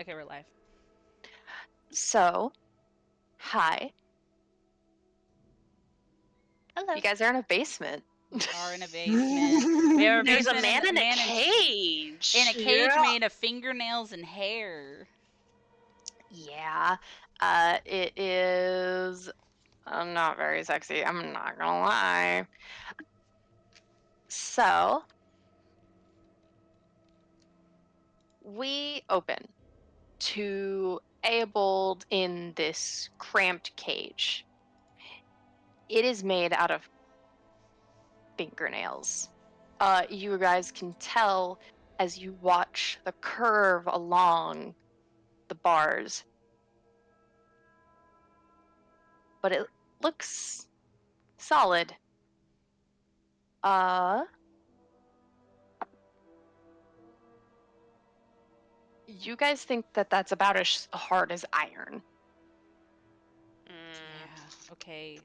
Okay, we're live. So, hi. Hello. You guys are in a basement. We are in a basement. We have a There's a basement and man a in a man in a cage. cage Yeah. made of fingernails and hair. Yeah. It is not very sexy. I'm not gonna lie. So, we open to Aobold in this cramped cage. It is made out of fingernails. You guys can tell as you watch the curve along the bars, but it looks solid. Uh, you guys think that that's about as hard as iron. Yeah. Okay.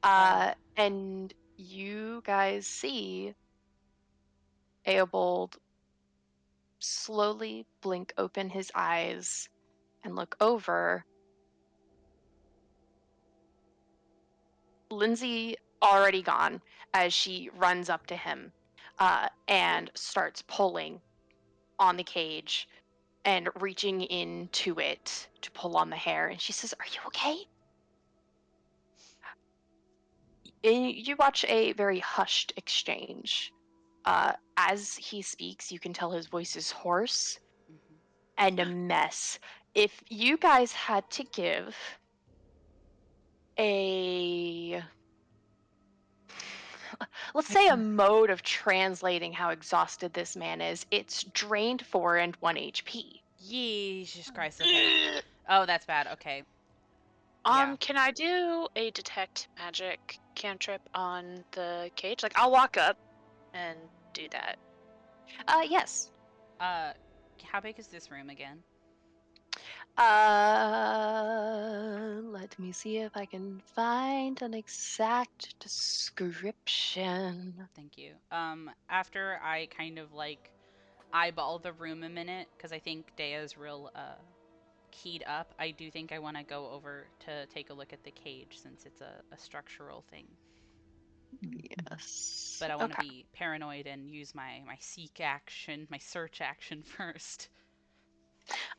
And you guys see Aobold slowly blink open his eyes and look over. Lindsay already gone as she runs up to him and starts pulling on the cage and reaching into it to pull on the hair. And she says, "Are you okay?" And you watch a very hushed exchange. As he speaks, you can tell his voice is hoarse Mhm. and a mess. If you guys had to give a, let's say, a mode of translating how exhausted this man is, it's drained 4 and 1 HP. Jesus Christ. Okay. Oh, that's bad. Okay. Yeah. Can I do a detect magic cantrip on the cage? Like, I'll walk up and do that. Yes. Uh, how big is this room again? Let me see if I can find an exact description. Thank you. After I kind of like eyeball the room a minute, because I think Dea's real keyed up, I do think I want to go over to take a look at the cage since it's a structural thing. Yes. But I want to Okay. be paranoid and use my seek action, my search action first.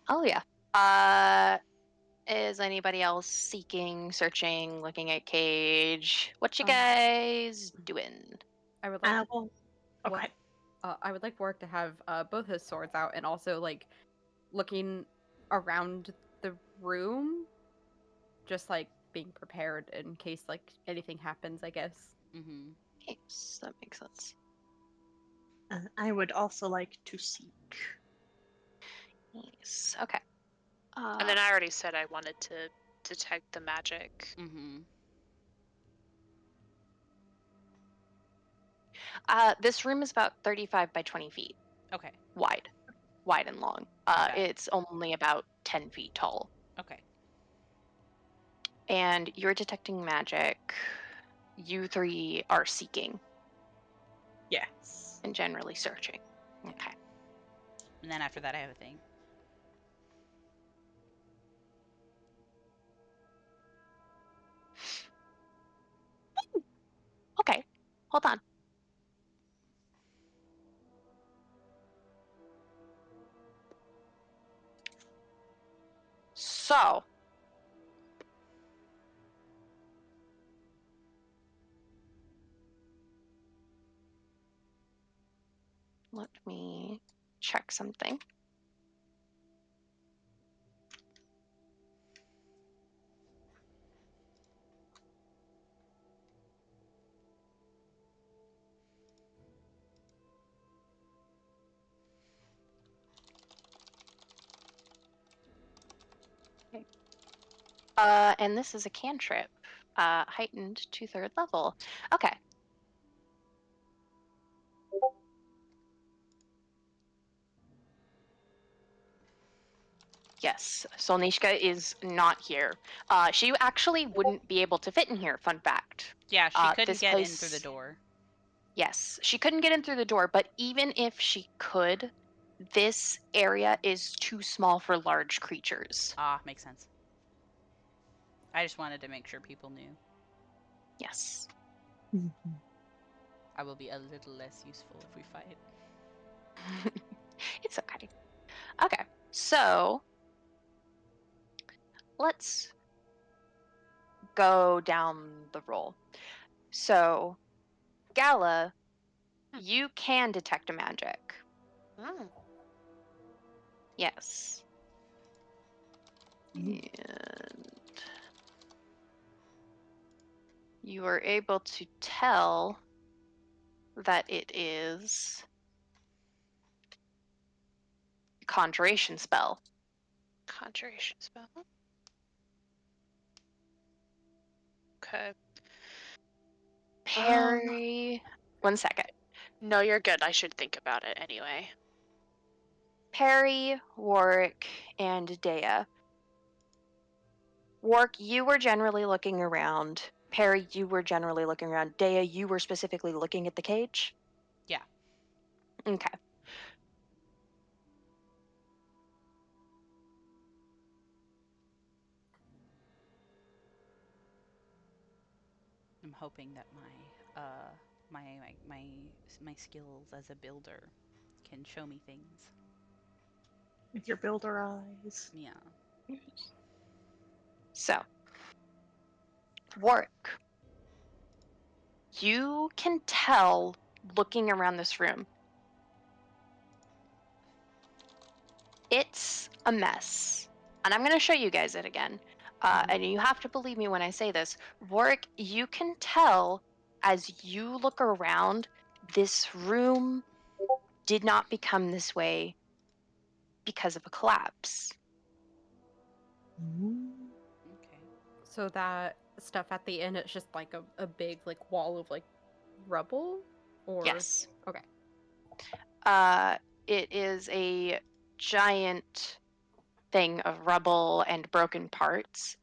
Oh yeah. Uh, is anybody else seeking, searching, looking at cage? What you Um, guys doing? I would like Well, what okay. I would like Warwick to have both his swords out and also like looking around the room, just like being prepared in case like anything happens. I guess. Mm-hmm. Yes, that makes sense. I would also like to seek. Yes. Okay. And then I already said I wanted to detect the magic. Mm-hmm. This room is about 35 by 20 feet Okay. wide, and long. Got it. It's only about 10 feet tall. Okay. And you're detecting magic. You three are seeking Yes. and generally searching. Yeah. Okay. And then after that, I have a thing. Okay. Hold on. So, let me check something. And this is a cantrip, heightened to 3rd level. Okay. Yes, Solnishka is not here. She actually wouldn't be able to fit in here, fun fact. Yeah, she couldn't This get in through the place, door. yes, she couldn't get in through the door, but even if she could, this area is too small for large creatures. Ah, makes sense. I just wanted to make sure people knew. Yes. Mhm. I will be a little less useful if we fight. It's okay. Okay, so let's go down the roll. So, Gala, Hmm. you can detect a magic. Mm. Yes. Mm. And you are able to tell that it is a conjuration spell. Conjuration spell. Okay. Perry. 1 second. No, you're good. I should think about it anyway. Perry, Warwick, and Dea. Warwick, you were generally looking around. Perry, you were generally looking around. Dea, you were specifically looking at the cage? Yeah. Okay. I'm hoping that my skills as a builder can show me things. With your builder eyes. Yeah. So, Warwick, you can tell looking around this room. It's a mess. And I'm going to show you guys it again. And you have to believe me when I say this. Warwick, you can tell as you look around, this room did not become this way because of a collapse. Mm. Okay. So that stuff at the end, it's just like a big like wall of like rubble, or Yes. okay. It is a giant thing of rubble and broken parts.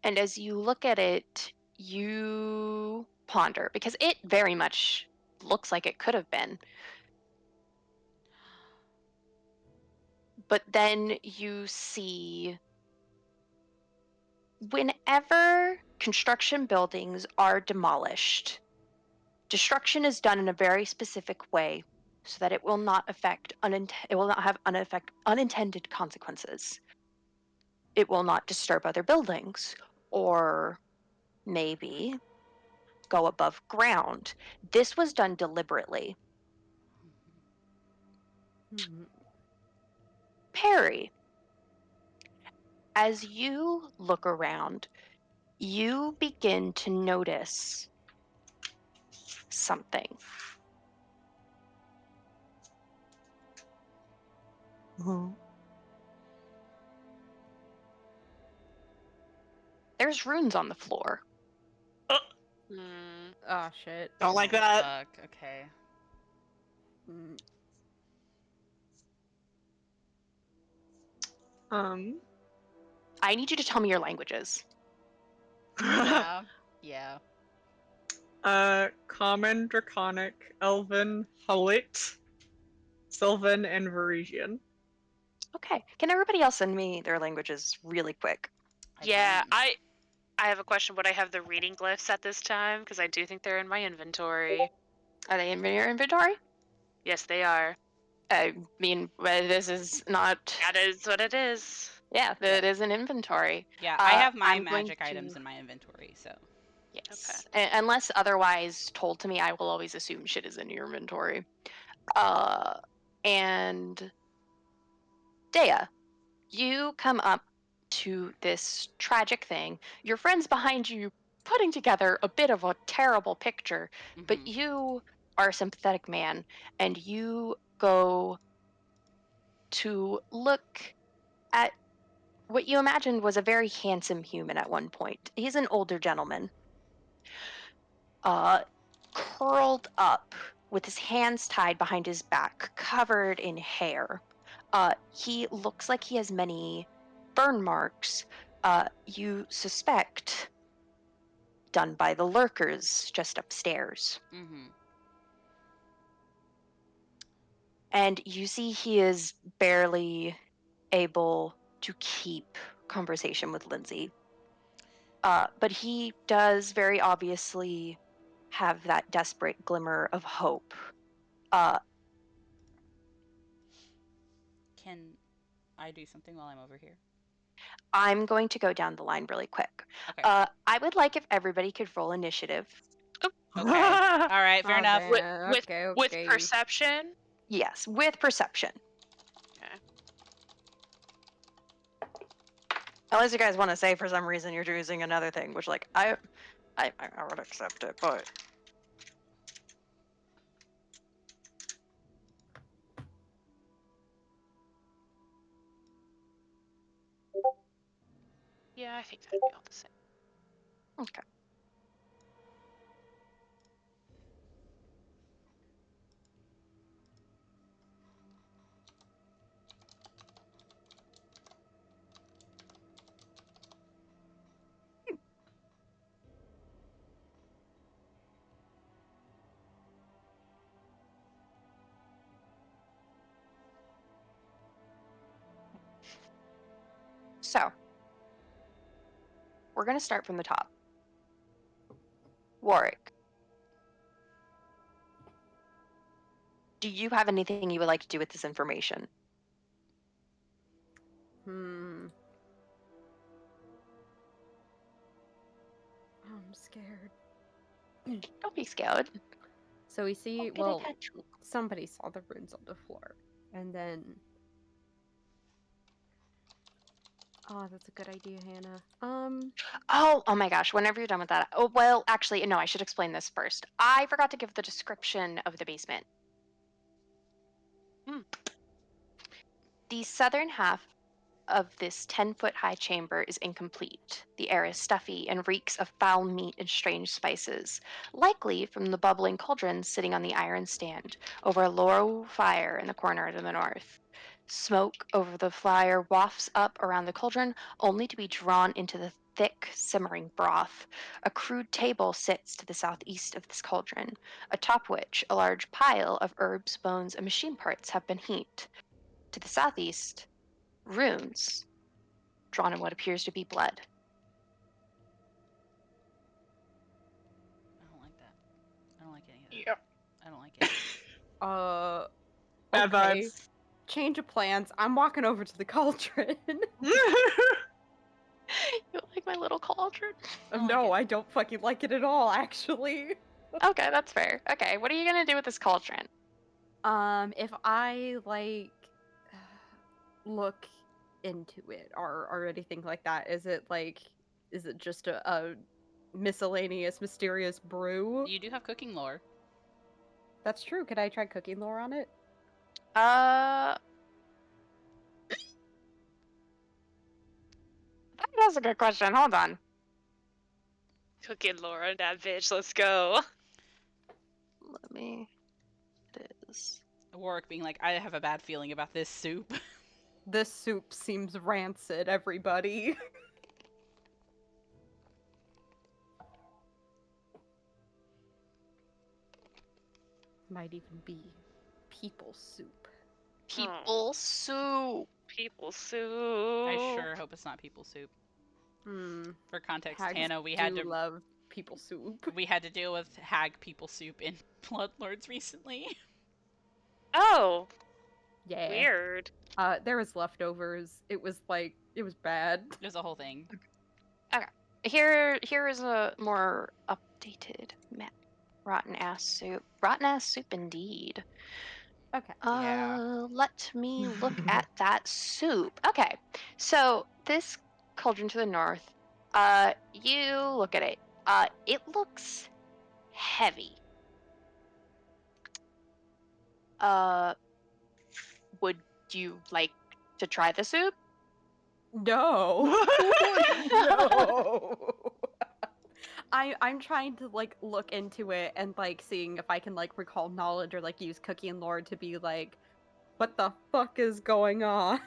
And as you look at it, you ponder because it very much looks like it could have been. But then you see whenever construction buildings are demolished, destruction is done in a very specific way so that it will not affect it will not have unintended consequences. It will not disturb other buildings or maybe go above ground. This was done deliberately. Mhm. Perry, as you look around, you begin to notice something. Uh-huh. There's runes on the floor. Hmm. Oh shit. Don't like Oh, that. fuck. Okay. Mm. Um. I need you to tell me your languages. Yeah. Yeah. Common, Draconic, Elven, Hulit, Sylvan, and Varisian. Okay. Can everybody else send me their languages really quick? Yeah, don't. I have a question. Would I have the reading glyphs at this time? Because I do think they're in my inventory. Are they in your inventory? Yes, they are. I mean, this is not. That is what it is. Yeah, Yeah. that is an inventory. Yeah, I have my I'm going magic items to. in my inventory, so. Yes. Unless otherwise told to me, I will always assume shit is in your inventory. And Dea, you come up to this tragic thing. Your friends behind you putting together a bit of a terrible picture, but Mhm. you are a sympathetic man and you go to look at what you imagined was a very handsome human at one point. He's an older gentleman, uh, curled up with his hands tied behind his back, covered in hair. He looks like he has many burn marks. You suspect done by the lurkers just upstairs. Mhm. and you see he is barely able to keep conversation with Lindsay. But he does very obviously have that desperate glimmer of hope. Uh, Can I do something while I'm over here? I'm going to go down the line really quick. Okay. I would like if everybody could roll initiative. Okay. All right. Fair Oh, enough. damn. With Okay, with okay. perception. Yes, with perception. Okay. Unless you guys want to say for some reason you're choosing another thing, which like I would accept it, but Yeah, I think that'd be all the same. okay. So, we're going to start from the top. Warwick, do you have anything you would like to do with this information? Hmm. I'm scared. Don't be scared. So we see, Don't get well, attached. somebody saw the runes on the floor. And then... Oh, that's a good idea, Hannah. Oh my gosh, whenever you're done with that. Oh, well, actually, no, I should explain this first. I forgot to give the description of the basement. The southern half of this 10-foot high chamber is incomplete. The air is stuffy and reeks of foul meat and strange spices, likely from the bubbling cauldron sitting on the iron stand over a low fire in the corner to the north. Smoke over the fire wafts up around the cauldron, only to be drawn into the thick, simmering broth. A crude table sits to the southeast of this cauldron, atop which a large pile of herbs, bones, and machine parts have been heaped. To the southeast, runes drawn in what appears to be blood. I don't like that. I don't like any of that. Yep. I don't like it. Bad Okay. vibes. Change of plans. I'm walking over to the cauldron. You like my little cauldron? don't like No, it. I don't fucking like it at all, actually. Okay, that's fair. Okay, what are you gonna do with this cauldron? If I like look into it or anything like that, is it just a miscellaneous mysterious brew? You do have cooking lore. That's true. Could I try cooking lore on it? That's a good question. Hold on. Cooking Laura, that bitch. Let's go. Let me. It is. Warwick being like, I have a bad feeling about this soup. This soup seems rancid, everybody. Might even be people soup. People soup. People soup. I sure hope it's not people soup. For context, Hags Hannah, we had do to love people soup. we had to deal with hag people soup in Bloodlords recently. Oh, Yeah. weird. There was leftovers. It was bad. There's a whole thing. Here is a more updated map. Rotten ass soup. Rotten ass soup indeed. Okay. Yeah. Let me look at that soup. Okay, so this cauldron to the north, you look at it. It looks heavy. Would you like to try the soup? No. No. I'm trying to like look into it and like seeing if I can like recall knowledge or like use cooking lore to be like, what the fuck is going on?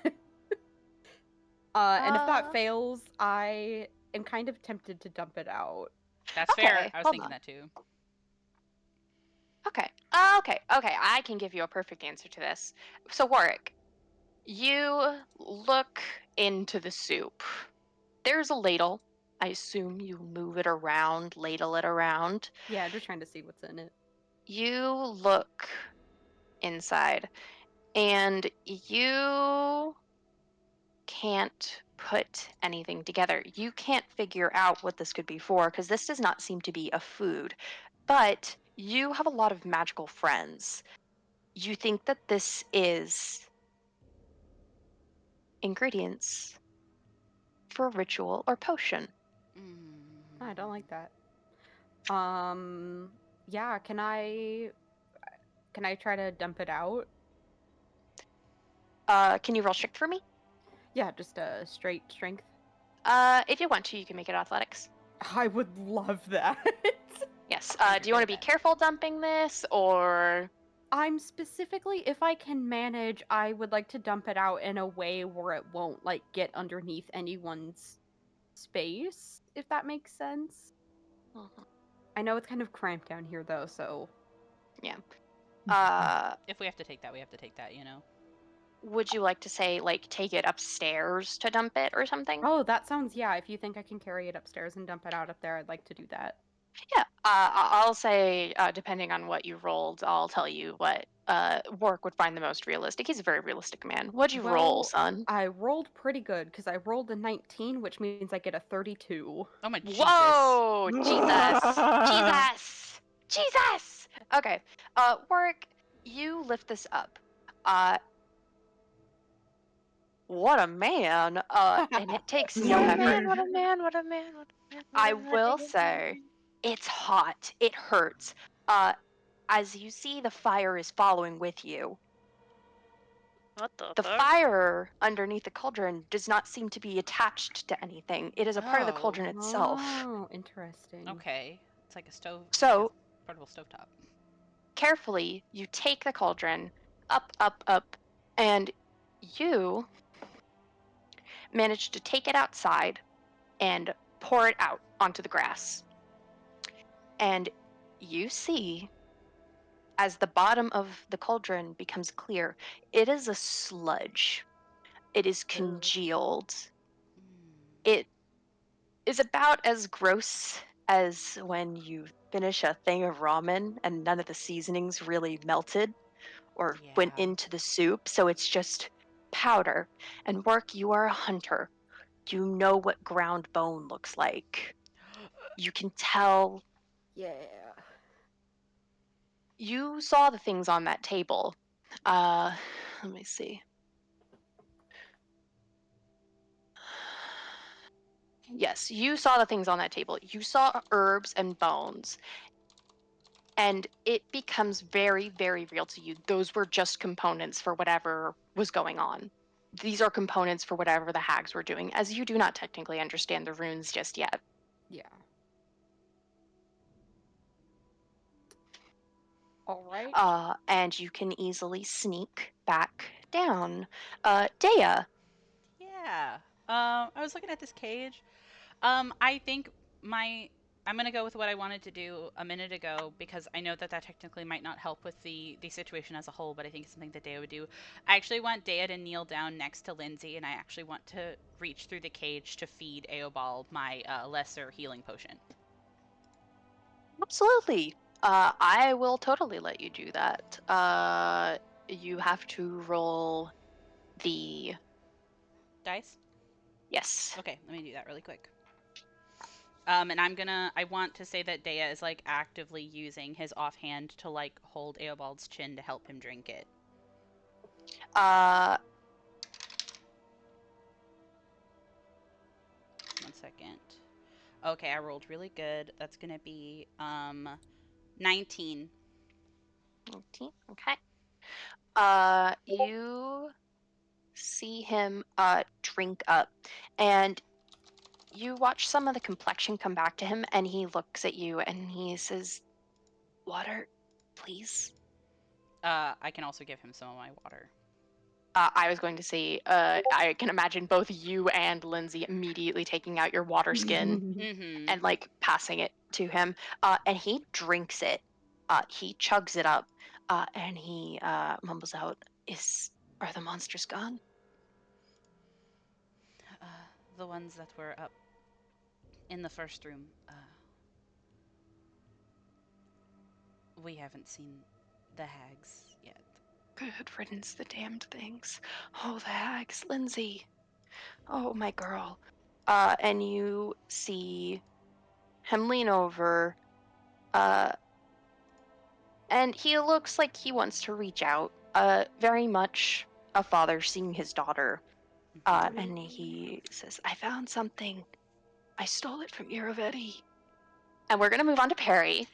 And if that fails, I am kind of tempted to dump it out. That's fair. Okay, I was hold thinking on. that too. Okay. Okay, I can give you a perfect answer to this. So, Warwick, you look into the soup. There's a ladle. I assume you move it around, ladle it around. Yeah, I'm just trying to see what's in it. You look inside, and you can't put anything together. You can't figure out what this could be for because this does not seem to be a food. But you have a lot of magical friends. You think that this is ingredients for a ritual or potion. I don't like that. Yeah, can I try to dump it out? Can you roll strength for me? Yeah, just a straight strength. If you want to, you can make it athletics. I would love that. Yes. You're Do you want to good be at that. careful dumping this, or I'm specifically, if I can manage, I would like to dump it out in a way where it won't like get underneath anyone's space, if that makes sense. I know it's kind of cramped down here though, so yeah. If we have to take that, we have to take that, you know? Would you like to say like take it upstairs to dump it or something? oh, that sounds, yeah, if you think I can carry it upstairs and dump it out up there, I'd like to do that. Yeah. I'll say depending on what you rolled, I'll tell you what Warwick would find the most realistic. He's a very realistic man. What'd you roll, Well, son? I rolled pretty good because I rolled a 19, which means I get a 32. Oh my Jesus. Whoa! Jesus! Okay. Warwick, you lift this up. What a man. And it takes no What a effort. man, what a man, what a man, what a man. I will say, it's hot. It hurts. As you see, the fire is following with you. What the The fuck? fire underneath the cauldron does not seem to be attached to anything. It is a part of the Oh. cauldron itself. Oh, interesting. Okay. It's like a stove. So- like a portable stovetop. Carefully, you take the cauldron up, and you manage to take it outside and pour it out onto the grass. And you see, as the bottom of the cauldron becomes clear, it is a sludge. It is congealed. It is about as gross as when you finish a thing of ramen and none of the seasonings really melted or went Yeah. into the soup, so it's just powder. And Work, you are a hunter. You know what ground bone looks like. You can tell. Yeah. You saw the things on that table. Let me see. Yes, you saw the things on that table. You saw herbs and bones. And it becomes very, very real to you. Those were just components for whatever was going on. These are components for whatever the hags were doing, as you do not technically understand the runes just yet. Yeah. All right. And you can easily sneak back down. Dea. Yeah. I was looking at this cage. I think I'm gonna go with what I wanted to do a minute ago because I know that technically might not help with the situation as a whole, but I think it's something that Dea would do. I actually want Dea to kneel down next to Lindsay, and I actually want to reach through the cage to feed Eobald my lesser healing potion. Absolutely. I will totally let you do that. You have to roll the... Dice? Yes. Okay, let me do that really quick. And I want to say that Dea is like actively using his offhand to like hold Eobald's chin to help him drink it. 1 second. Okay, I rolled really good. That's gonna be 19. 19. Okay. You see him drink up, and you watch some of the complexion come back to him, and he looks at you and he says, "Water, please." I can also give him some of my water. I was going to say, I can imagine both you and Lindsay immediately taking out your water skin Mm-hmm. and like passing it to him. And he drinks it. He chugs it up. And he mumbles out, Are the monsters gone? Uh, the ones that were up in the first room. We haven't seen the hags yet. Good riddance, the damned things. Oh, the hags, Lindsay. Oh, my girl. And you see him lean over, and he looks like he wants to reach out. Very much a father seeing his daughter. And he says, I found something. I stole it from Irovetti. And we're gonna move on to Perry.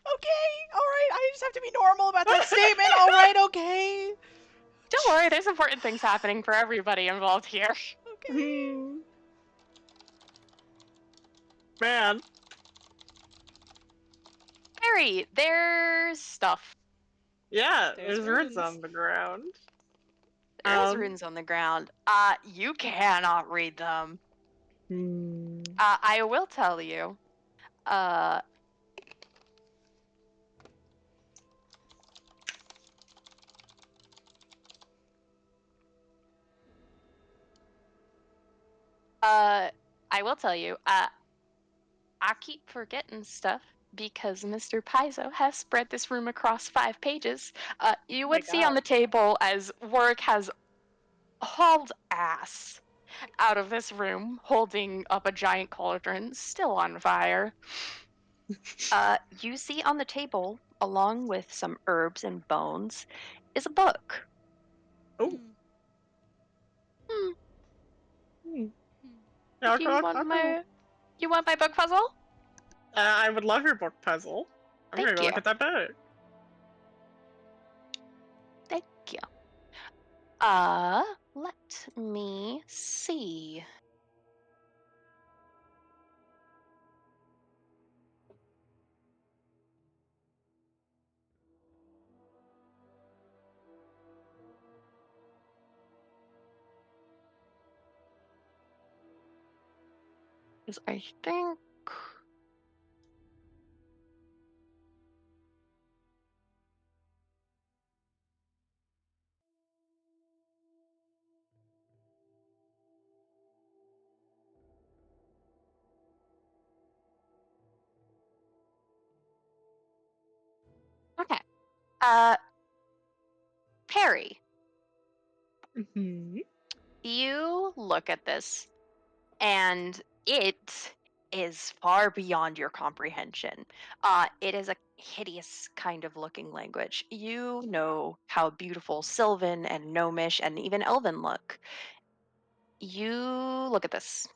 Okay, all right. I just have to be normal about that statement. All right, okay. Don't worry, there's important things happening for everybody involved here. Okay. Man. Perry, there's stuff. Yeah, There's there's runes runes. on the ground. There's runes on the ground. You cannot read them. I will tell you. I will tell you. I keep forgetting stuff because Mr. Paizo has spread this room across 5 pages. You would see on the table as Warwick has hauled ass out of this room, holding up a giant cauldron, still on fire. You see on the table, along with some herbs and bones, is a book. Oh. If you want my book puzzle? I would love your book puzzle. I'm Thank gonna go you. look at that book. Thank you. Let me see. Because I think. Okay. Perry, you look at this, and it is far beyond your comprehension. It is a hideous kind of looking language. You know how beautiful Sylvan and Gnomish and even Elven look. You look at this,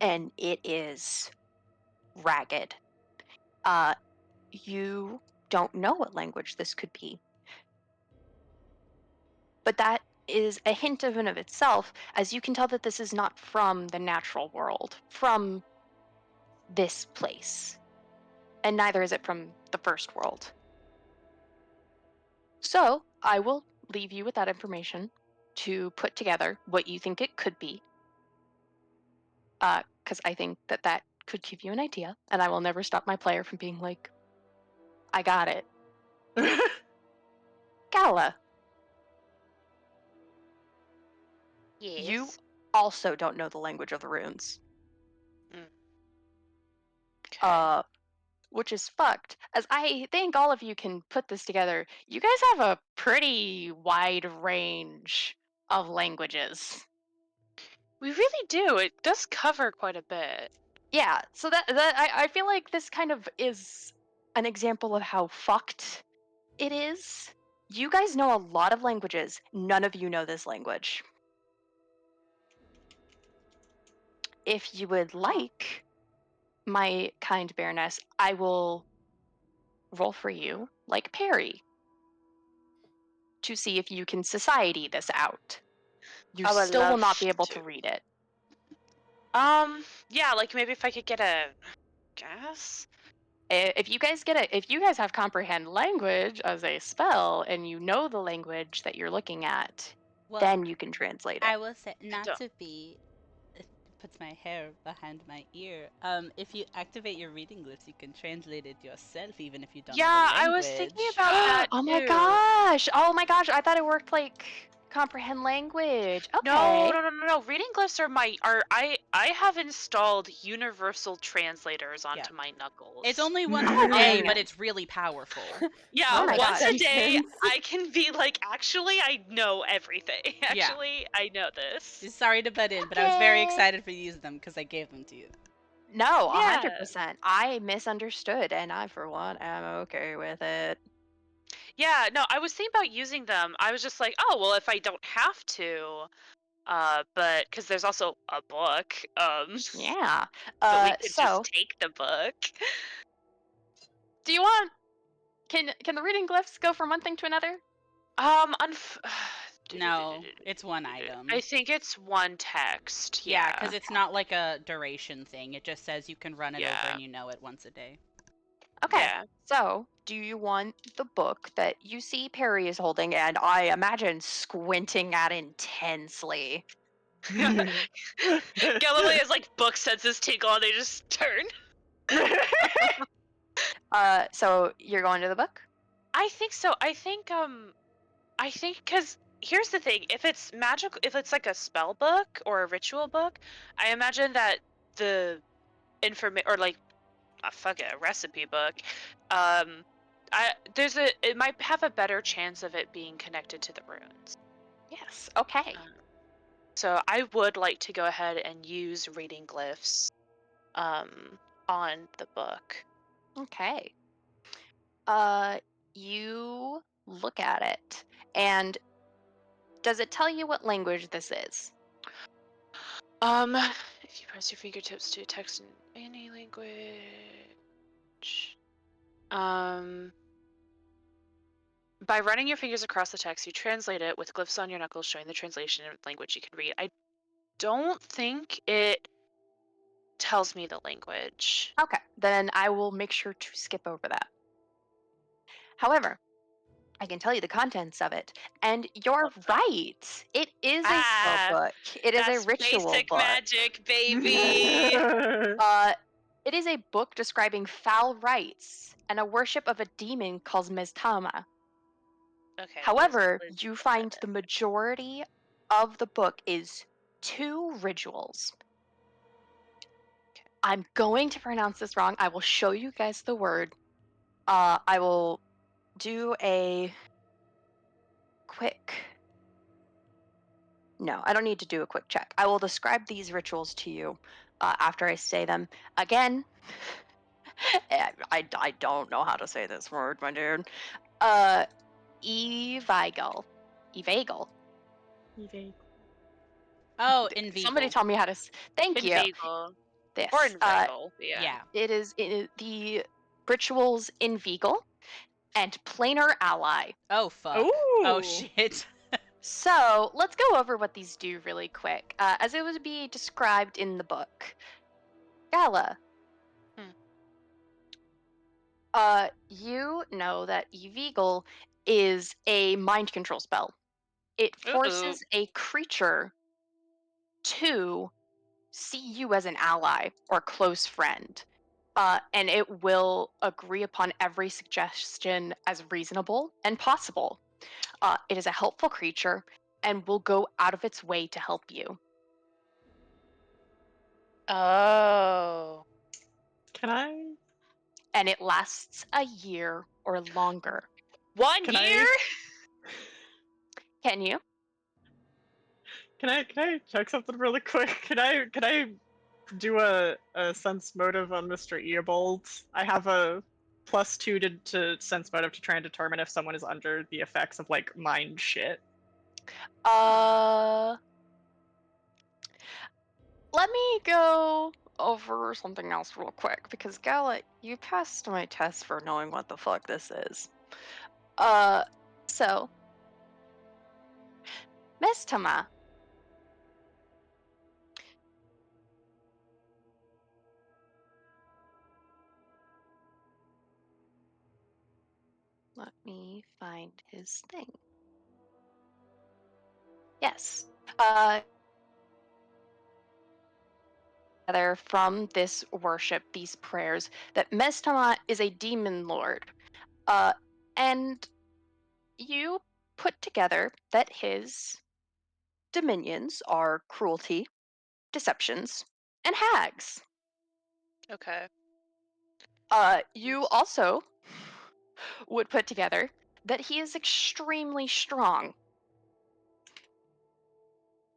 and it is ragged. You don't know what language this could be. But that is a hint of and of itself, as you can tell that this is not from the natural world, from this place. And neither is it from the first world. So I will leave you with that information to put together what you think it could be. Because I think that that could give you an idea, and I will never stop my player from being like, I got it. Gala, Yes. you also don't know the language of the runes. Okay. Which is fucked, as I think all of you can put this together. You guys have a pretty wide range of languages. We really do. It does cover quite a bit. Yeah, so I feel like this kind of is an example of how fucked it is. You guys know a lot of languages. None of you know this language. If you would like, my kind Baroness, I will roll for you like Perry to see if you can society this out. You I would still will love not be able to. to read it. Yeah, like maybe if I could get a guess. If you guys have comprehend language as a spell and you know the language that you're looking at, Well, then you can translate it. I will say not Don't. to be puts my hair behind my ear. If you activate your reading glyphs, you can translate it yourself, even if you don't know Yeah, the I was thinking language. about that Oh my too. gosh! Oh my gosh! I thought it worked like comprehend language. No, Okay. no, no, no, no. Reading glyphs I have installed universal translators Yeah. onto my knuckles. It's only once Oh, a day, fine. but it's really powerful. Yeah, Oh my once God. a day Sentence. I can be like, actually, I know everything. Actually, I know this. Just sorry to butt in, but I was very Okay. excited for you to use them because I gave them to you. No, Yeah. 100%. I misunderstood, and I, for one, am okay with it. Yeah, no, I was thinking about using them. I was just like, oh, well, if I don't have to, but because there's also a book, Yeah. but we could So, just take the book. do you want? Can the reading glyphs go from one thing to another? Unf- No, it's one item. I think it's one text. Yeah, Yeah. because it's not like a duration thing. It just says you can run it over Yeah. and you know it once a day. Okay. Yeah. So, do you want the book that you see Perry is holding, and I imagine squinting at intensely? Galileo's like book senses tingle and they just turn. So you're going to the book? I think so. I think because here's the thing: if it's magical, if it's like a spell book or a ritual book, I imagine that the information or like fuck it, a recipe book, it might have a better chance of it being connected to the runes. Yes. Okay. So I would like to go ahead and use reading glyphs, on the book. Okay. You look at it, and does it tell you what language this is? If you press your fingertips to text in any language, by running your fingers across the text, you translate it with glyphs on your knuckles showing the translation in language you can read. I don't think it tells me the language. Okay, then I will make sure to skip over that. However, I can tell you the contents of it, and you're Love that. right. It is a spell book. It is a That's ritual basic book. magic, baby. It is a book describing foul rites and a worship of a demon called Meztama. Okay. However, Liz you said find it. the majority of the book is 2 rituals. I'm going to pronounce this wrong. I will show you guys the word. I will do a quick. No, I don't need to do a quick check. I will describe these rituals to you after I say them. Again, I don't know how to say this word, my dude. Evigel. Evagel. Oh, invisible. Somebody tell me how to. Thank you. Inveigle. This. Or inveigle. Yeah. Yeah. It is the rituals Inveigle and Planar Ally. Oh, fuck. Ooh. Oh, shit. So let's go over what these do really quick. As it would be described in the book. Gala. You know that Eveigle is a mind control spell. It forces a creature to see you as an ally or close friend. And it will agree upon every suggestion as reasonable and possible. It is a helpful creature and will go out of its way to help you. Oh. Can I? And it lasts a year or longer. 1 Can I- year? Can you? Can I check something really quick? Can I do a sense motive on Mr. Eobold? I have a +2 to sense motive to try and determine if someone is under the effects of like mind shit. Let me go over something else real quick because Gala, you passed my test for knowing what the fuck this is. So Miss Tama. Let me find his thing. Yes. together from this worship, these prayers, that Mestama is a demon lord. And you put together that his dominions are cruelty, deceptions, and hags. Okay. You also would put together that he is extremely strong.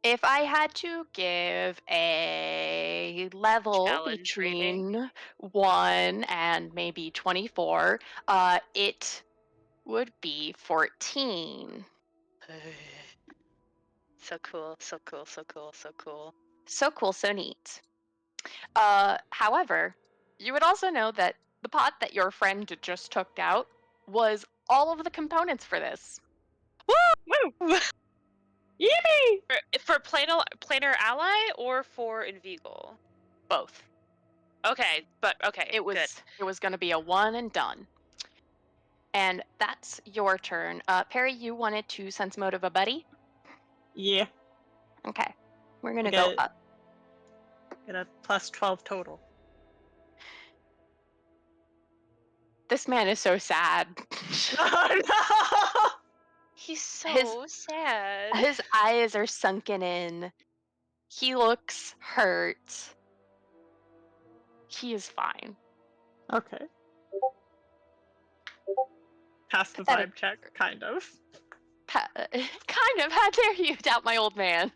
If I had to give a level Challenge rating. between 1 and maybe 24, it would be 14. So cool, so cool, so cool, so cool. So cool, so neat. However, you would also know that the pot that your friend just took out was all of the components for this. Woo! Yippee! For planar ally or for Inveigle? Both. Okay, but okay, It was good. it was going to be a one and done. And that's your turn. Perry, you wanted to sense motive a buddy? Yeah, Okay. We're going to Okay. go up. get a plus 12 total. This man is so sad. Oh no! He's so His- sad. His eyes are sunken in. He looks hurt. He is fine. Okay. Pass the Pathetic. vibe check, kind of. Kind of. How dare you doubt my old man?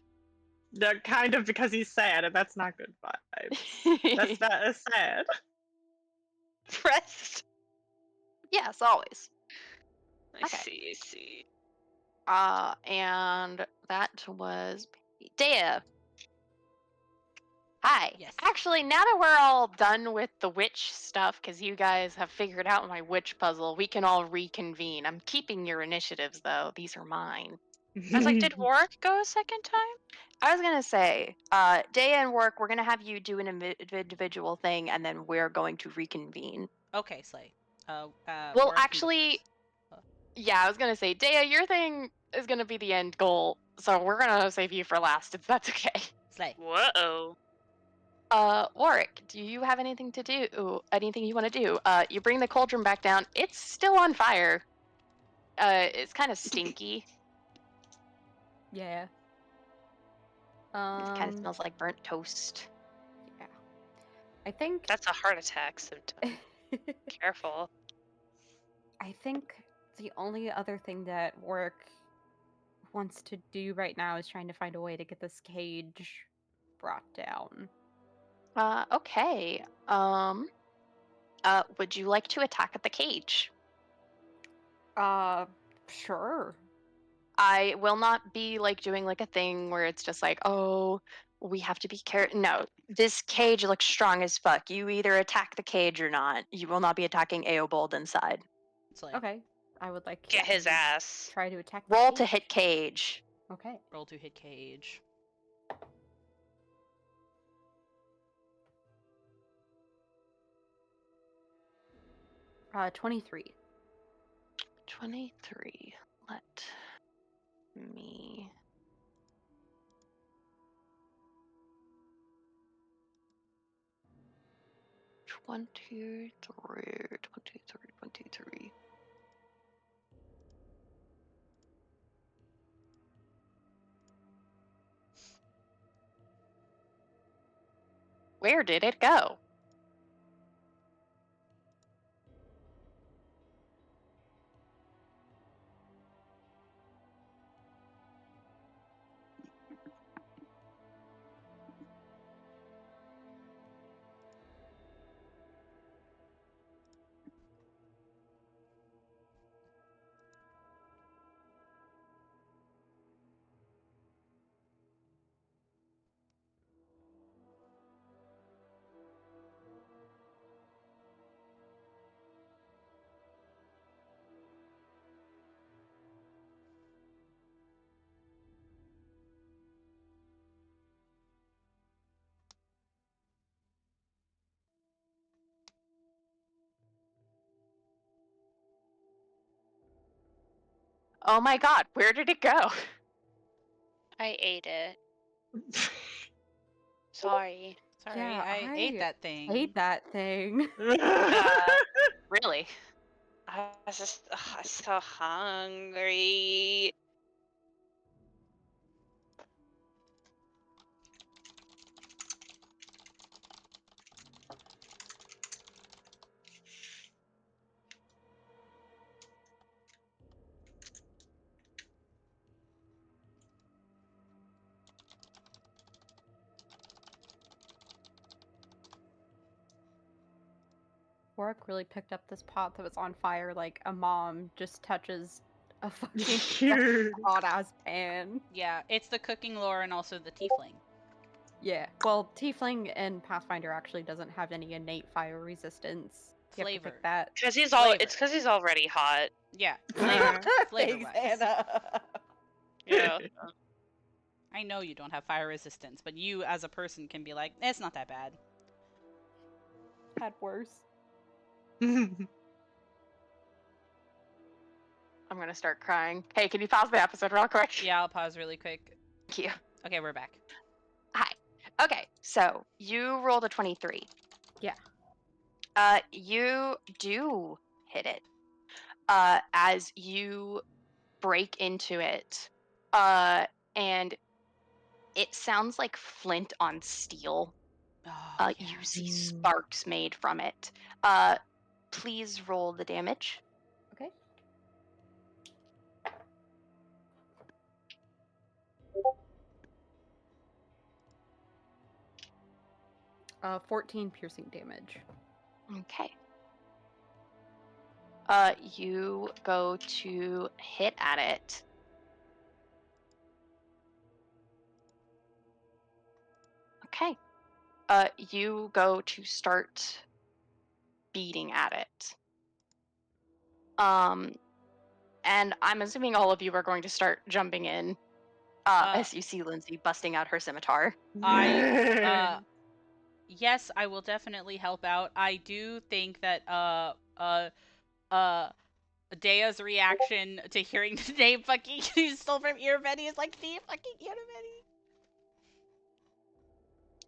Yeah, kind of because he's sad, and that's not good vibes. That is sad. Rest. Yes, always. I Okay. see. And that was Dea. Hi. Yes. Actually, now that we're all done with the witch stuff, because you guys have figured out my witch puzzle, we can all reconvene. I'm keeping your initiatives, though. These are mine. I was like, did Warwick go a second time? I was gonna say, Dea and Work, we're gonna have you do an individual thing, and then we're going to reconvene. Okay, Slay. Well, Warwick can go actually, first. yeah, I was gonna say, Dea, your thing is gonna be the end goal, so we're gonna save you for last, if that's okay. Slay. Whoa. Warwick, do you have anything to do? Anything you want to do? You bring the cauldron back down. It's still on fire. It's kind of stinky. Yeah. It kind of smells like burnt toast. Yeah. I think. That's a heart attack symptom. Careful. I think the only other thing that Warwick wants to do right now is trying to find a way to get this cage brought down. Okay. Would you like to attack at the cage? Sure. I will not be like doing like a thing where it's just like, oh, we have to be careful. No, this cage looks strong as fuck. You either attack the cage or not. You will not be attacking Eobold inside. Slay. Okay. I would like Get his to ass. try to attack. the Roll to cage. hit cage. Okay. Roll to hit cage. 23. 23. Let me. One, two, three. 23. Where did it go? Oh my god, where did it go? I ate it. Sorry. Sorry, Yeah, I ate that thing. Hate that thing. Really? I was just I'm so hungry. Warwick really picked up this pot that was on fire like a mom just touches a fucking Cute. hot ass pan. Yeah, it's the cooking lore and also the tiefling. Yeah. Well, Tiefling and Pathfinder actually doesn't have any innate fire resistance. You have to Flavor. pick that. Because he's Flavor. it's because he's already hot. Yeah, flavor. Thanks, Flavor-wise. Anna. Yeah. I know you don't have fire resistance, but you as a person can be like, it's not that bad. Had worse. I'm gonna start crying. Hey, can you pause the episode real quick? Yeah, I'll pause really quick. Thank you. Okay, we're back. Hi. Okay, so you rolled a 23. Yeah. You do hit it. As you break into it, and it sounds like flint on steel. Oh, yeah. You see Mm. sparks made from it. Please roll the damage. Okay. 14 piercing damage. Okay. You go to hit at it. Okay. You go to start beating at it. And I'm assuming all of you are going to start jumping in as you see Lindsay busting out her scimitar. Yes, I will definitely help out. I do think that Dea's reaction to hearing the name fucking you stole from Earbetty is like the fucking Earbetty.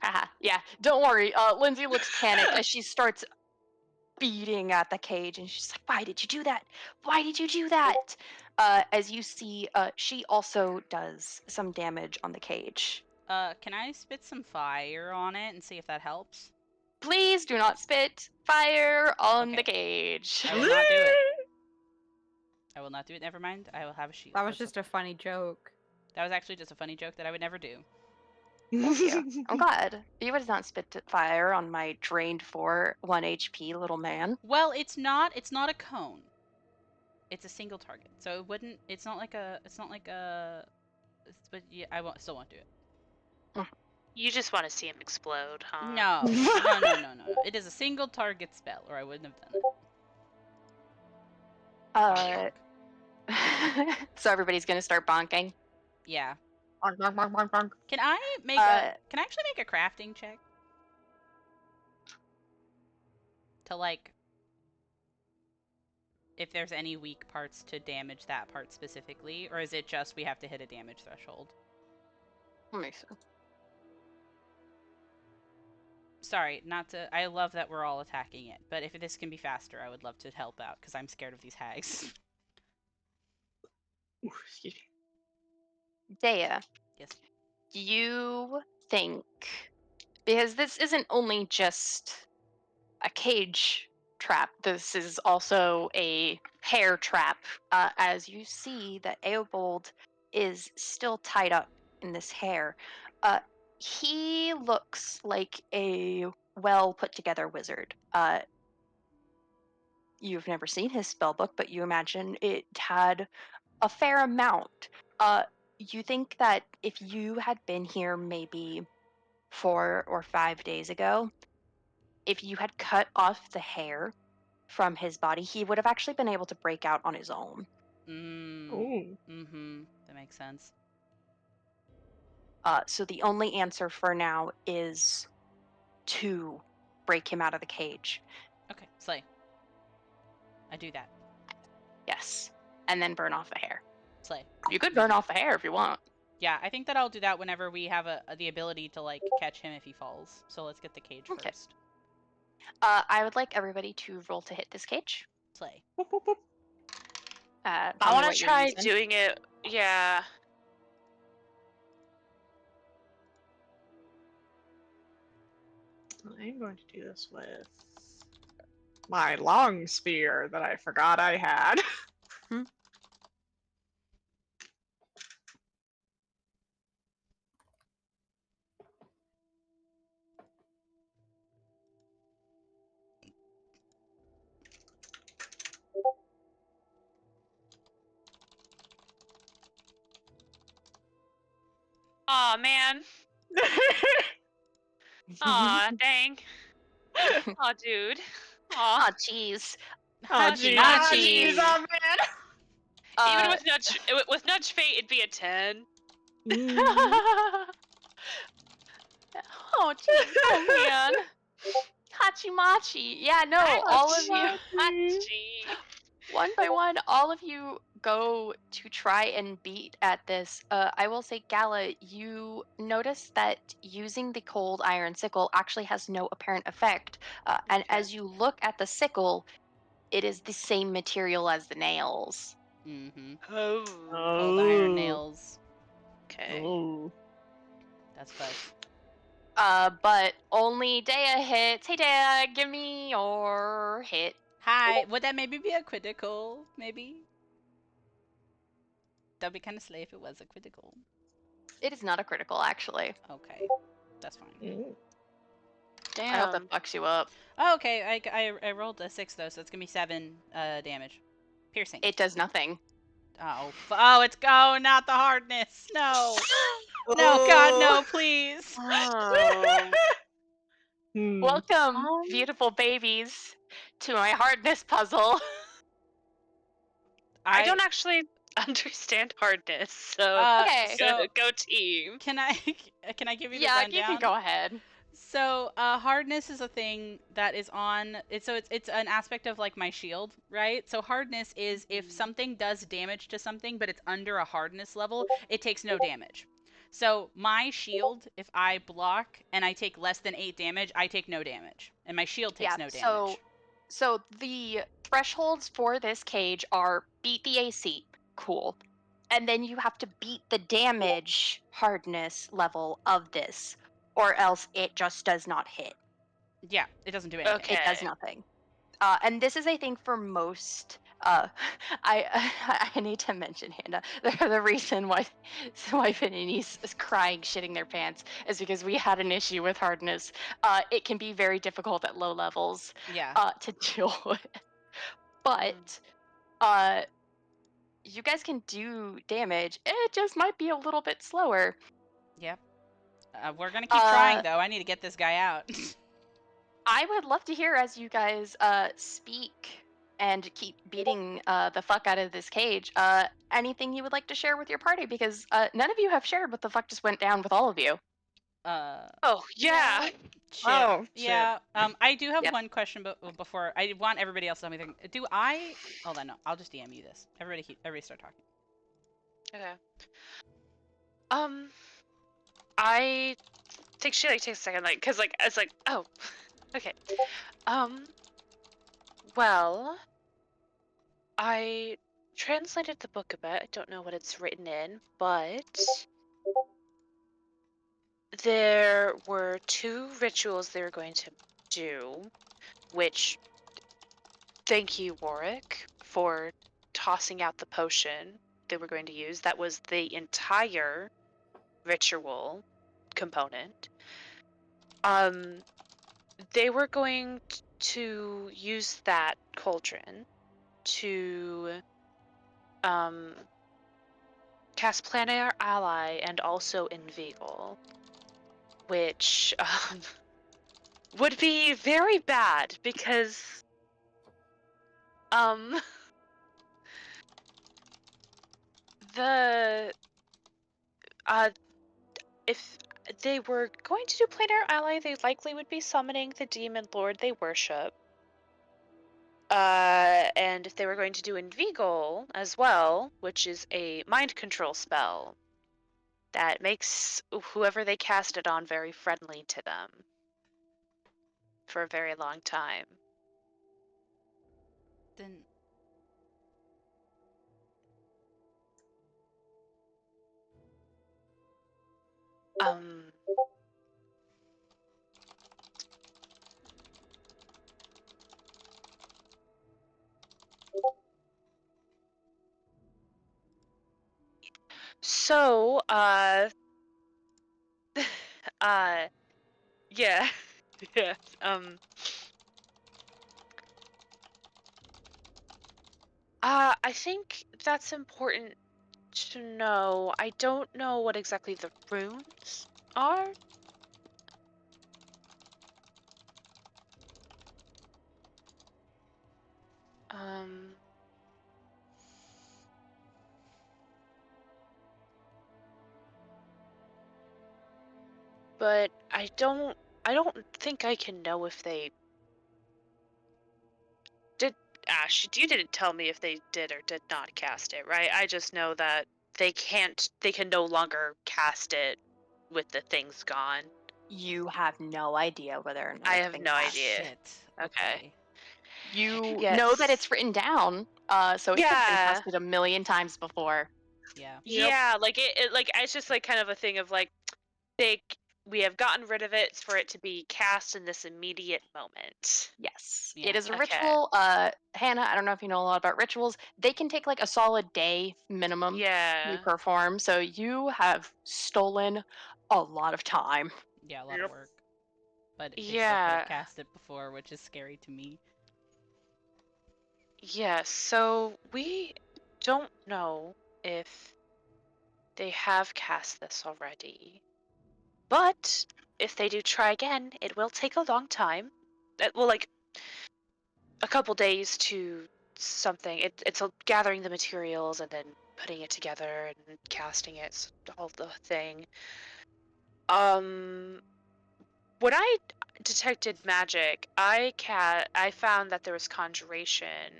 Haha, yeah, don't worry. Lindsay looks panicked as she starts beating at the cage, and she's like, "Why did you do that? Why did you do that?" As you see, she also does some damage on the cage. Can I spit some fire on it and see if that helps? Please do not spit fire on the Okay. cage. I will not do it. I will not do it. Never mind. I will have a shield. That was That's just a funny joke. That was actually just a funny joke that I would never do. Thank you. I'm glad. You would not spit fire on my drained 1 HP little man. Well, it's not a cone. It's a single target. So it wouldn't it's not like a but yeah, still won't do it. You just want to see him explode, huh? No. No. It is a single target spell or I wouldn't have done it. So everybody's gonna start bonking. Yeah. Bonk, bonk, bonk, bonk, bonk. Can I make can I actually make a crafting check? To like if there's any weak parts to damage that part specifically, or is it just we have to hit a damage threshold? Let me see. Sorry, not to. I love that we're all attacking it, but if this can be faster, I would love to help out because I'm scared of these hags. Ooh, excuse me. Dea, Yes. you think, because this isn't only just a cage trap, this is also a hair trap, as you see that Eobold is still tied up in this hair. He looks like a well put together wizard. You've never seen his spell book, but you imagine it had a fair amount. You think that if you had been here maybe 4 or 5 days ago, if you had cut off the hair from his body, he would have actually been able to break out on his own. Ooh. That makes sense. So the only answer for now is to break him out of the cage. Okay, slay. I do that. Yes. And then burn off the hair. Slay. You could burn off the hair if you want. Yeah, I think that I'll do that whenever we have the ability to like catch him if he falls. So let's get the cage Okay. first. I would like everybody to roll to hit this cage. Slay. Boop, boop, boop. I Tell me want what to you're try using. doing it. Yeah. I'm going to do this with my long spear that I forgot I had. Aw, man. Aw, dang. Aw, dude. Aw. Oh, jeez. Oh, Hachi geez. Ah, Oh, machi. geez. Oh, man. Even with nudge fate, it'd be a 10. Mm. Oh, jeez. Oh, man. Hachimachi. Yeah, no, all of you, Hachi. one by one, all of you go to try and beat at this. I will say, Gala, you notice that using the cold iron sickle actually has no apparent effect. And Okay. as you look at the sickle, it is the same material as the nails. Mm-hmm. Oh. Cold iron nails. Okay. Oh. That's fudge. But only Dea hits. Hey, Dea, give me your hit. Hi. Would that maybe be a critical? Maybe? That'd be kind of slay if it was a critical. It is not a critical, actually. Okay. That's fine. Mm. I hope that Damn. fucks you up. Oh, okay. I rolled a 6 though, so it's gonna be 7 damage. Piercing. It does nothing. Oh, it's not the hardness. No. No, God, no, please. Oh. Hmm. Welcome, Um, beautiful babies, to my hardness puzzle. I don't actually understand hardness, so Okay. So go team. can I can I give you the Yeah, rundown? you can go ahead. So, hardness is a thing that is on. It's an aspect of like my shield, right? So hardness is if something does damage to something, but it's under a hardness level, it takes no damage. So my shield, if I block and I take less than 8 damage, I take no damage, and my shield takes Yeah, no damage. so the thresholds for this cage are beat the AC, cool. And then you have to beat the damage hardness level of this, or else it just does not hit. Yeah, it doesn't do anything. Okay. It does nothing. And this is, I think, for most. I need to mention, Hannah, the reason why Panini's is crying, shitting their pants, is because we had an issue with hardness. It can be very difficult at low levels Yeah. to deal with. But you guys can do damage. It just might be a little bit slower. Yep. We're gonna keep trying though. I need to get this guy out. I would love to hear as you guys speak and keep beating the fuck out of this cage. Anything you would like to share with your party? Because none of you have shared what the fuck just went down with all of you. Oh yeah. Chip. Oh, shit. Yeah. I do have Yep. one question, but before I want everybody else to tell me. Do I? Hold on, no. I'll just DM you this. Everybody start talking. Okay. I think she takes a second, cause it's oh, okay. Well, I translated the book a bit. I don't know what it's written in, but there were 2 rituals they were going to do, which thank you, Warwick, for tossing out the potion they were going to use. That was the entire ritual component. They were going to use that cauldron to cast Planar Ally and also Inveigle, which would be very bad because the if they were going to do Planar Ally, they likely would be summoning the demon lord they worship. And if they were going to do Inveigle as well, which is a mind control spell, that makes whoever they cast it on very friendly to them for a very long time. Then Um, so, uh, yeah, yeah, I think that's important to know. I don't know what exactly the runes are. Um, but I don't think I can know if they did. Ash, you didn't tell me if they did or did not cast it, right? I just know that they can no longer cast it with the things gone. You have no idea whether or not I it's have been no cast. idea. shit. Okay. You know that Yes. it's written down, so it could have been Yeah. casted a million times before. Yeah. Yep. Yeah, like it like it's just like kind of a thing of like they we have gotten rid of it for it to be cast in this immediate moment. Yes, Yeah. it is a Okay. ritual. Hannah, I don't know if you know a lot about rituals. They can take like a solid day minimum to Yeah. perform. So you have stolen a lot of time. Yeah, a lot of Yep. work. But they still could have Yeah. cast it before, which is scary to me. Yes, so we don't know if they have cast this already. But if they do try again, it will take a long time. It will like a couple days to something. It's gathering the materials and then putting it together and casting it, the whole the thing. Um, when I detected magic, I found that there was conjuration.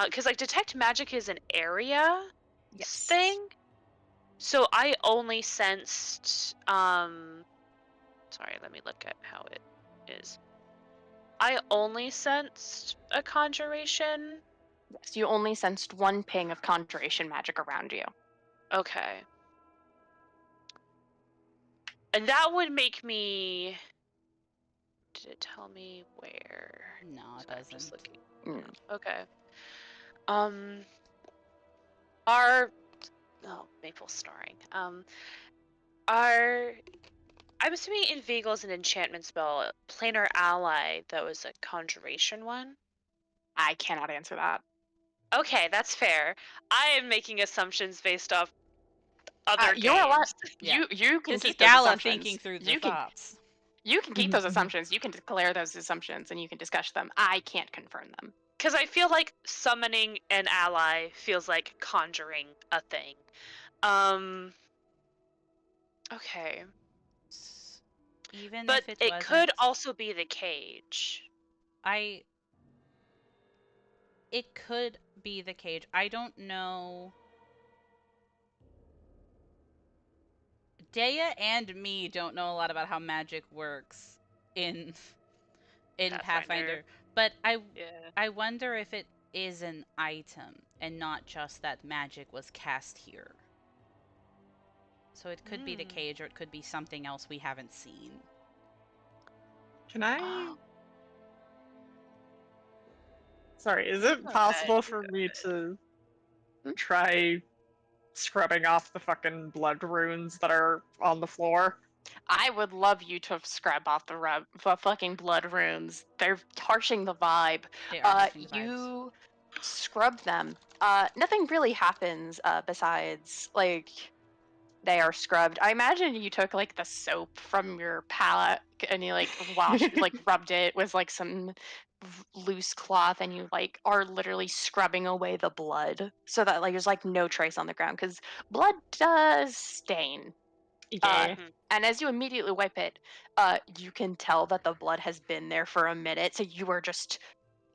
Because like detect magic is an area Yes. thing. So I only sensed sorry, let me look at how it is. I only sensed a conjuration. Yes, you only sensed one ping of conjuration magic around you. Okay. And that would make me did it tell me where? No, it Sorry, I'm just doesn't. looking. Mm. Okay. Um our oh, Maple snoring. Our I'm assuming Inveigle is an enchantment spell. Planar Ally, that was a conjuration one. I cannot answer that. Okay, that's fair. I am making assumptions based off other You're allowed. games. Yeah. You can This is keep those Gala assumptions. thinking through the You can thoughts. keep those assumptions. You can declare those assumptions and you can discuss them. I can't confirm them. Because I feel like summoning an ally feels like conjuring a thing. Okay. Even But if it it could wasn't, also be the cage. I. It could be the cage. I don't know. Dea and me don't know a lot about how magic works in Pathfinder. Pathfinder, but Yeah. I wonder if it is an item and not just that magic was cast here. So it could be the cage or it could be something else we haven't seen. Can I? Oh, Sorry, is it go possible ahead. for me to Hmm? try scrubbing off the fucking blood runes that are on the floor? I would love you to scrub off the fucking blood runes. They're harshing the vibe. They are harshing the vibes. You scrub them. Nothing really happens besides like they are scrubbed. I imagine you took like the soap from your palette and you like washed, like rubbed it with like some loose cloth, and you like are literally scrubbing away the blood so that like there's like no trace on the ground because blood does stain. Yeah. And as you immediately wipe it, you can tell that the blood has been there for a minute. So you are just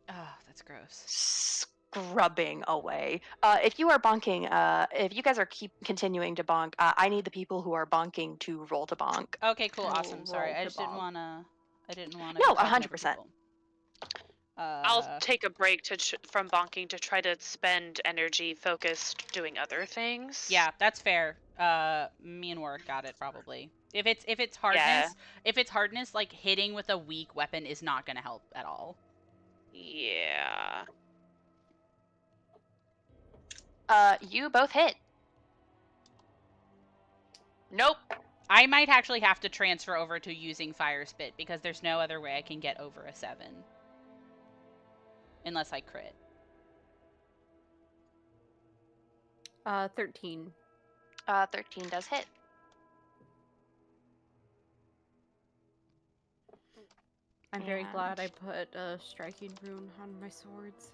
Oh, that's gross. grubbing away. If you are bonking, if you guys are continuing to bonk, I need the people who are bonking to roll to bonk. Okay, cool, I will awesome. Sorry, roll I to just didn't bonk. wanna. I didn't wanna No, be talking over 100%. people. I'll take a break from bonking to try to spend energy focused doing other things. Yeah, that's fair. Me and Warwick got it probably. If it's hardness, like hitting with a weak weapon is not gonna help at all. Yeah. You both hit. Nope. I might actually have to transfer over to using Fire Spit because there's no other way I can get over a 7. Unless I crit. 13. 13 does hit. I'm very glad I And- put a striking rune on my swords.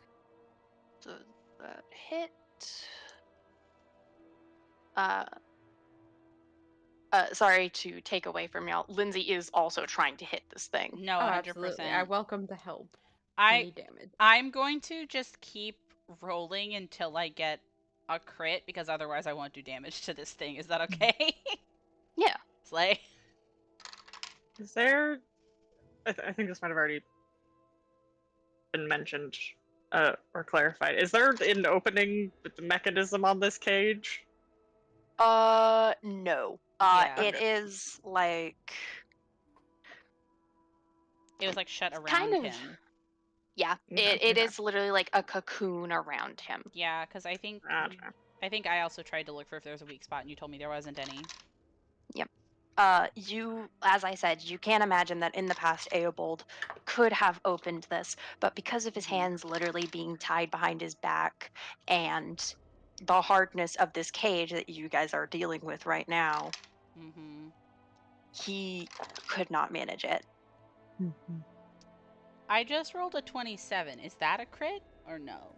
So that hit. Sorry to take away from y'all. Lindsay is also trying to hit this thing. No, Oh, 100%. absolutely. I welcome the help. I Any damage. I'm going to just keep rolling until I get a crit because otherwise I won't do damage to this thing. Is that okay? Yeah. Slay. Is there? I think this might have already been mentioned or clarified. Is there an opening mechanism on this cage? No. Yeah. It is like It was like shut around kind of- him. yeah. Okay, It okay. is literally like a cocoon around him. Yeah, because I think Gotcha. I also tried to look for if there was a weak spot and you told me there wasn't any. You, as I said, you can imagine that in the past Eobold could have opened this, but because of his Mhm. hands literally being tied behind his back and the hardness of this cage that you guys are dealing with right now, Mm-hmm. he could not manage it. I just rolled a 27. Is that a crit or no?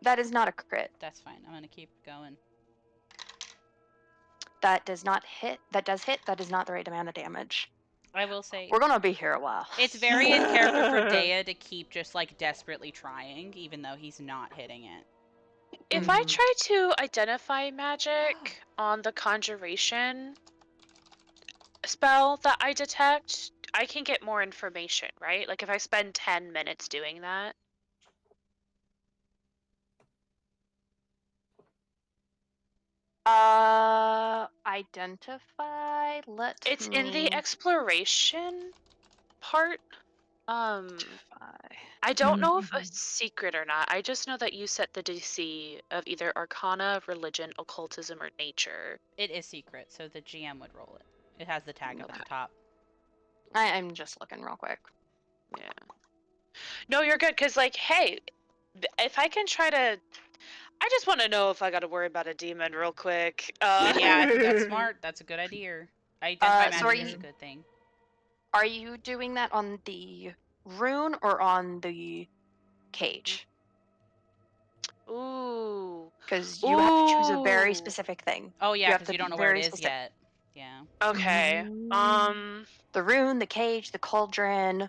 That is not a crit. That's fine. I'm gonna keep going. That does not hit. That does hit. That is not the right amount of damage. I will say We're gonna be here a while. it's very in character for Dea to keep just like desperately trying, even though he's not hitting it. If I Mhm. try to identify magic on the conjuration spell that I detect, I can get more information, right? Like if I spend 10 minutes doing that. Identify. It's in the exploration part. I don't know if it's secret or not. I just know that you set the DC of either Arcana, Religion, Occultism, or Nature. It is secret, so the GM would roll it. It has the tag up at the top. I'm just looking real quick. Yeah. No, you're good, because, like, hey, if I can try to... I just want to know if I got to worry about a demon real quick. Yeah, I think that's smart. That's a good idea. Identify so magic are is a you- good thing. Are you doing that on the rune or on the cage? Ooh. Because you have to choose a very Ooh. specific thing. Oh yeah, have because to you be don't know where it very is specific. yet. Yeah. Okay. The rune, the cage, the cauldron,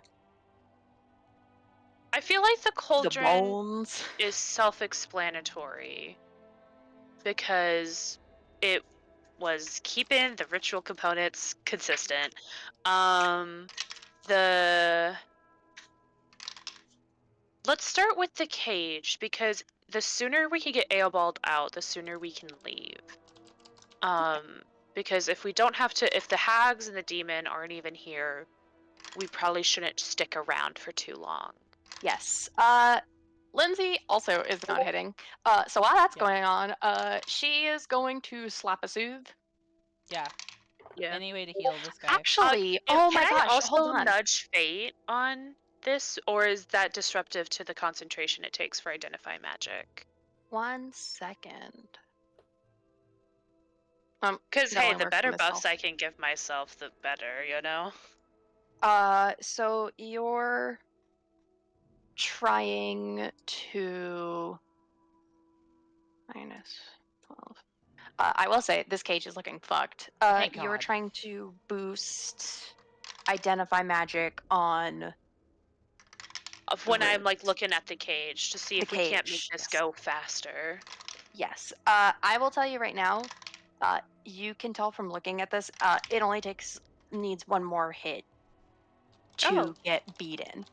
I feel like the the cauldron bones. is self-explanatory because it was keeping the ritual components consistent. Let's start with the cage because the sooner we can get Eobald out, the sooner we can leave. Because if we don't have to, if the hags and the demon aren't even here, we probably shouldn't stick around for too long. Yes. Lindsay also is not hitting. So while that's Yeah. going on, she is going to slap a soothe. Yeah. Yeah. Any way to heal this guy. Actually, oh my Can gosh, I also hold on. nudge fate on this, or is that disruptive to the concentration it takes for identify magic? 1 second. Because that hey, only the works for better buffs myself. I can give myself, the better, you know. So you're trying to minus 12. I will say this cage is looking fucked. Thank You were God. trying to boost identify magic on of The when I'm like runes. looking at the cage to see The if we can't make cage, this yes. go faster. Yes. I will tell you right now. You can tell from looking at this. It only needs one more hit to Oh. get beaten.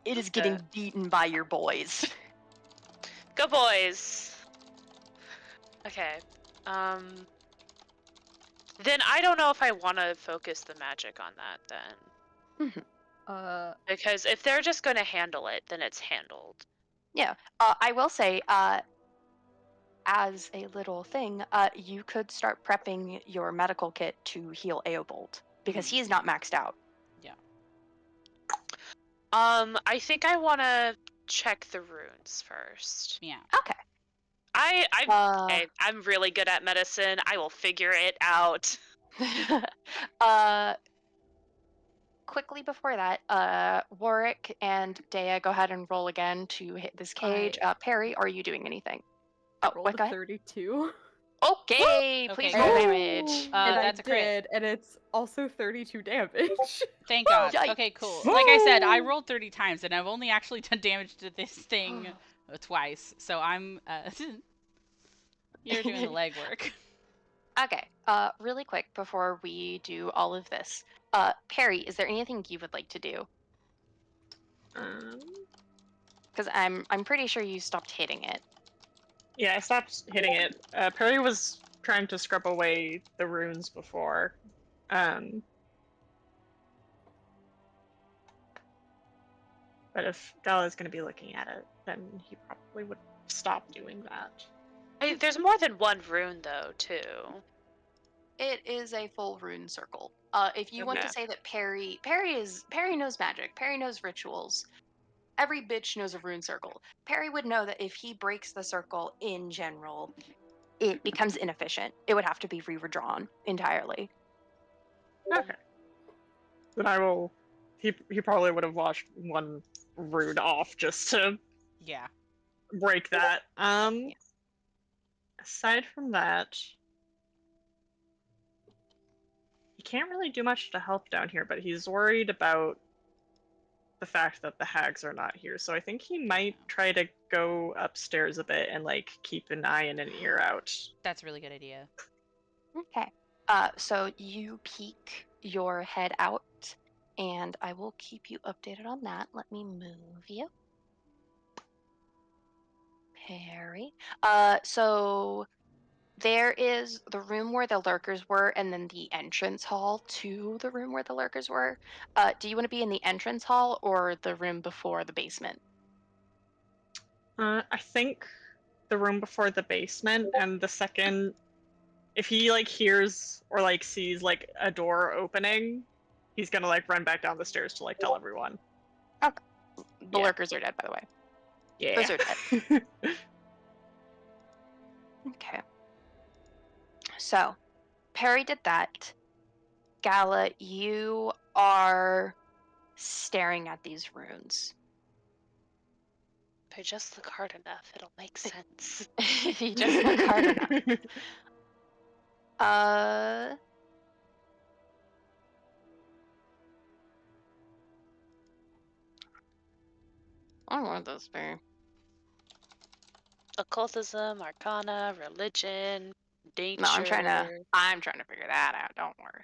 It is Okay. getting beaten by your boys. Go boys. Okay. Then I don't know if I want to focus the magic on that then. Because if they're just going to handle it, then it's handled. Yeah. I will say, as a little thing, you could start prepping your medical kit to heal Aobold because he is not maxed out. Yeah. I think I want to check the runes first. Yeah. Okay. I'm really good at medicine. I will figure it out. Quickly before that, Warwick and Dea, go ahead and roll again to hit this cage. Perry, are you doing anything? Oh, Rolled what? a Go ahead. 32. Okay, please Okay, roll good. damage. And That's I a crit. did, and it's also 32 damage. Thank God. Yikes. Okay, cool. Like I said, I rolled 30 times, and I've only actually done damage to this thing twice. So I'm, you're doing the legwork. Okay, really quick before we do all of this, Perry, is there anything you would like to do? Because I'm pretty sure you stopped hitting it. Yeah, I stopped hitting it. Perry was trying to scrub away the runes before. But if Gala's going to be looking at it, then he probably would stop doing that. There's more than one rune though, too. It is a full rune circle. If you want to Okay. say that Perry knows magic, Perry knows rituals. Every bitch knows a rune circle. Perry would know that if he breaks the circle in general, it becomes inefficient. It would have to be redrawn entirely. Okay. Then I will. He probably would have washed one rune off just to Yeah. break that. Aside from that, he can't really do much to help down here, but he's worried about the fact that the hags are not here. So I think he might try to go upstairs a bit and like keep an eye and an ear out. That's a really good idea. Okay. So you peek your head out, and I will keep you updated on that. Let me move you. Perry. So there is the room where the lurkers were, and then the entrance hall to the room where the lurkers were. Do you want to be in the entrance hall or the room before the basement? I think the room before the basement, and the second, if he like hears or like sees like a door opening, he's gonna like run back down the stairs to like tell everyone. The Yeah. lurkers are dead, by the way. Yeah. Those are dead. Okay. So, Perry did that. Gala, you are staring at these runes. If I just look hard enough, it'll make sense. If you just look hard enough. I want this to be. Occultism, arcana, religion, nature. No, I'm trying to figure that out. Don't worry.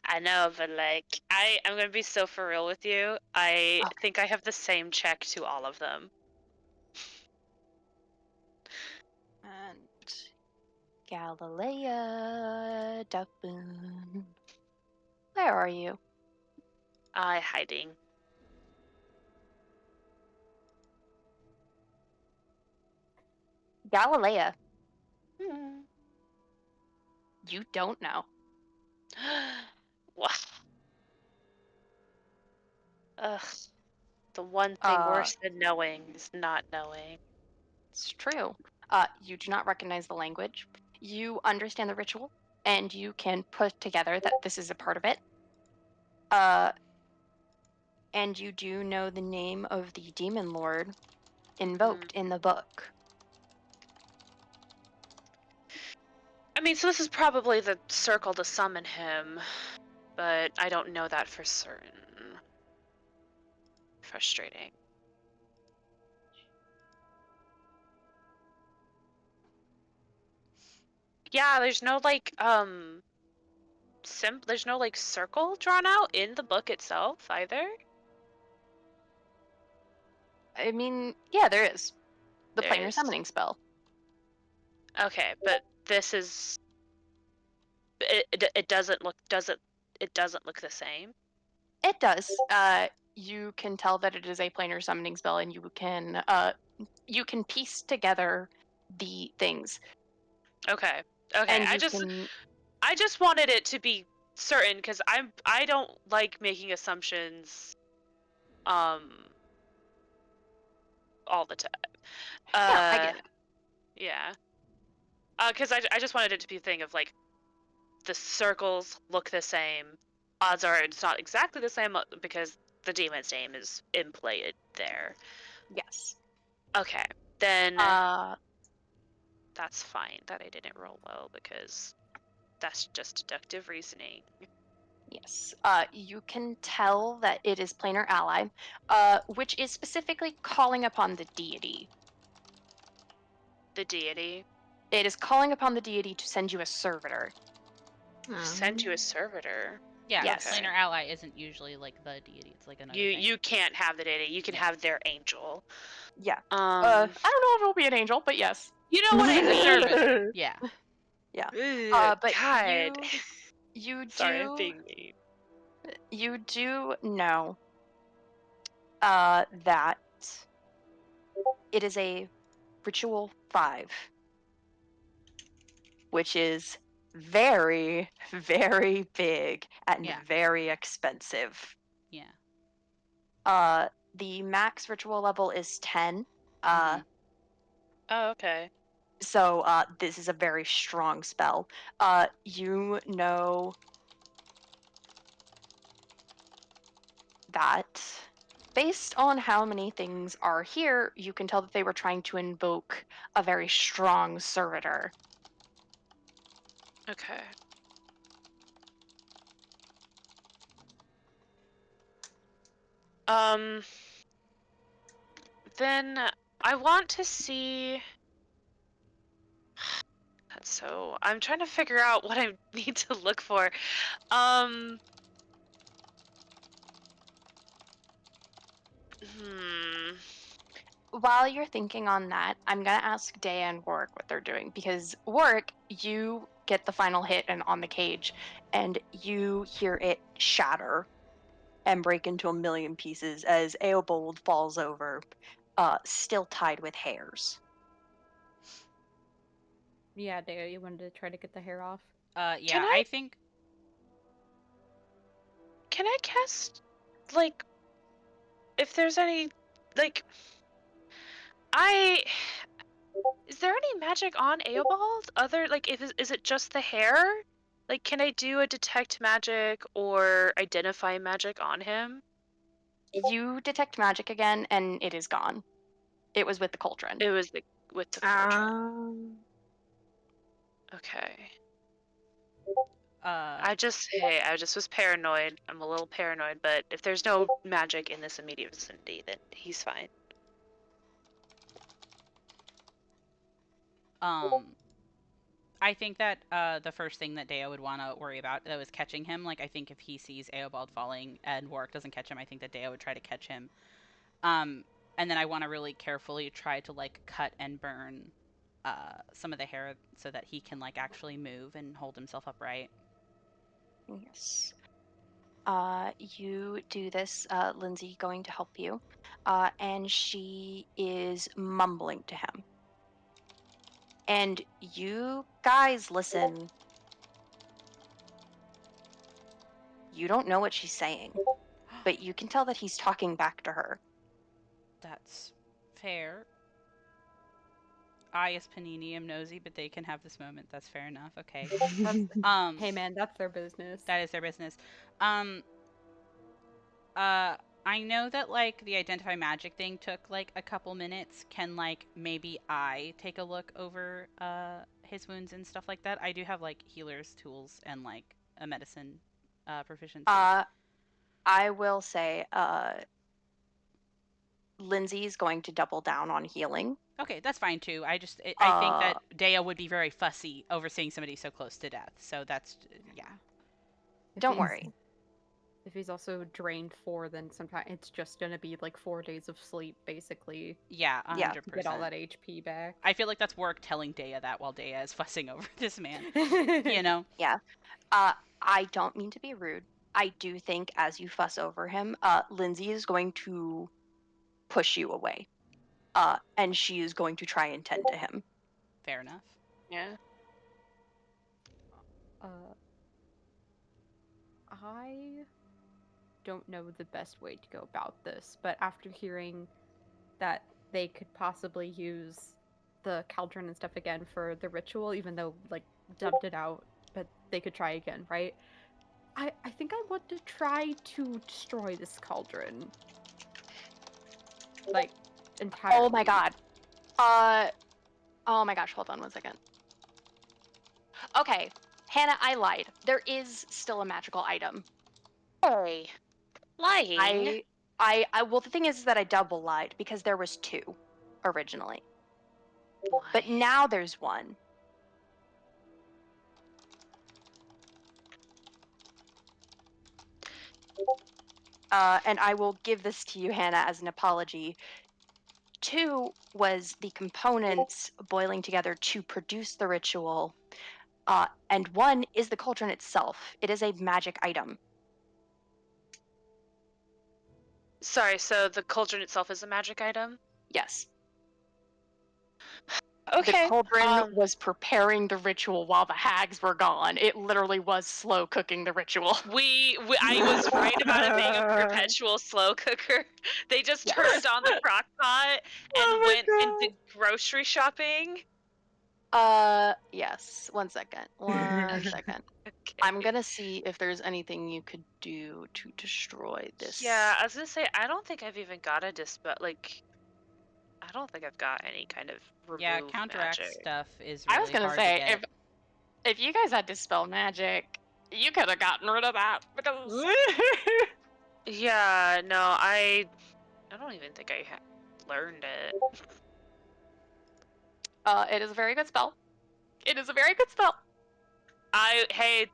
I know, but like, I'm gonna be so for real with you. I Okay. think I have the same check to all of them. And Galilea Duckboon. Where are you? Hiding. Galilea, you don't know. What? Ugh. The one thing worse than knowing is not knowing. It's true. You do not recognize the language. You understand the ritual, and you can put together that this is a part of it. And you do know the name of the demon lord invoked in the book. I mean, so this is probably the circle to summon him, but I don't know that for certain. Frustrating. Yeah, there's no like there's no like circle drawn out in the book itself either. I mean, yeah, there is. The There planar is. summoning spell. Okay, but this is it doesn't look the same. It does. You can tell that it is a planar summoning spell, and you can piece together the things. Okay. Okay. And you can. I just wanted it to be certain because I don't like making assumptions all the time. No, I get it. Yeah. Because I just wanted it to be a thing of like the circles look the same. Odds are it's not exactly the same because the demon's name is implanted there. Yes. Okay. Then Uh, that's fine that I didn't roll well because that's just deductive reasoning. yes. You can tell that it is planar ally, which is specifically calling upon the deity. The deity It is calling upon the deity to send you a servitor. send you a servitor. Yeah, Yes. planar ally isn't usually like the deity. It's like another thing. You can't have the deity. You can Yeah. have their angel. Yeah. I don't know if it'll be an angel, but yes. You know what I The mean? servitor. Yeah. Yeah. Ugh, But God. you Sorry, I'm do being mean. you do know that it is a ritual 5, which is very, very big and Yeah. very expensive. Yeah. The max ritual level is 10. Mhm. Oh, okay. So this is a very strong spell. You know that based on how many things are here, you can tell that they were trying to invoke a very strong servitor. Okay. Then I want to see. I'm trying to figure out what I need to look for. Hmm. While you're thinking on that, I'm gonna ask Dea and Warwick what they're doing, because Warwick, you get the final hit and on the cage, and you hear it shatter and break into a million pieces as Eobold falls over, still tied with hairs. Yeah, Dea, you wanted to try to get the hair off? Yeah, I- I think Can I cast, like, if there's any, like, is there any magic on Eobald? Like, is it just the hair? Like, can I do a detect magic or identify magic on him? You detect magic again, and it is gone. It was with the cauldron. It was with the cauldron. Okay. I just was paranoid. I'm a little paranoid, but if there's no magic in this immediate vicinity, then he's fine. I think that the first thing that Deo would want to worry about that was catching him. Like, I think if he sees Eobald falling and Warwick doesn't catch him, I think that Deo would try to catch him. And then I want to really carefully try to like cut and burn some of the hair so that he can like actually move and hold himself upright. Yes. You do this, Lindsay going to help you, and she is mumbling to him. And you guys listen. You don't know what she's saying, but you can tell that he's talking back to her. That's fair. I, as Panini, am nosy, but they can have this moment. That's fair enough. Okay. Hey man, that's their business. That is their business. I know that like the identify magic thing took like a couple minutes. Can like maybe I take a look over his wounds and stuff like that? I do have like healer's tools and like a medicine proficiency. I will say, Lindsay's going to double down on healing. Okay, that's fine too. I think Uh, that Dea would be very fussy over seeing somebody so close to death. So that's yeah. If Don't he's- worry. If he's also drained 4, then sometimes it's just gonna be like 4 days of sleep, basically, Yeah, Yeah, 100%. to get all that HP back. I feel like that's work telling Dea that while Dea is fussing over this man. You know? I don't mean to be rude. I do think as you fuss over him, Lindsay is going to push you away. And she is going to try and tend to him. Fair enough. Yeah. I don't know the best way to go about this, but after hearing that they could possibly use the cauldron and stuff again for the ritual, even though like dumped it out, but they could try again, right? I think I want to try to destroy this cauldron. Like entirely. Oh my god. Oh my gosh, hold on one second. Okay, Hannah, I lied. There is still a magical item. Hey. Lying. Well, the thing is that I double lied because there was 2 originally, but Lying. now there's 1. And I will give this to you, Hannah, as an apology. 2 was the components boiling together to produce the ritual, and 1 is the cauldron itself. It is a magic item. Sorry, so the cauldron itself is a magic item? Yes. Okay. The cauldron was preparing the ritual while the hags were gone. It literally was slow cooking the ritual. I was right about it being a perpetual slow cooker. They just Yes. turned on the crock pot and Oh my went God. into grocery shopping. Yes. 1 second. 1 second. Okay. I'm gonna see if there's anything you could do to destroy this. Yeah, I was gonna say I don't think I've even got a dispel. Like, I don't think I've got any kind of remove Yeah, counteract magic. stuff is really I was gonna hard say to get. if you guys had dispel magic, you could have gotten rid of that because Yeah, no, I don't even think I learned it. it is a very good spell. It is a very good spell. Hey,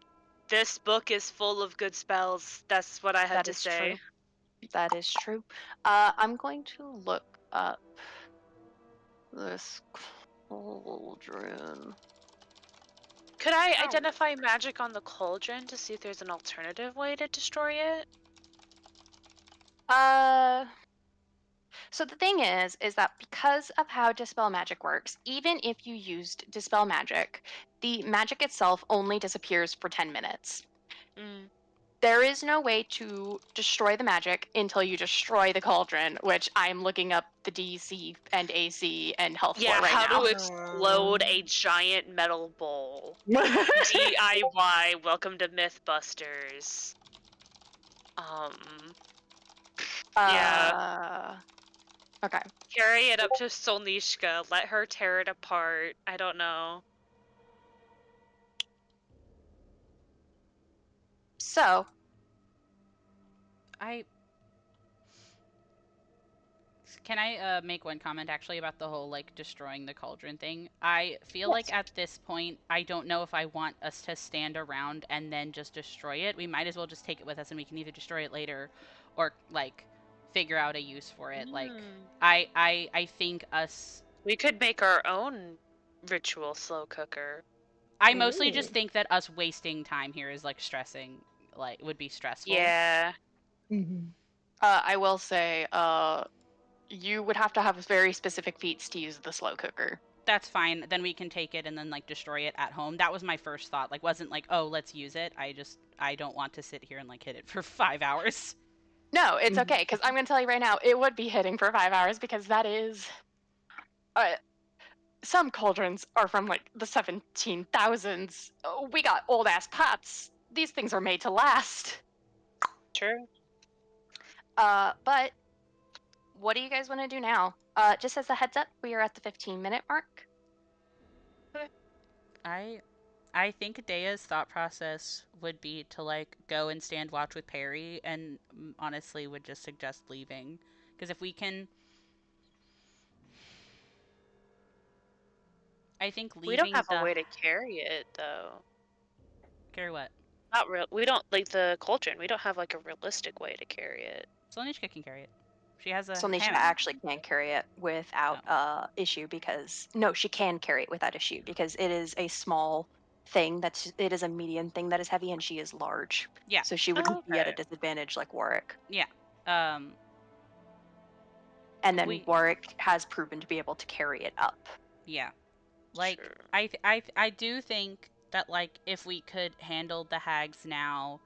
this book is full of good spells. That's what I had That to is say. true. That is true. I'm going to look up this cauldron. Could I Oh. identify magic on the cauldron to see if there's an alternative way to destroy it? So the thing is that because of how Dispel Magic works, even if you used Dispel Magic, the magic itself only disappears for 10 minutes. Mm. There is no way to destroy the magic until you destroy the cauldron, which I'm looking up the DC and AC and health Yeah, for right how now. to explode a giant metal bowl. DIY, welcome to Mythbusters. Yeah. Okay. Carry it up to Solnishka, let her tear it apart. I don't know. So, Can I make one comment actually about the whole like destroying the cauldron thing? I feel Yes. like at this point, I don't know if I want us to stand around and then just destroy it. We might as well just take it with us and we can either destroy it later or like figure out a use for it. Like I think us We could make our own ritual slow cooker. I mostly just Ooh. think that us wasting time here is like stressing, like would be stressful. Yeah. I will say, you would have to have very specific feats to use the slow cooker. That's fine. Then we can take it and then like destroy it at home. That was my first thought. Like wasn't like, "Oh, let's use it." I don't want to sit here and like hit it for 5 hours. No, it's Mhm. okay, because I'm going to tell you right now, it would be hitting for 5 hours because that is. Some cauldrons are from like the 17,000s. We got old ass pots. These things are made to last. True. But what do you guys want to do now? Just as a heads up, we are at the 15-minute mark. I think Dea's thought process would be to like go and stand watch with Perry and honestly would just suggest leaving because if we can I think leaving We don't have the a way to carry it though. carry what? Not real. We don't like the cauldron. We don't have like a realistic way to carry it. Solnishka can carry it. She has a Solnisha hammock. actually can't carry it without issue because no, she can carry it without issue because it is a small thing it is a medium thing that is heavy and she is large. Yeah. So she wouldn't be at a Okay. disadvantage like Warwick. Yeah. And then we Warwick has proven to be able to carry it up. yeah. Like Sure. I do think that like if we could handle the hags now,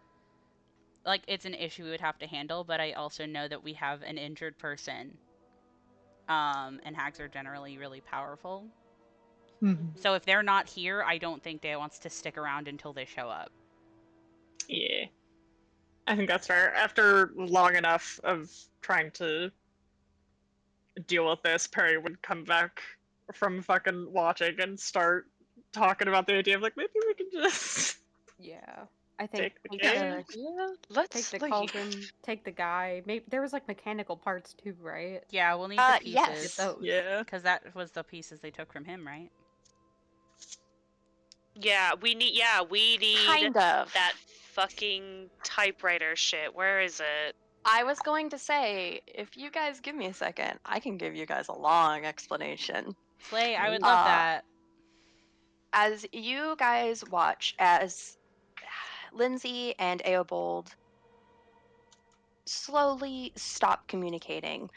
like it's an issue we would have to handle, but I also know that we have an injured person. And hags are generally really powerful. So if they're not here, I don't think Dea wants to stick around until they show up. Yeah. I think that's fair. After long enough of trying to deal with this, Perry would come back from fucking watching and start talking about the idea of like maybe we can just Yeah. I think take the take cage. the, Yeah, take let's the leave. cauldron, take the guy. Maybe there was like mechanical parts too, right? Yeah, we'll need the Yes. pieces. Get those. Yeah. Because that was the pieces they took from him, right? Yeah, we need Kind of. that fucking typewriter shit. Where is it? I was going to say, if you guys give me a second, I can give you guys a long explanation. Slay, I would love that. As you guys watch as Lindsay and Aobold slowly stop communicating,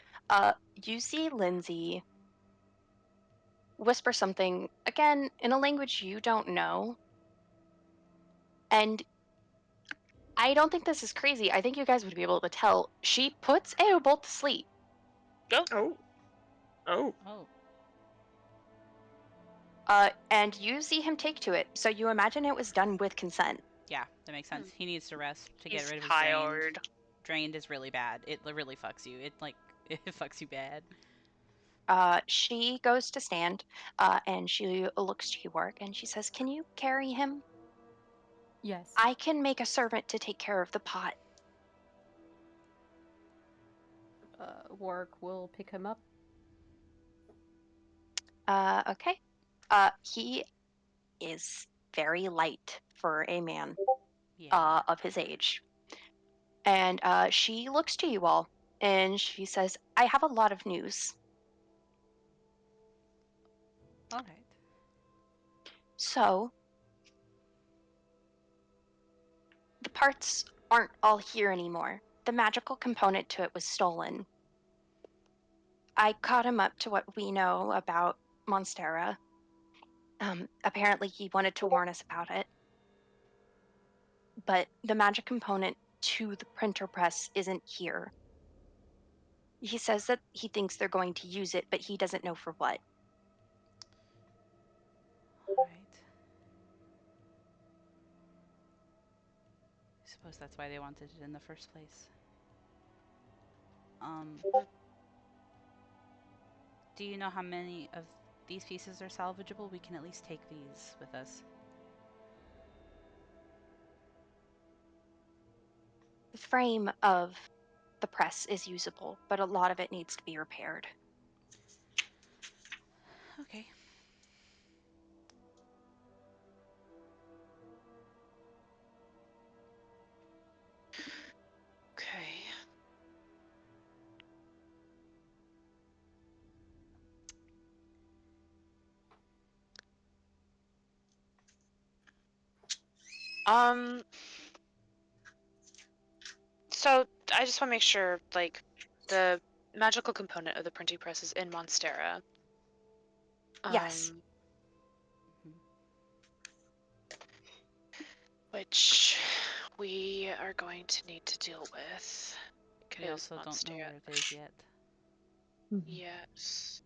you see Lindsay whisper something, again, in a language you don't know. And I don't think this is crazy. I think you guys would be able to tell. She puts Aobold to sleep. Oh. Oh. Oh. And you see him take to it, so you imagine it was done with consent. Yeah, that makes sense. He needs to rest to He's get rid of his tired. Drained is really bad. It really fucks you. It like it fucks you bad. She goes to stand, and she looks to York, and she says, "Can you carry him? Yes. I can make a servant to take care of the pot." Warwick will pick him up. Okay. He is very light for a man Yeah. of his age. And she looks to you all, and she says, "I have a lot of news. All right. So, the parts aren't all here anymore. The magical component to it was stolen. I caught him up to what we know about Monstera. Apparently, he wanted to warn us about it. But the magic component to the printer press isn't here. He says that he thinks they're going to use it, but he doesn't know for what." All right. I suppose that's why they wanted it in the first place. Do you know how many of these pieces are salvageable? We can at least take these with us. The frame of the press is usable, but a lot of it needs to be repaired. Okay. Okay. So I just want to make sure, like, the magical component of the printing press is in Monstera. Yes. Which we are going to need to deal with. We also don't know Monstera. where it is yet. Yes.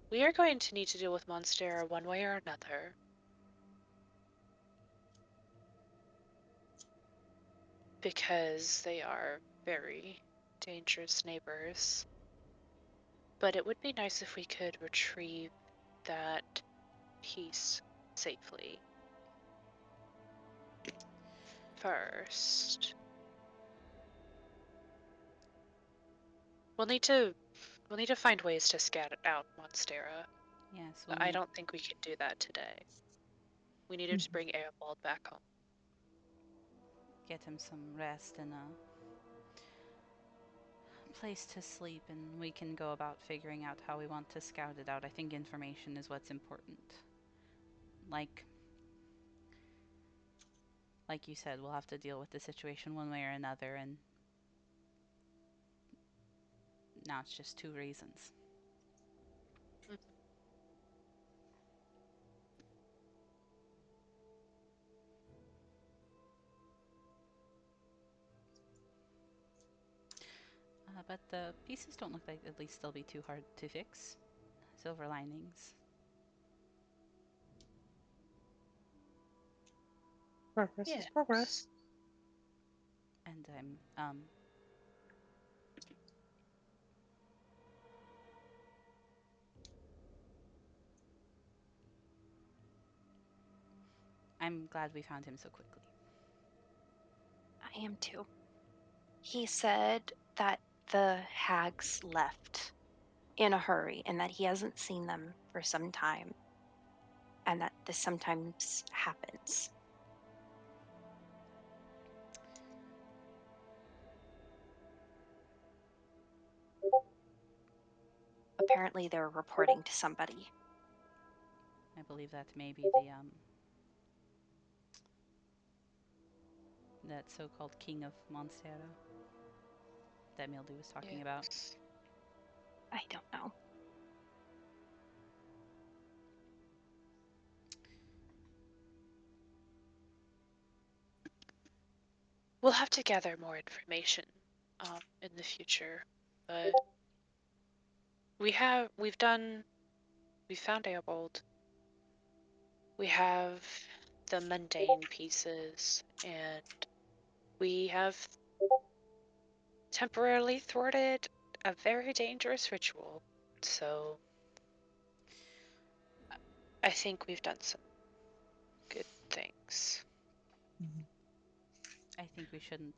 We are going to need to deal with Monstera one way or another. Because they are very dangerous neighbors. But it would be nice if we could retrieve that piece safely. first, we'll need to find ways to scout out Monstera. Yes, But we'll I need don't think we can do that today. We needed to bring Airbold back home. get him some rest and a place to sleep, and we can go about figuring out how we want to scout it out. I think information is what's important. Like you said, we'll have to deal with the situation one way or another, and now it's just 2 reasons. But the pieces don't look like at least they'll be too hard to fix. Silver linings. Progress is progress. And I'm glad we found him so quickly. I am too. He said that the hags left in a hurry and that he hasn't seen them for some time, and that this sometimes happens. Apparently, they're reporting to somebody. I believe that may be the that so-called king of Monstera that Mildew was talking about. I don't know. We'll have to gather more information in the future, but we found Airbold. We have the mundane pieces, and we have temporarily thwarted a very dangerous ritual. So I think we've done some good things. I think we shouldn't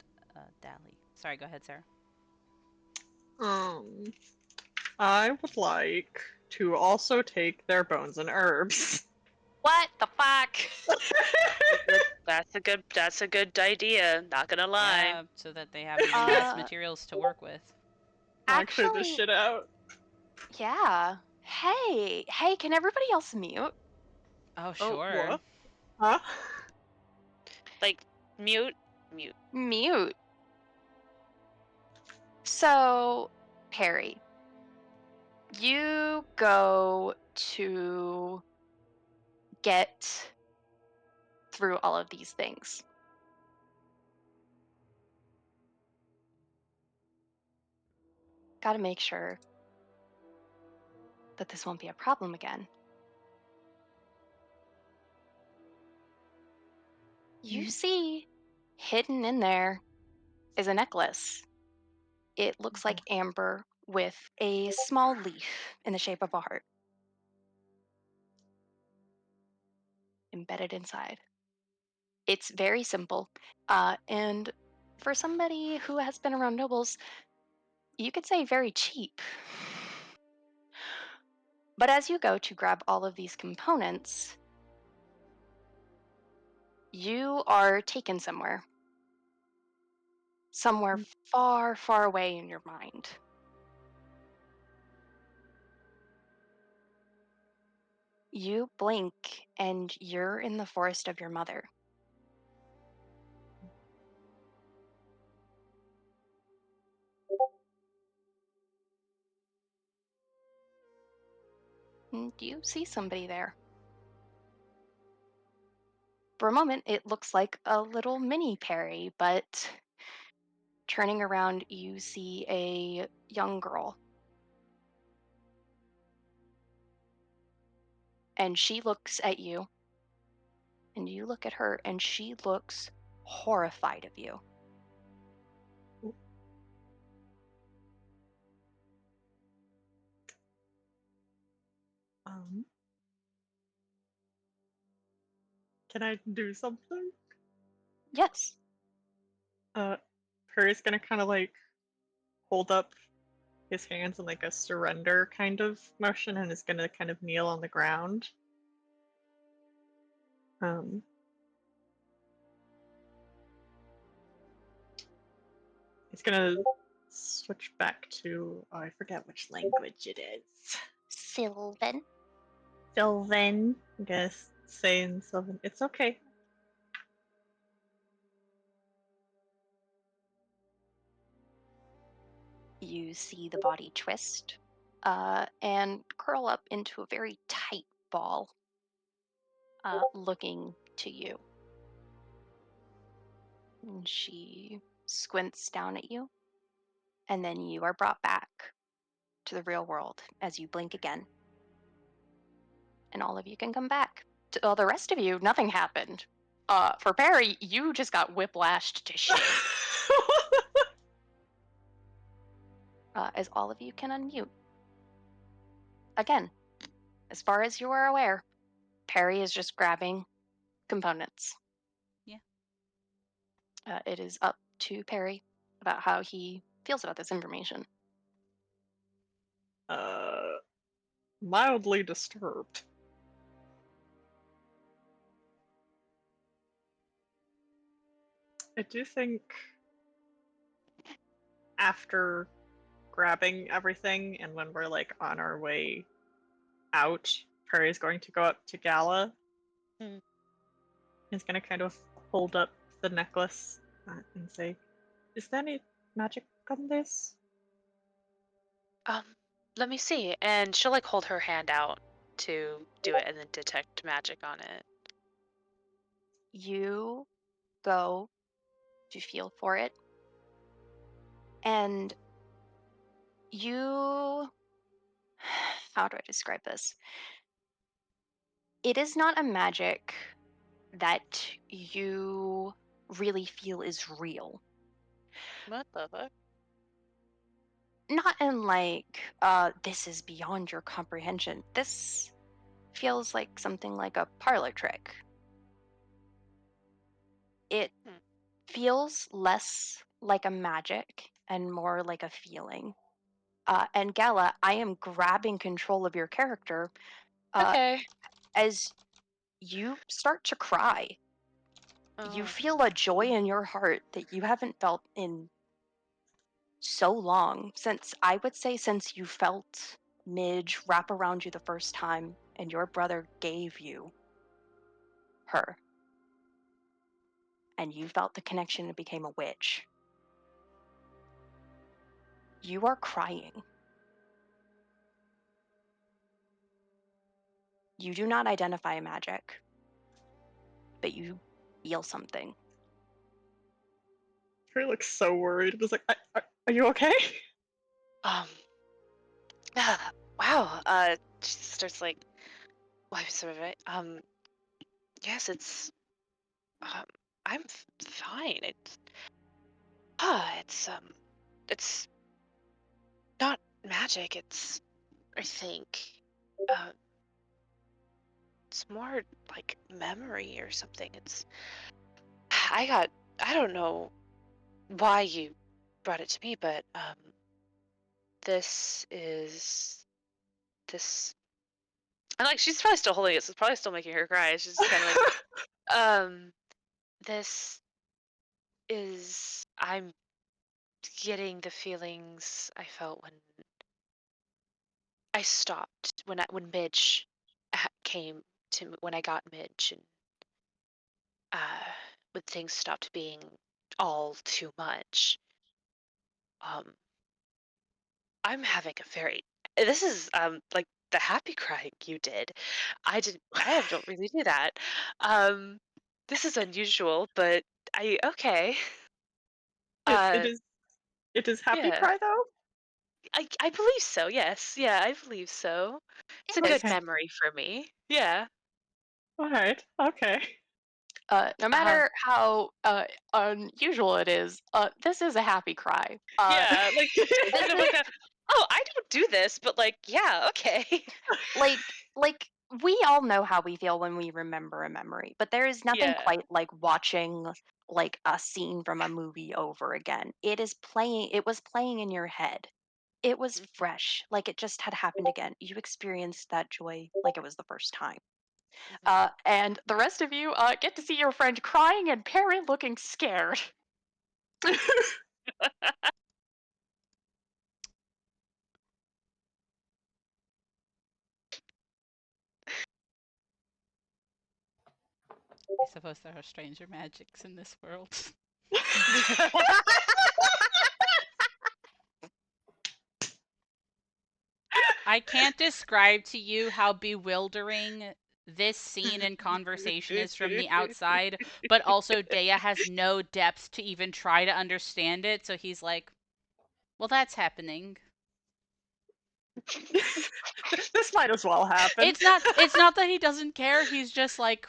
dally. Sorry, go ahead, Sarah. I would like to also take their bones and herbs. What the fuck? That's a good idea. Not gonna lie. Yeah, so that they have even less materials to work with. I clear this Actually, shit out. yeah. Hey, can everybody else mute? Oh, sure. What? Huh? Like mute. Mute. So, Perry, you go to get through all of these things. Gotta make sure that this won't be a problem again. You see, hidden in there is a necklace. It looks like amber with a small leaf in the shape of a heart embedded inside. It's very simple. And for somebody who has been around nobles, you could say very cheap. But as you go to grab all of these components, you are taken somewhere. Somewhere far, far away in your mind. You blink and you're in the forest of your mother. And you see somebody there. For a moment, it looks like a little mini Perry, but turning around, you see a young girl. And she looks at you, and you look at her, and she looks horrified of you. Can I do something? Yes. Perry's gonna kind of like hold up his hands in like a surrender kind of motion and is gonna kind of kneel on the ground. Um, he's gonna switch back to, oh, I forget which language it is. Sylvan. Sylvan. I guess saying Sylvan. It's okay. You see the body twist and curl up into a very tight ball, looking to you. And she squints down at you, and then you are brought back to the real world as you blink again. And all of you can come back. To all the rest of you, nothing happened. For Perry, you just got whiplashed to shit. As all of you can unmute. Again, as far as you are aware, Perry is just grabbing components. Yeah. It is up to Perry about how he feels about this information. Mildly disturbed. I do think after grabbing everything and when we're like on our way out, Perry's going to go up to Gala. Hmm. He's gonna kind of hold up the necklace and say, "Is there any magic on this?" Let me see. And she'll like hold her hand out to do it and then detect magic on it. You go to feel for it, and you. How do I describe this? It is not a magic that you really feel is real. What the fuck? Not in like, this is beyond your comprehension. This feels like something like a parlor trick. It feels less like a magic and more like a feeling. And Gala, I am grabbing control of your character Okay. as you start to cry. You Oh. feel a joy in your heart that you haven't felt in so long, since I would say since you felt Midge wrap around you the first time and your brother gave you her. And you felt the connection and became a witch. You are crying. You do not identify magic, but you feel something. Perry looks so worried. It was like, are you okay?" Wow. She starts like wipes her right. Yes, it's. I'm fine. It's not magic. I think, uh, it's more like memory or something. I don't know why you brought it to me, but this, and like she's probably still holding it, so it's probably still making her cry. She's just kind of like, this I'm getting the feelings I felt when I stopped when Midge came to me, when I got Midge, and when things stopped being all too much. I'm having a very, this is like the happy crying you did. Don't really do that. This is unusual, but okay. It is. It is happy Yeah, cry though. I believe so. Yes, yeah, I believe so. It's a It good is. Okay. memory for me. Yeah. All right. Okay. No matter how unusual it is, this is a happy cry. Yeah, like just This kind of is like a, oh, I don't do this, but like, yeah, okay. like we all know how we feel when we remember a memory, but there is nothing Yeah. quite like watching like a scene from a movie over again. It was playing in your head. It was Mhm. fresh, like it just had happened again. You experienced that joy like it was the first time. Mhm. And the rest of you get to see your friend crying and Perry looking scared. I suppose there are stranger magics in this world. I can't describe to you how bewildering this scene and conversation is from the outside, but also Dea has no depth to even try to understand it, so he's like, well, that's happening. This might as well happen. It's not that he doesn't care, he's just like,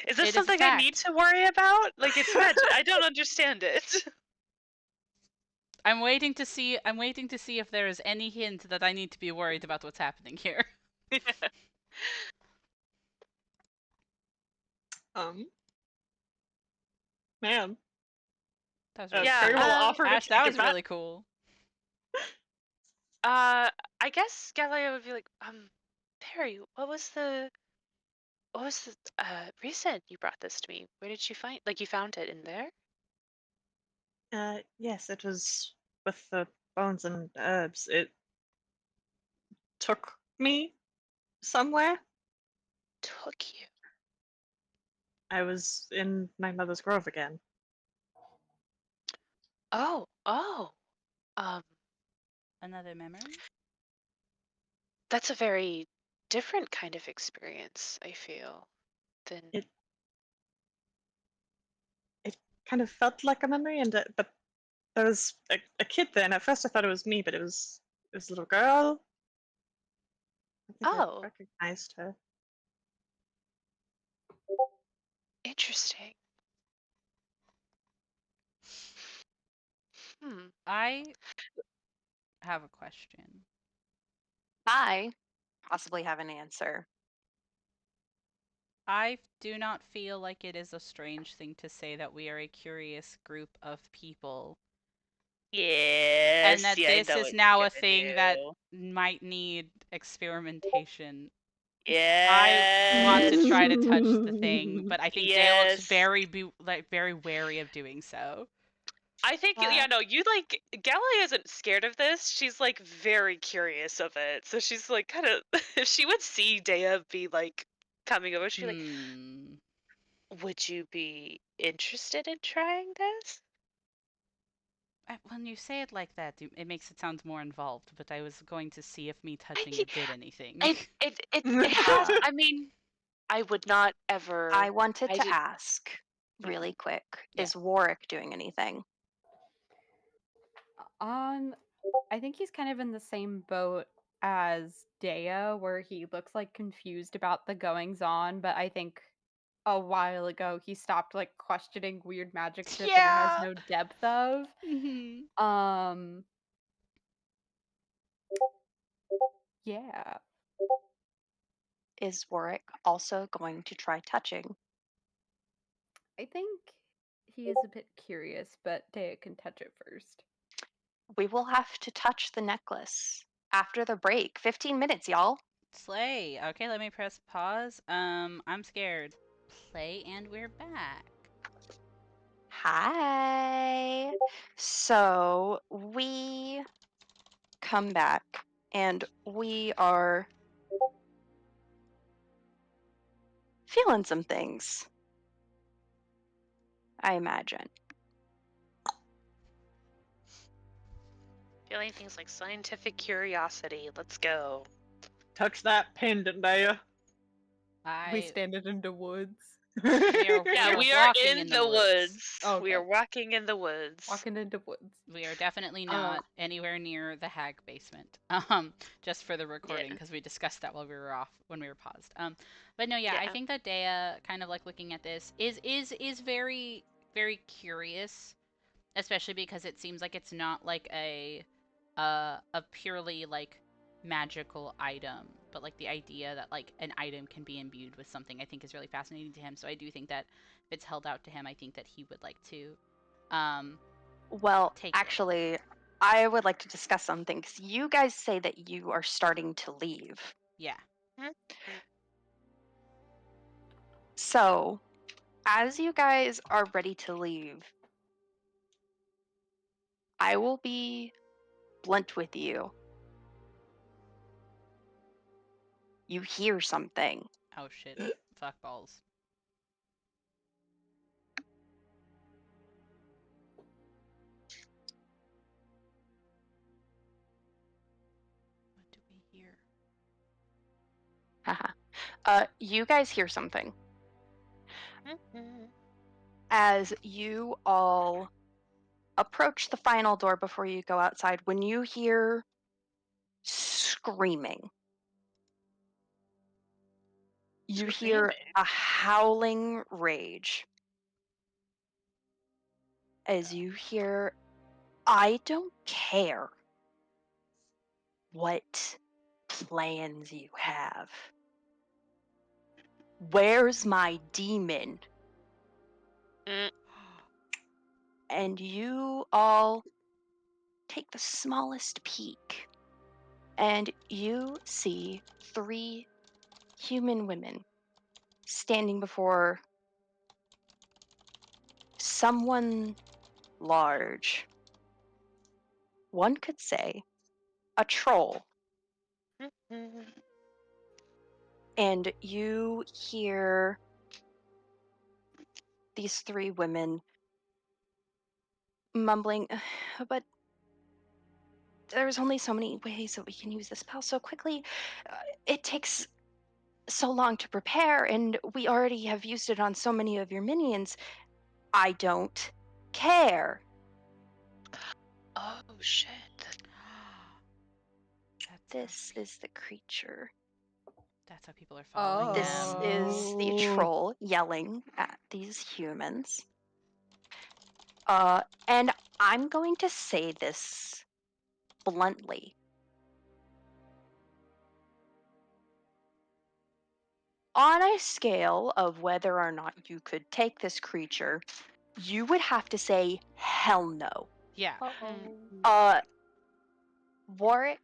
Is this it is a something I need fact. to worry about? Like, it's magic. I don't understand it. I'm waiting to see if there is any hint that I need to be worried about what's happening here. Um, man, That was really Yeah, Perry cool. will offer to Ash, that take was it back. really cool. I guess Galileo would be like, Perry, what was the reason you brought this to me? Where did you find, like, you found it in there? Yes, it was with the bones and herbs. It took me somewhere. Took you. I was in my mother's grove again. Oh, um, Another memory? that's a very different kind of experience, I feel, than, It it kind of felt like a memory, and but there was a kid there, and at first I thought it was me, but it was a little girl. I think I oh, recognized her. interesting. Hmm. I have a question. I possibly have an answer. I do not feel like it is a strange thing to say that we are a curious group of people, and Yes, that yeah, I this know is what now you're a gonna thing that do. might need experimentation. I want to Yes, try to touch the thing, but I think Dale looks yes. very wary of doing so. I think, yeah, Uh, no, you like, Gally isn't scared of this. She's like very curious of it. So she's like kind of, if she would see Dea be like coming over, she'd be like, Hmm. would you be interested in trying this? When you say it like that, it makes it sound more involved, but I was going to see if me I, touching it did anything. it has, uh, I mean, I would not I ever, wanted I to did, ask mhm. really quick, Yeah. is Warwick doing anything? Um, I think he's kind of in the same boat as Dea, where he looks like confused about the goings on, but I think a while ago he stopped like questioning weird magic shit that he has Yeah. no depth of. Hmm. Um, yeah. Is Warwick also going to try touching? I think he is a bit curious, but Dea can touch it first. We will have to touch the necklace after the break. 15 minutes, y'all. Slay. Okay, let me press pause. I'm scared. Play and we're back. Hi. So we come back and we are feeling some things, I imagine. Feeling things like scientific curiosity. Let's go. Touch that pendant, Dea. We I stand it into woods. we are Yeah, we are walking in in the the woods. woods. Oh, We okay. are walking in the woods. Walking into woods. We are definitely Uh, not anywhere near the hag basement. Just for the recording, Yeah. because we discussed that while we were off when we were paused. But no, yeah, I Yeah. think that Dea, kind of like looking at this, is very curious, especially because it seems like it's not like a purely like magical item, but like the idea that like an item can be imbued with something, I think is really fascinating to him. So I do think that if it's held out to him, I think that he would like to Well, take it. actually, I would like to discuss something because you guys say that you are starting to leave. Yeah. So, as you guys are ready to leave, I will be blunt with you. You hear something. Oh shit. Fuck balls. What do we hear? Haha. You guys hear something. As you all approach the final door before you go outside, when you hear screaming, you hear a howling rage. As you hear, I don't care what plans you have. Where's my demon? And you all take the smallest peek, and you see 3 human women standing before someone large. One could say a troll. And you hear these 3 women mumbling, but there's only so many ways that we can use this spell so quickly. It takes so long to prepare, and we already have used it on so many of your minions. I don't care. Oh shit. This is the creature. That's how people are following This them. is the Oh. troll yelling at these humans. And I'm going to say this bluntly. On a scale of whether or not you could take this creature, you would have to say hell no. Yeah. Warwick,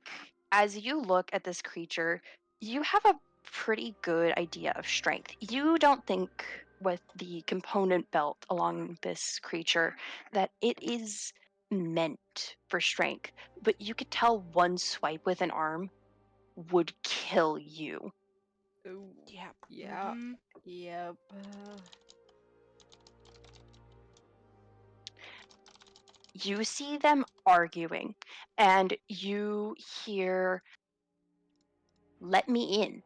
as you look at this creature, you have a pretty good idea of strength. You don't think with the component belt along this creature that it is meant for strength, but you could tell one swipe with an arm would kill you. Ooh. Yep. Yeah. Mhm. Yep. You see them arguing, and you hear, "Let me in.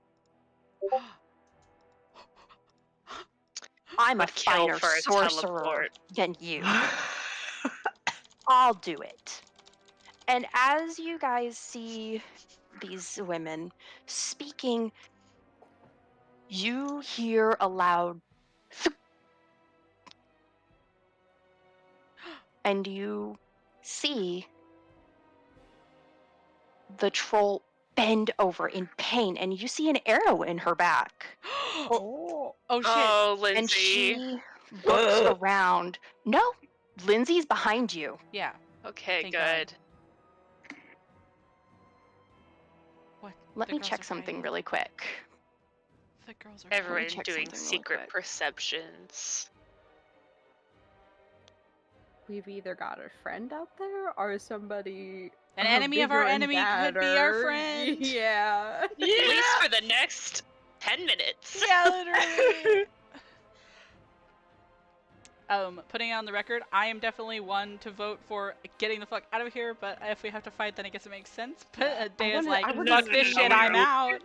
I'm a Would kill finer for a sorcerer teleport. than you. I'll do it." And as you guys see these women speaking, you hear a loud "Thunk," and you see the troll bend over in pain, and you see an arrow in her back. Oh. Oh shit. Oh, And Lindsay. she looks around. No, Lindsay's behind you. Yeah. Okay, Thank God. good. What? Let The me girls check are something fighting. really quick. The girls are Everyone check doing something really secret quick. perceptions. We've either got a friend out there or somebody. An enemy of our bigger and enemy could be our badder. friend. Yeah. At least for the next 10 minutes. Yeah, literally. Putting it on the record, I am definitely one to vote for getting the fuck out of here, but if we have to fight, then I guess it makes sense. But Yeah. Daya's I like, wanna- fuck this shit, I'm out.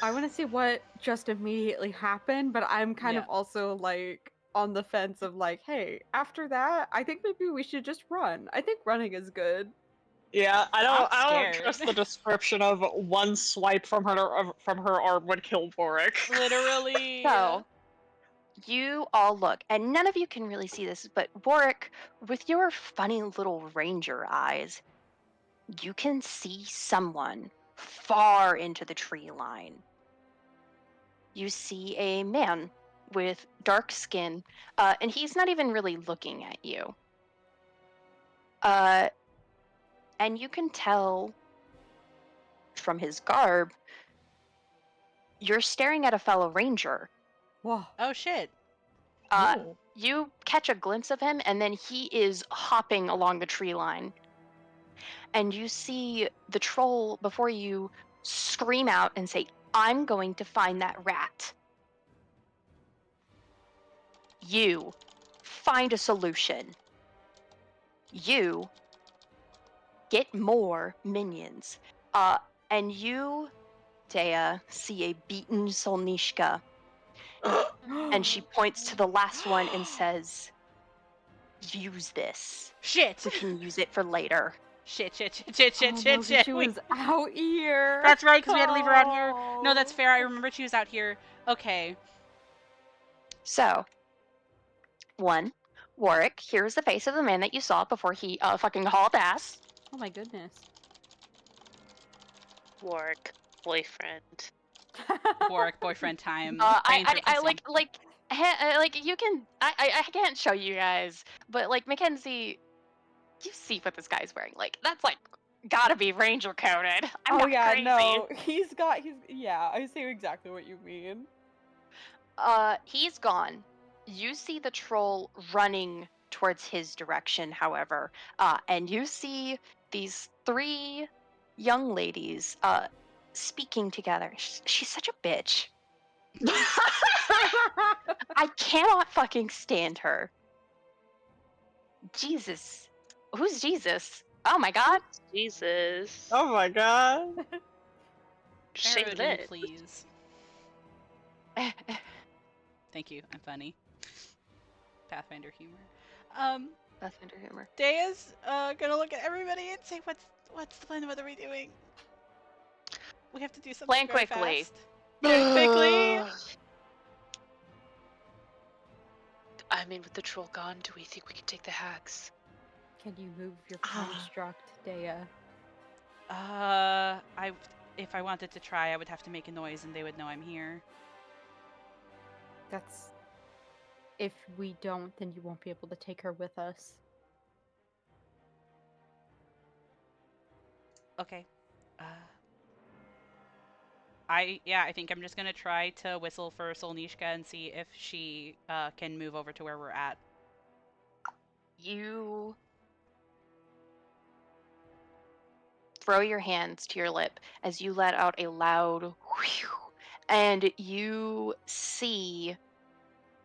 I want to see what just immediately happened, but I'm kind of Yeah. also like on the fence of like, hey, after that, I think maybe we should just run. I think running is good. Yeah, I I'm don't scared. trust the description of one swipe from her arm would kill Boric. Literally. So, you all look, and none of you can really see this, but Warwick, with your funny little ranger eyes, you can see someone far into the tree line. You see a man with dark skin, and he's not even really looking at you. And you can tell from his garb, you're staring at a fellow ranger. Whoa. Oh shit. Ooh. You catch a glimpse of him, and then he is hopping along the tree line. And you see the troll before you scream out and say, "I'm going to find that rat." You find a solution. You get more minions. And you, Dea, see a beaten Solnishka. And she points to the last one and says, "Use this. Shit. We can use it for later." Shit. Oh, no, 'cause she We- was out here. That's right, because we had to leave her out here. No, that's Oh. fair. I remember she was out here. Okay. So, one, Warwick, here's the face of the man that you saw before he fucking hauled ass. Oh my goodness. Warwick, boyfriend. Warwick boyfriend time. I Brains are like you can I can't show you guys, but like Mackenzie, you see what this guy's wearing. Like that's like gotta be ranger coded. I'm Oh not yeah, crazy. no. Yeah, I see exactly what you mean. He's gone. You see the troll running towards his direction, however, and you see these three young ladies speaking together. She's such a bitch. I cannot fucking stand her. Jesus. Who's Jesus? Oh my god. Jesus. Oh my god. She Eridan, lit. please. Thank you. I'm funny. Pathfinder humor. That's under humor. Dea's gonna look at everybody and say, "What's the plan? What are we doing? We have to do something Plan very quickly. fast. Very quickly." I mean, with the troll gone, do we think we can take the hags? Can you move your construct, Dea? If I wanted to try, I would have to make a noise and they would know I'm here. That's... If we don't, then you won't be able to take her with us. Okay. I think I'm just gonna try to whistle for Solnishka and see if she can move over to where we're at. You throw your hands to your lip as you let out a loud whew, and you see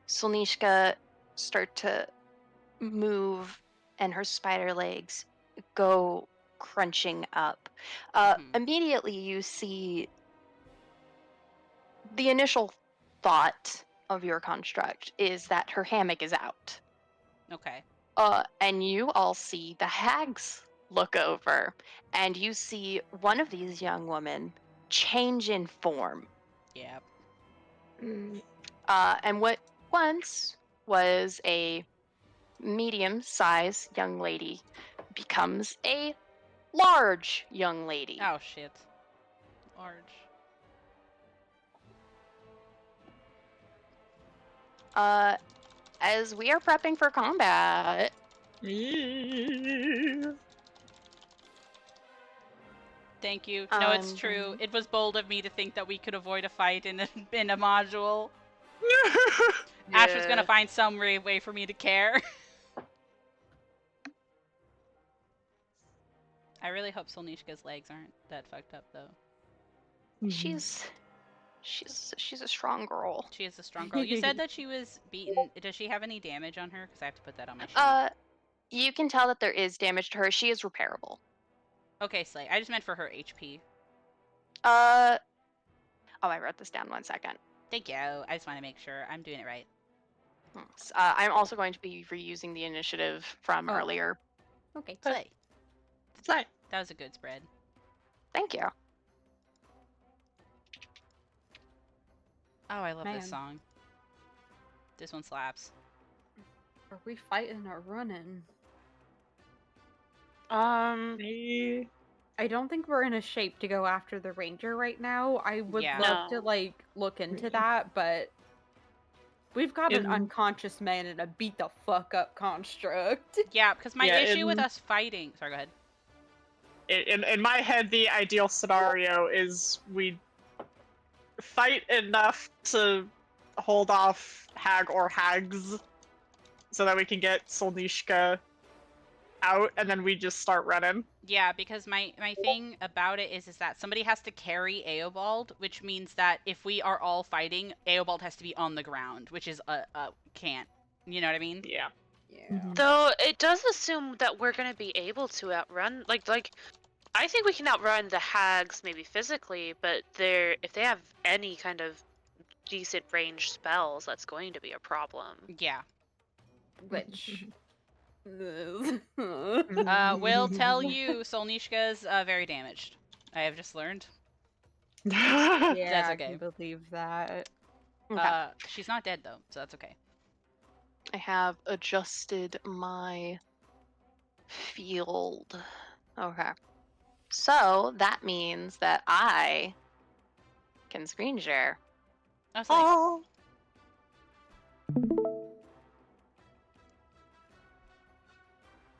Solnishka start to move and her spider legs go crunching up. Mhm. Immediately you see the initial thought of your construct is that her hammock is out. Okay. And you all see the hags look over, and you see one of these young women change in form. Yeah. And what once was a medium-sized young lady becomes a large young lady. Oh shit. Large. As we are prepping for combat, Yeah. Thank you. No, it's true. It was bold of me to think that we could avoid a fight in a module. Ash was gonna find some way for me to care. I really hope Solnishka's legs aren't that fucked up, though. she's a strong girl. She is a strong girl. You said that she was beaten. Does she have any damage on her? Because I have to put that on my sheet. You can tell that there is damage to her. She is repairable. Okay, Slay. I just meant for her HP. Oh, I wrote this down 1 second. Thank you. I just want to make sure I'm doing it right. I'm also going to be reusing the initiative from earlier. Okay. Slay. Slay. That was a good spread. Thank you. Oh, I love Man. this song. This one slaps. Are we fighting or running? Me. I don't think we're in a shape to go after the ranger right now. I would Yeah. love to No. like look into that, but We've got an In- unconscious man in a beat the fuck up construct. Yeah, because my Yeah, issue with in- us fighting. Sorry, go ahead. in my head, the ideal scenario is we fight enough to hold off Hag or Hags so that we can get Solnishka out, and then we just start running. Yeah, because my thing about it is that somebody has to carry Eobald, which means that if we are all fighting, Eobald has to be on the ground, which is can't. You know what I mean? Yeah. Yeah. Though it does assume that we're gonna be able to outrun, like I think we can outrun the hags maybe physically, but if they have any kind of decent range spells, that's going to be a problem. Yeah. Which. Will tell you, Solnishka's very damaged. I have just learned. Yeah, That's I okay. can believe that. Okay. She's not dead though, so that's okay. I have adjusted my field. Okay. So that means that I can screen share. Oh, so nice. Oh.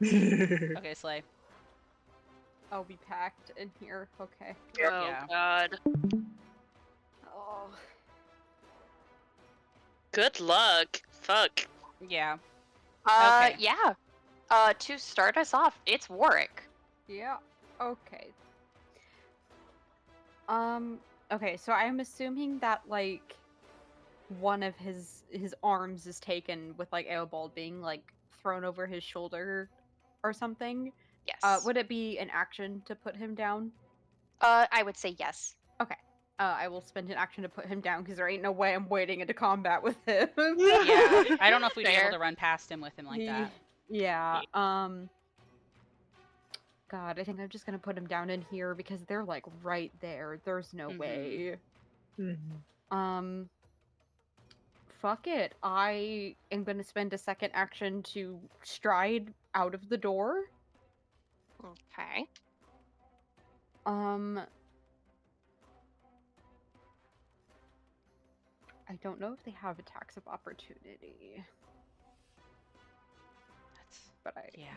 Okay, Slay. I'll be packed in here. Okay. Oh Yeah. god. Oh. Good luck. Fuck. Yeah. Okay. Yeah. To start us off, it's Warwick. Yeah. Okay. Okay, so I'm assuming that like one of his arms is taken with like Eobald being like thrown over his shoulder or something. Yes. Would it be an action to put him down? I would say yes. I will spend an action to put him down because there ain't no way I'm wading into combat with him. Yeah. I don't know if we'd be Fair. able to run past him with him like that. Yeah. God, I think I'm just gonna put him down in here because they're like right there. There's no Mhm. way. Mhm. Fuck it. I am gonna spend a second action to stride out of the door. Okay. I don't know if they have attacks of opportunity, That's but I yeah.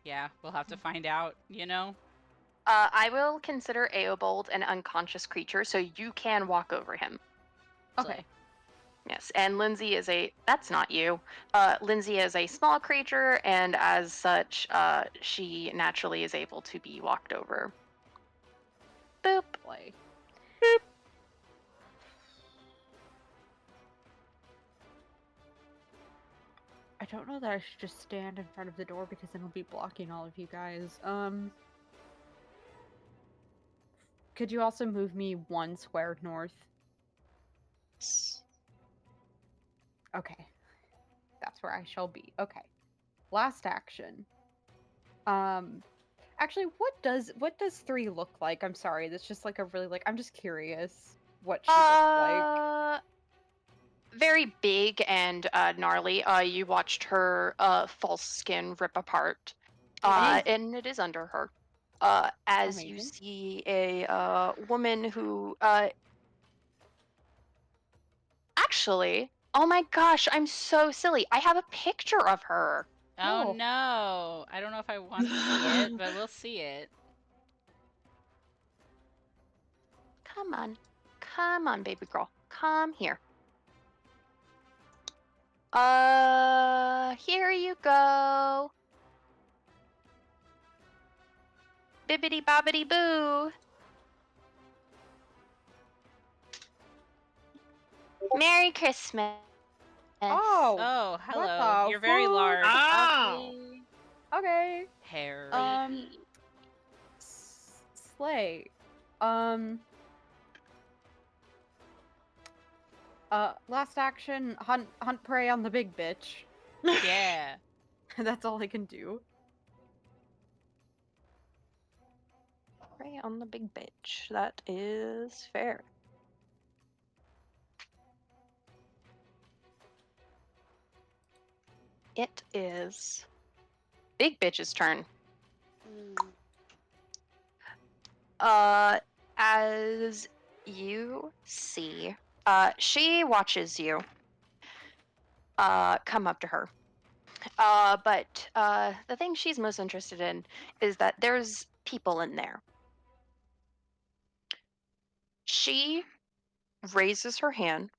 Yeah, we'll have to find out, you know? I will consider Eobold an unconscious creature, so you can walk over him. Okay. Slay. Yes, and Lindsay is that's not you. Lindsay is a small creature, and as such, she naturally is able to be walked over. Boop. Play. I don't know that I should just stand in front of the door because then I'll be blocking all of you guys. Could you also move me 1 square north? Okay. That's where I shall be. Okay. Last action. Actually, what does 3 look like? I'm sorry. That's just like a really like I'm just curious what she looks like. Very big and gnarly. You watched her false skin rip apart, and it is under her. As you Amazing. see a woman who actually, oh my gosh, I'm so silly. I have a picture of her. Oh Oh. no. I don't know if I want to see it, but we'll see it. Come on, baby girl, come here. Here you go. Bibbidi bobbidi boo. Merry Christmas. Oh. Oh, hello. the You're very fuck? large. Ow! Okay. Harry. Slay. Last action, hunt prey on the big bitch. Yeah. That's all I can do. Prey on the big bitch. That is fair. It is big bitch's turn. As you see, she watches you come up to her. But the thing she's most interested in is that there's people in there. She raises her hand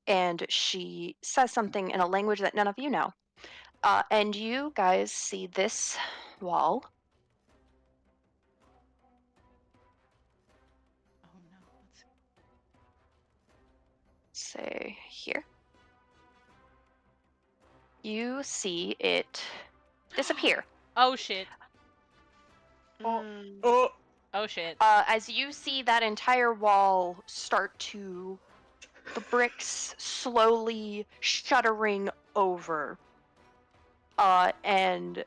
and she says something in a language that none of you know. And you guys see this wall. Oh no. Let's... Say here. You see it disappear. Oh shit. Oh. Mm. Oh. Oh shit. As you see that entire wall start to, the bricks slowly shuddering over. And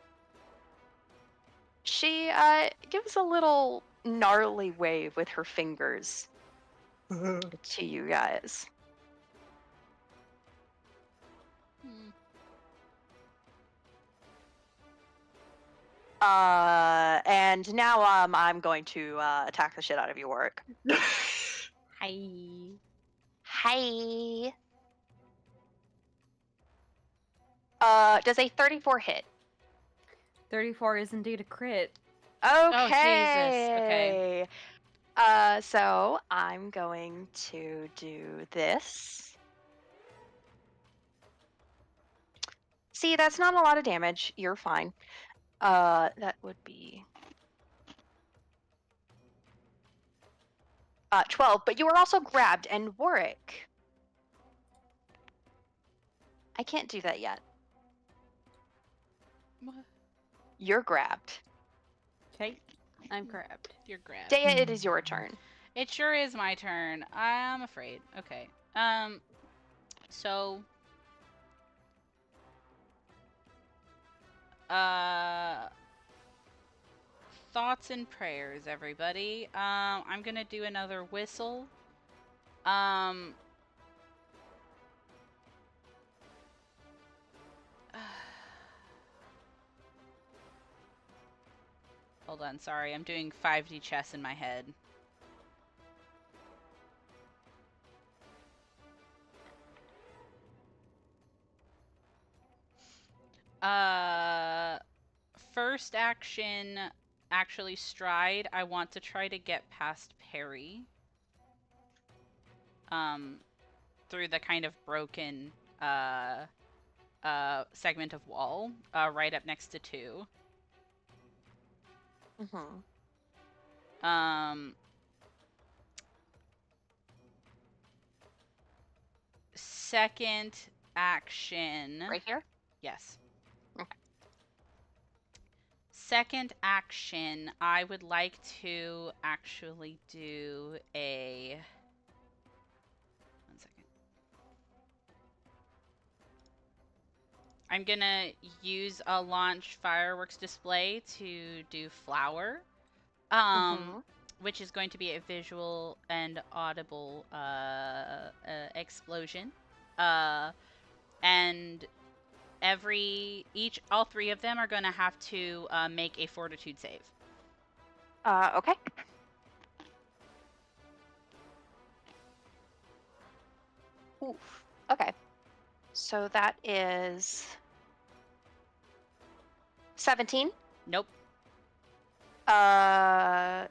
she gives a little gnarly wave with her fingers to you guys. Hmm. And now I'm going to attack the shit out of your work. Hi. Hi. Does a 34 hit? 34 is indeed a crit. Okay. Jesus. Okay. So I'm going to do this. See, that's not a lot of damage. You're fine. That would be 12, but you were also grabbed, and Warwick. I can't do that yet. What? You're grabbed. Okay, I'm grabbed. You're grabbed. Dea, it is your turn. It sure is my turn. I'm afraid. Okay. So thoughts and prayers, everybody. I'm gonna do another whistle. Um Hold on, sorry. I'm doing 5D chess in my head. First action, actually stride. I want to try to get past Perry. Through the kind of broken, segment of wall, right up next to 2. Mm-hmm. Second action. Right here? Yes. Okay. Second action, I would like to actually do a... One second. I'm gonna use a launch fireworks display to do flower. Which is going to be a visual and audible explosion. And all 3 of them are going to have to make a fortitude save. Okay. Oof. Okay. So that is 17. Nope. Oh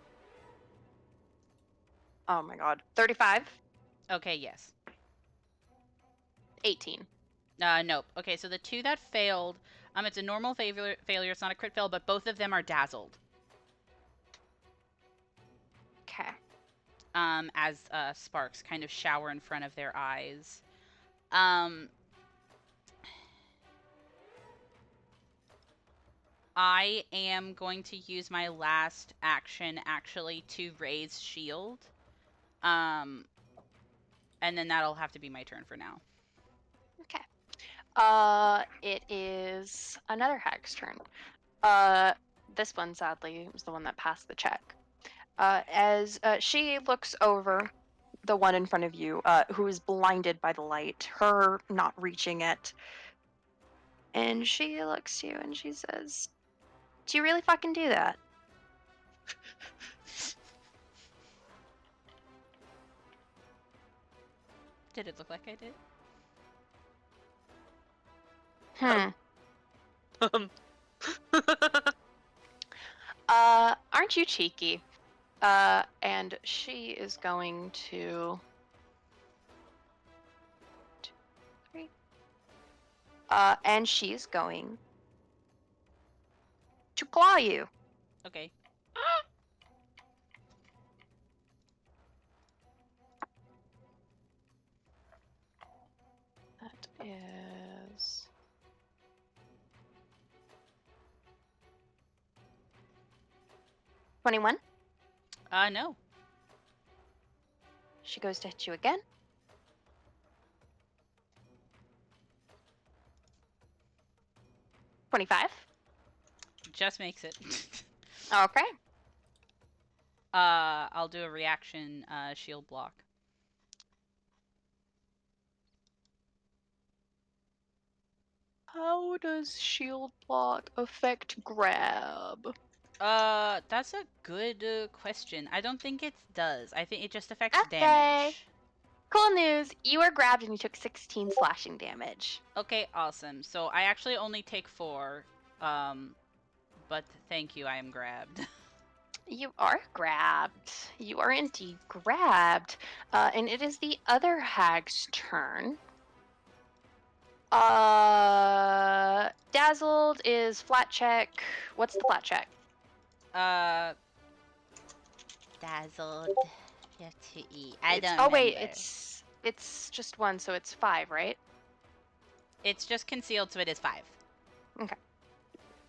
my god. 35. Okay, yes. 18. Nope. Okay, so the 2 that failed, it's a normal failure. It's not a crit fail, but both of them are dazzled. Okay. As sparks kind of shower in front of their eyes. I am going to use my last action actually to raise shield. And then that'll have to be my turn for now. Okay. It is another hag's turn. This one sadly was the one that passed the check. As she looks over the one in front of you, who is blinded by the light, her not reaching it, and she looks to you and she says, "Do you really fucking do that?" Did it look like I did? Aren't you cheeky? And she is going to... 2, 3. And she's going to claw you. Okay. That is... 21. No. She goes to hit you again. 25. Just makes it. Okay. I'll do a reaction shield block. How does shield block affect grab? That's a good question. I don't think it does. I think it just affects Okay. damage. Cool news. You were grabbed and you took 16 slashing damage. Okay, awesome. So I actually only take 4. But thank you, I am grabbed. You are grabbed. You are indeed grabbed. And it is the other hag's turn. Dazzled is flat check. What's the flat check? Dazzled. You have to eat. I It's- don't Oh wait, remember. it's just 1, so it's 5, right? It's just concealed, so it is 5. Okay.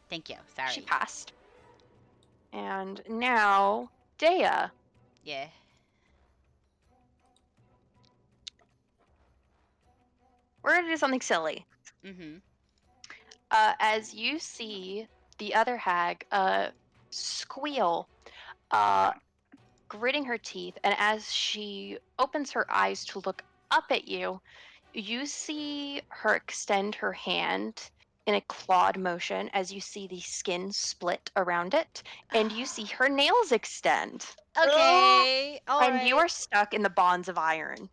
Thank you. Sorry. She passed. And now, Dea. Yeah. We're gonna do something silly. Mm-hmm. As you see the other hag squeal, gritting her teeth, and as she opens her eyes to look up at you, you see her extend her hand in a clawed motion as you see the skin split around it, and you see her nails extend. Okay. All and right. you are stuck in the bonds of iron.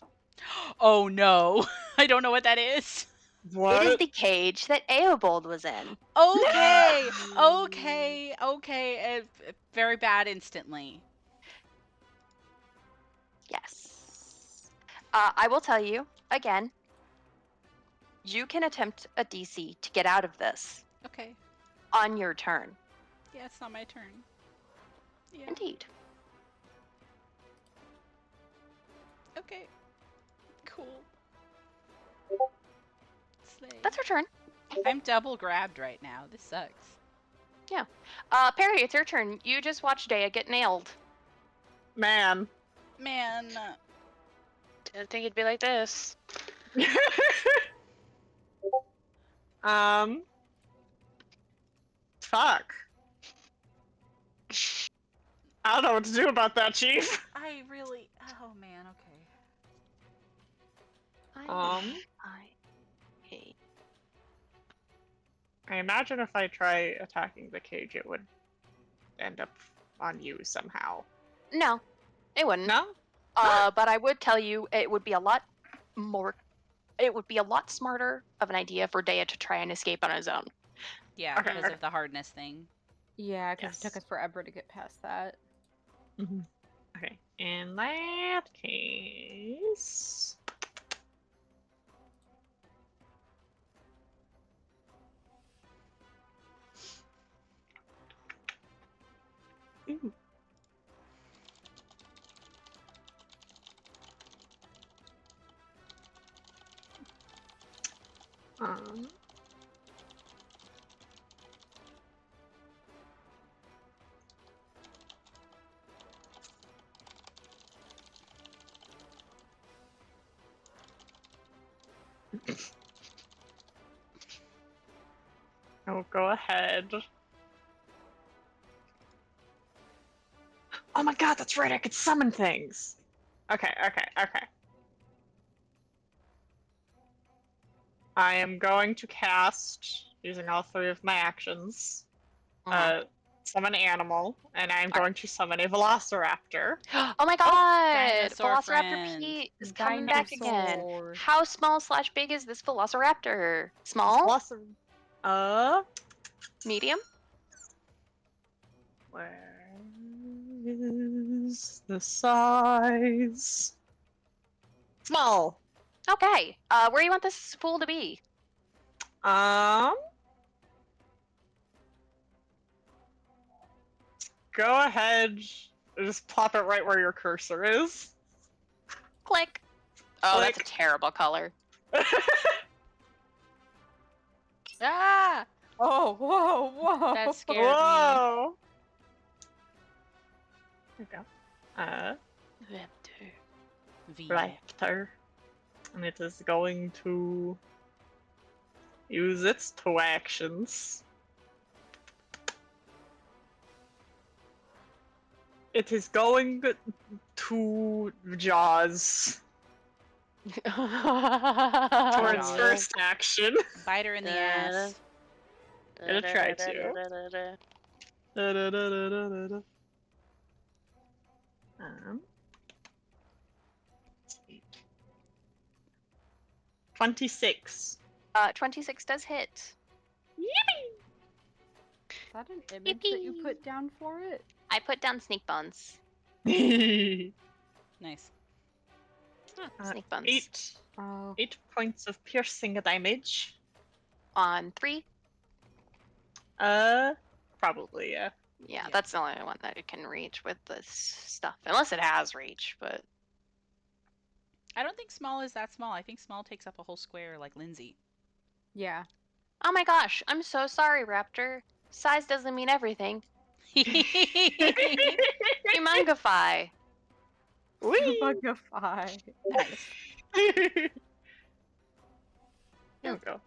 Oh no. I don't know what that is. What? It is the cage that Eobold was in. Okay. Okay. Very bad instantly. Yes. I will tell you, again, you can attempt a DC to get out of this Okay. on your turn. Yeah, it's not my turn. Yeah. Indeed. Okay. Cool. Slay. That's her turn. I'm double grabbed right now. This sucks. Perry, it's your turn. You just watched Dea get nailed. Man. Man. Didn't think it'd be like this. Fuck. I don't know what to do about that, Chief. I really. Oh man. Okay. hate. I imagine if I try attacking the cage, it would end up on you somehow. No, it wouldn't. No? But I would tell you it would be a lot more. It would be a lot smarter of an idea for Dea to try and escape on his own. Yeah, Okay, because okay. of the hardness thing. Yeah, because it took Yes. us forever to get past that. Okay. In that case. Ooh. Um. Oh, go ahead. Oh my god, that's right, I could summon things! Okay. I am going to cast, using all 3 of my actions, summon animal, and I'm going to summon a velociraptor. Oh my god! dinosaur Velociraptor friend. Pete is coming back again. Dinosaur. How small/big is this Velociraptor? Small? Medium? Where is the size? Small. Okay. Where do you want this fool to be? Go ahead. Just plop it right where your cursor is. Click. Oh, that's a Click. terrible color. Ah! Oh, whoa, whoa. That scared me. Whoa! There we go. V. Raptor. And it is going to use its 2 actions. It is going to Jaws for its Jaws. first action. Bite her in the ass. Gonna try to. Da-da-da-da-da-da. Let's see. 26. 26 does hit. Is that an image that you put down for it? I put down Sneak Bones. Yippee! Nice. Sneak Bones. 8 Oh. 8 points of piercing damage. On 3. Probably, yeah. Yeah, Yeah. that's the only one that it can reach with this stuff. Unless it has reach, but... I don't think small is that small. I think small takes up a whole square like Lindsay. Yeah. Oh my gosh, I'm so sorry, Raptor. Size doesn't mean everything. Humongify. Whee! Bugify. Nice. There we go.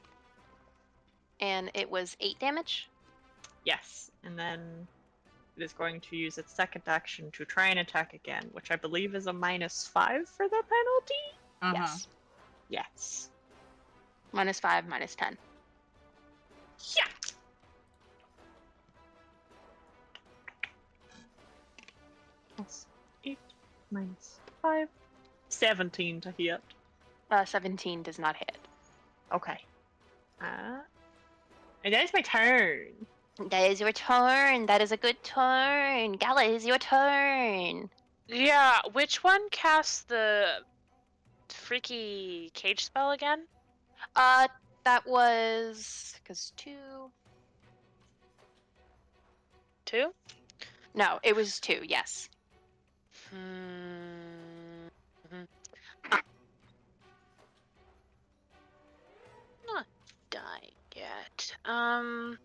And it was 8 damage? Yes, and then it is going to use its second action to try and attack again, which I believe is a -5 for the penalty? Yes. Yes. -5, -10. Yeah! That's 8 -5. 17 to hit. 17 does not hit. Okay. And that is my turn. That is your turn. That is a good turn. Gala, is your turn. Yeah, which one casts the freaky cage spell again? That was... Because 2... 2? No, it was 2, yes. Not died yet. Oh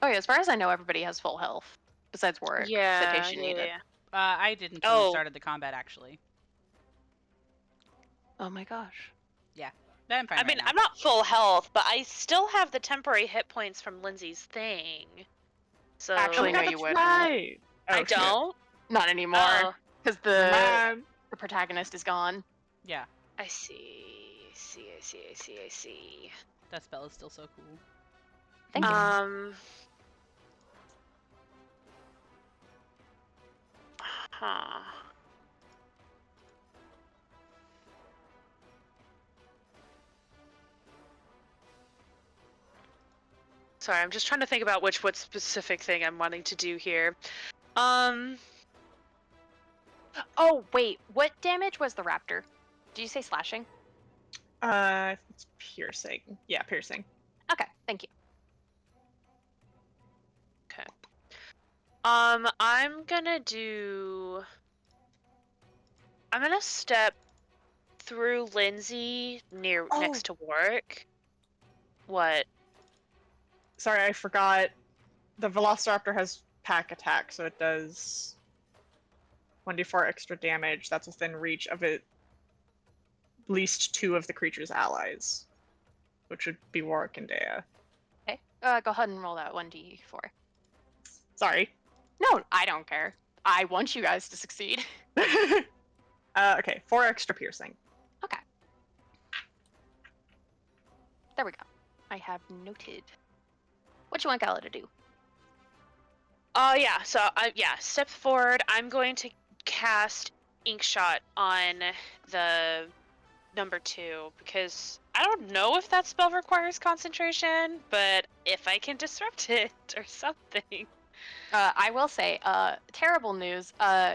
yeah, as far as I know, everybody has full health. Besides Warwick, Yeah, citation yeah, needed. yeah. I didn't until we Oh. started the combat, actually. Oh my gosh. But I'm fine I right mean, now. I'm not full health, but I still have the temporary hit points from Lindsay's thing. So Actually, no, Oh, you that's wouldn't. right. I Oh, shit. don't. Not anymore, Oh, because Man. the protagonist is gone. Yeah, I see. I see. that spell is still so cool. Thank you. Huh. Sorry, I'm just trying to think about what specific thing I'm wanting to do here. Oh wait, what damage was the raptor? Did you say slashing? It's piercing. Yeah, piercing. Okay, thank you. I'm gonna step through Lindsay next to Warwick. What? Sorry, I forgot. The Velociraptor has pack attack, so it does 1d4 extra damage. That's within reach of at least 2 of the creature's allies, which would be Warwick and Dea. Okay, go ahead and roll that 1d4. Sorry. No, I don't care. I want you guys to succeed. Okay, 4 extra piercing. Okay. There we go. I have noted. What you want Gala to do? Yeah. So step forward. I'm going to cast Ink Shot on the number 2 because I don't know if that spell requires concentration, but if I can disrupt it or something. I will say, terrible news.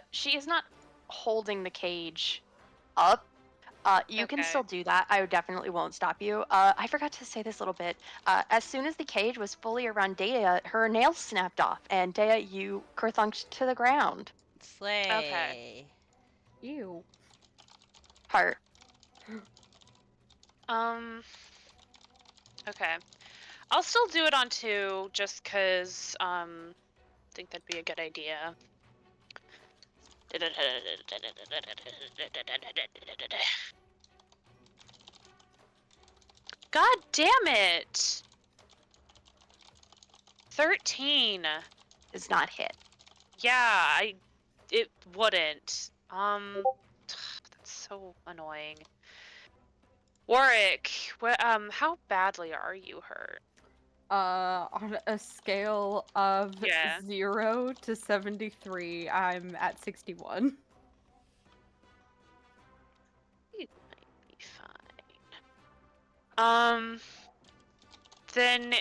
She is not holding the cage up. You can Okay. still do that. I definitely won't stop you. I forgot to say this little bit. As soon as the cage was fully around Dea, her nails snapped off, and Dea, you kerthunked to the ground. Slay. Ew. Heart. Okay. I'll still do it on 2 just cuz I think that'd be a good idea. God damn it! 13. Does not hit. Yeah, it wouldn't. That's so annoying. Warwick, how badly are you hurt? On a scale of Yeah. 0 to 73, I'm at 61. You might be fine. Then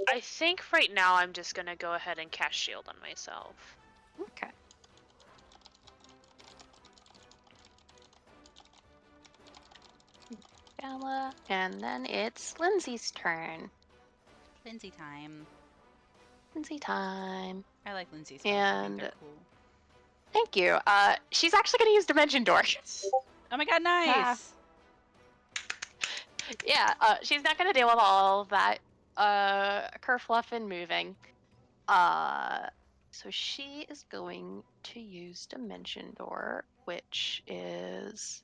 I think right now I'm just gonna go ahead and cast shield on myself. Okay. Bella, and then it's Lindsay's turn. Lindsay time. Lindsay time. I like Lindsay spells. I think they're And cool. thank you. She's actually going to use Dimension Door. Oh my god, nice! Yeah, she's not going to deal with all of that kerfluff and moving. So she is going to use Dimension Door, which is...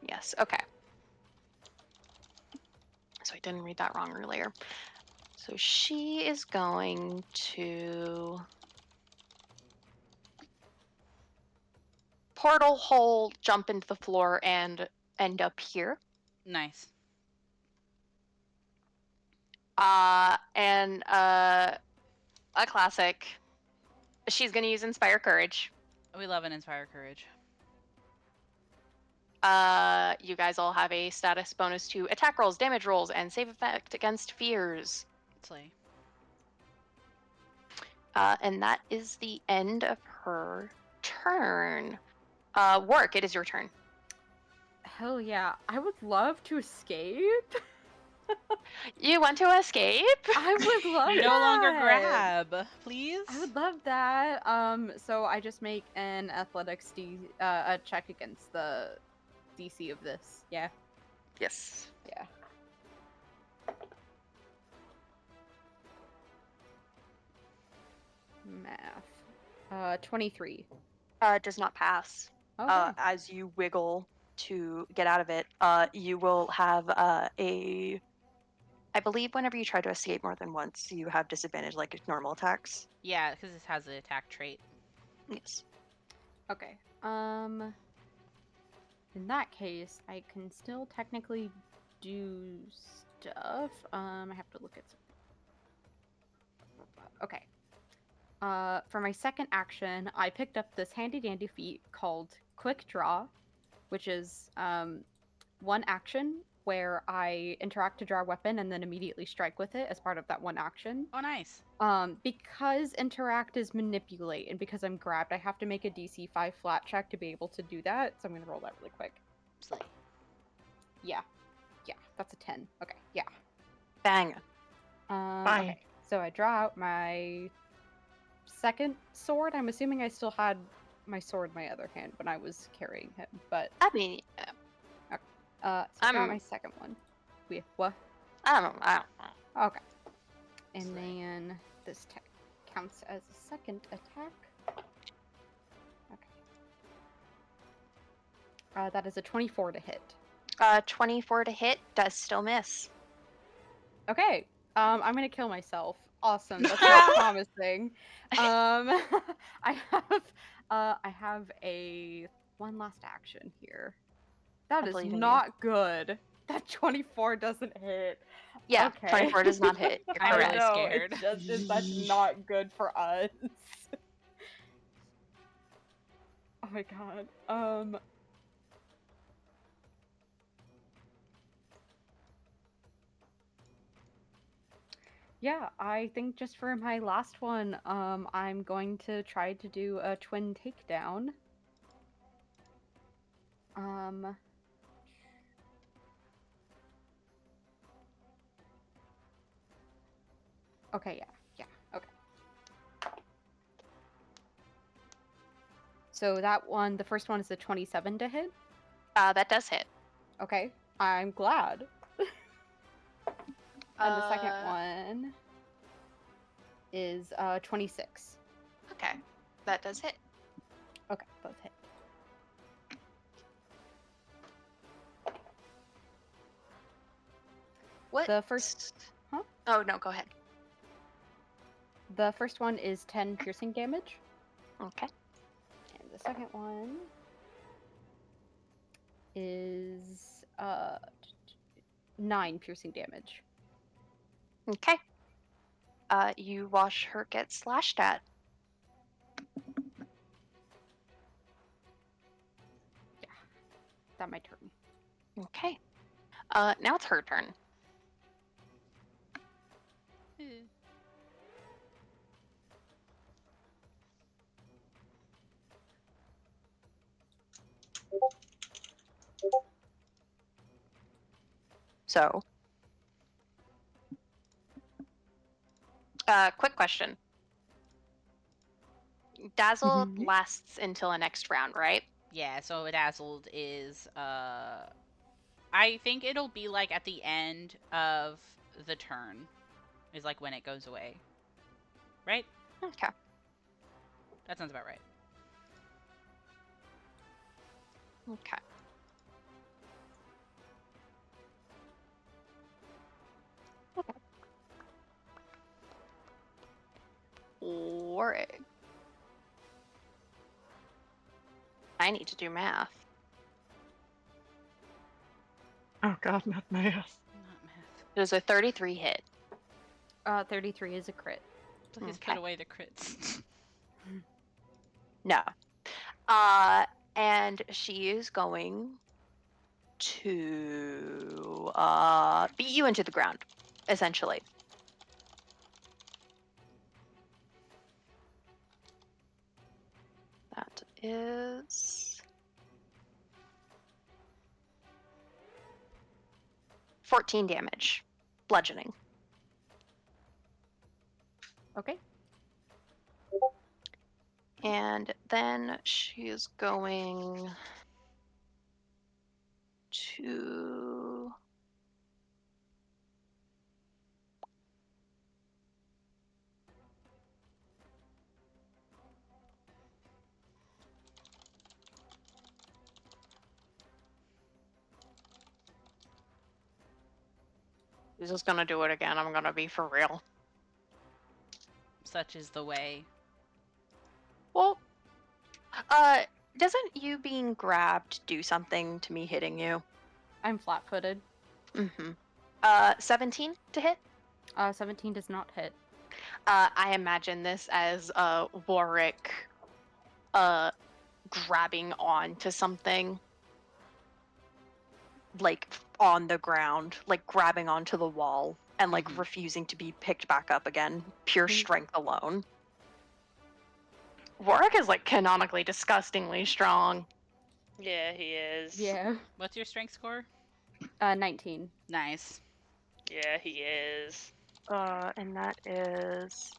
Yes, okay. So I didn't read that wrong earlier. So she is going to portal hole, jump into the floor, and end up here. Nice. And a classic. She's gonna use Inspire Courage. We love an Inspire Courage. You guys all have a status bonus to attack rolls, damage rolls, and save effect against fears. Slay. And that is the end of her turn. Warwick, it is your turn. Hell yeah. I would love to escape. You want to escape? I would love No that. longer grab, please. I would love that. So I just make an athletics a check against the DC of this. Yeah. Yes. Yeah. Math. 23. Does not pass. Okay. As you wiggle to get out of it, you will have I believe whenever you try to escape more than once, you have disadvantage like normal attacks. Yeah, because this has the attack trait. Yes. Okay. In that case, I can still technically do stuff. I have to look at something. Okay. For my second action, I picked up this handy dandy feat called Quick Draw, which is one action where I interact to draw a weapon and then immediately strike with it as part of that one action. Oh, nice. Because interact is manipulate and because I'm grabbed, I have to make a DC 5 flat check to be able to do that. So I'm gonna roll that really quick. Slay. Yeah, that's a 10. Okay, yeah. Bang. Fine. Okay, so I draw out my second sword. I'm assuming I still had my sword in my other hand when I was carrying him, but I mean, so I got my second one. With what? I don't know. Okay. And Slay. then this counts as a second attack. Okay. That is a 24 to hit. 24 to hit does still miss. Okay. I'm gonna kill myself. Awesome. That's not promising. I have a one last action here. That I is believe in you. not good. That 24 doesn't hit. Yeah, Okay. 24 does not hit. You're I'm correct. really I know, scared. it's just that's not good for us. Oh my god. Yeah, I think just for my last one, I'm going to try to do a twin takedown. Okay, yeah, okay. So that one, the first one is a 27 to hit. That does hit. Okay, I'm glad. And the second Uh, one is 26. Okay, that does hit. Okay, both hit. What? The first, huh? Oh no, go ahead. The first one is 10 piercing damage, Okay. and the second one is 9 piercing damage. Okay. You watch her get slashed at. That my turn. Okay. Now it's her turn. So, quick question. Dazzle Mhm. lasts until the next round, right? Yeah, so dazzled is I think it'll be like at the end of the turn is like when it goes away. Right? Okay. That sounds about right. Okay. Warwick. I need to do math. Oh god, not math. Not math. It is a 33 hit. 33 is a crit. Please Okay. put away the crits. No. And she is going to beat you into the ground, essentially. That is 14 damage. Bludgeoning. Okay. And then she is going to she's just gonna do it again. I'm gonna be for real. Such is the way. Well, doesn't you being grabbed do something to me hitting you? I'm flat-footed. Mm-hmm. 17 to hit? 17 does not hit. I imagine this as Warwick grabbing onto something, like on the ground, like grabbing onto the wall and like Mhm. refusing to be picked back up again. Pure Mm. strength alone. Warwick is like canonically disgustingly strong. Yeah, he is. Yeah. What's your strength score? 19. Nice. Yeah, he is. And that is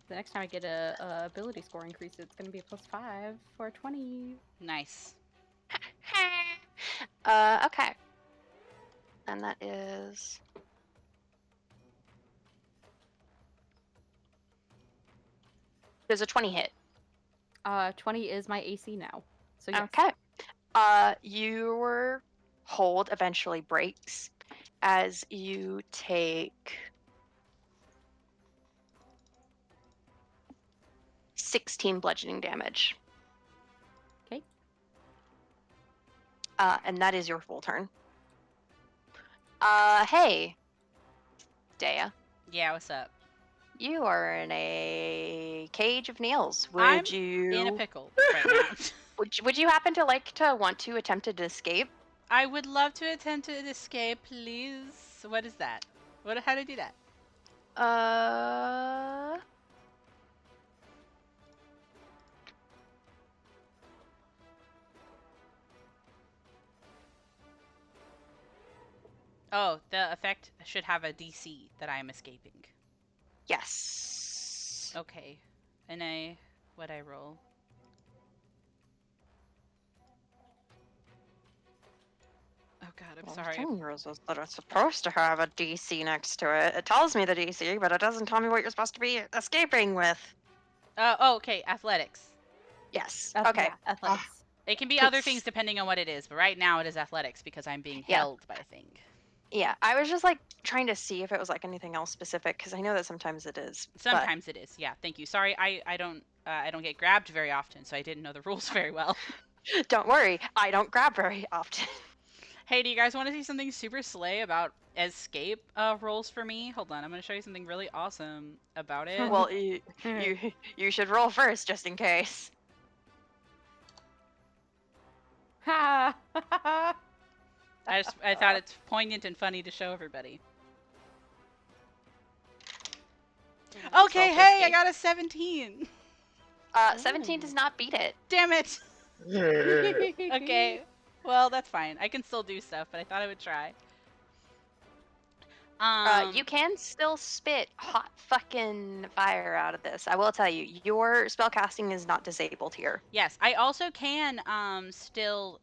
The next time I get a ability score increase, it's gonna be a +5 for 20. Nice. okay. And that is there's a 20 hit. 20 is my AC now. So yes. Okay. Your hold eventually breaks as you take 16 bludgeoning damage. Okay. And that is your full turn. Hey, Dea. Yeah, what's up? You are in a cage of nails. I'm Would you in a pickle right now. would you happen to like to want to attempt to escape? I would love to attempt to escape, please. What is that? How to do that? Uh, Oh, the effect should have a DC that I am escaping. yes. Okay. And what I roll? Oh god, I'm sorry. That are supposed to have a DC next to it. It tells me the DC, but it doesn't tell me what you're supposed to be escaping with. Oh, okay, athletics. Yes. Ath- Okay. yeah, athletics. It can be other things depending on what it is, but right now it is athletics because I'm being Yeah. held by a thing. Yeah, I was just like trying to see if it was like anything else specific because I know that sometimes it is. but- Sometimes it is. Yeah, thank you. Sorry, I don't get grabbed very often, so I didn't know the rules very well. Don't worry, I don't grab very often. Hey, do you guys want to see something super slay about escape rolls for me? Hold on, I'm going to show you something really awesome about it. Well, you should roll first just in case. Ha! I thought it's poignant and funny to show everybody. Okay, Self hey, I escape. got a 17. 17 does not beat it. Damn it. Okay. Well, that's fine. I can still do stuff, but I thought I would try. You can still spit hot fucking fire out of this. I will tell you, your spellcasting is not disabled here. Yes, I also can still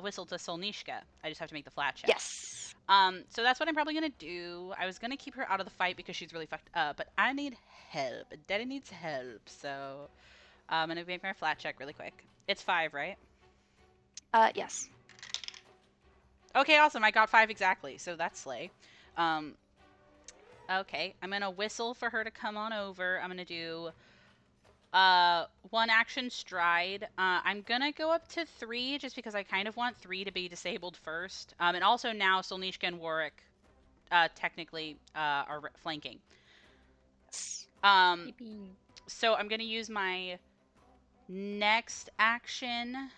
whistle to Solnishka. I just have to make the flat check. Yes. So that's what I'm probably gonna do. I was gonna keep her out of the fight because she's really fucked up, but I need help. Daddy needs help, so I'm gonna make my flat check really quick. It's 5, right? Yes. Okay, awesome. I got 5 exactly, so that's slay. Okay, I'm gonna whistle for her to come on over. I'm gonna do 1 action stride. I'm gonna go up to 3 just because I kind of want 3 to be disabled first. And also now Solnishka and Warwick technically are flanking. So I'm gonna use my next action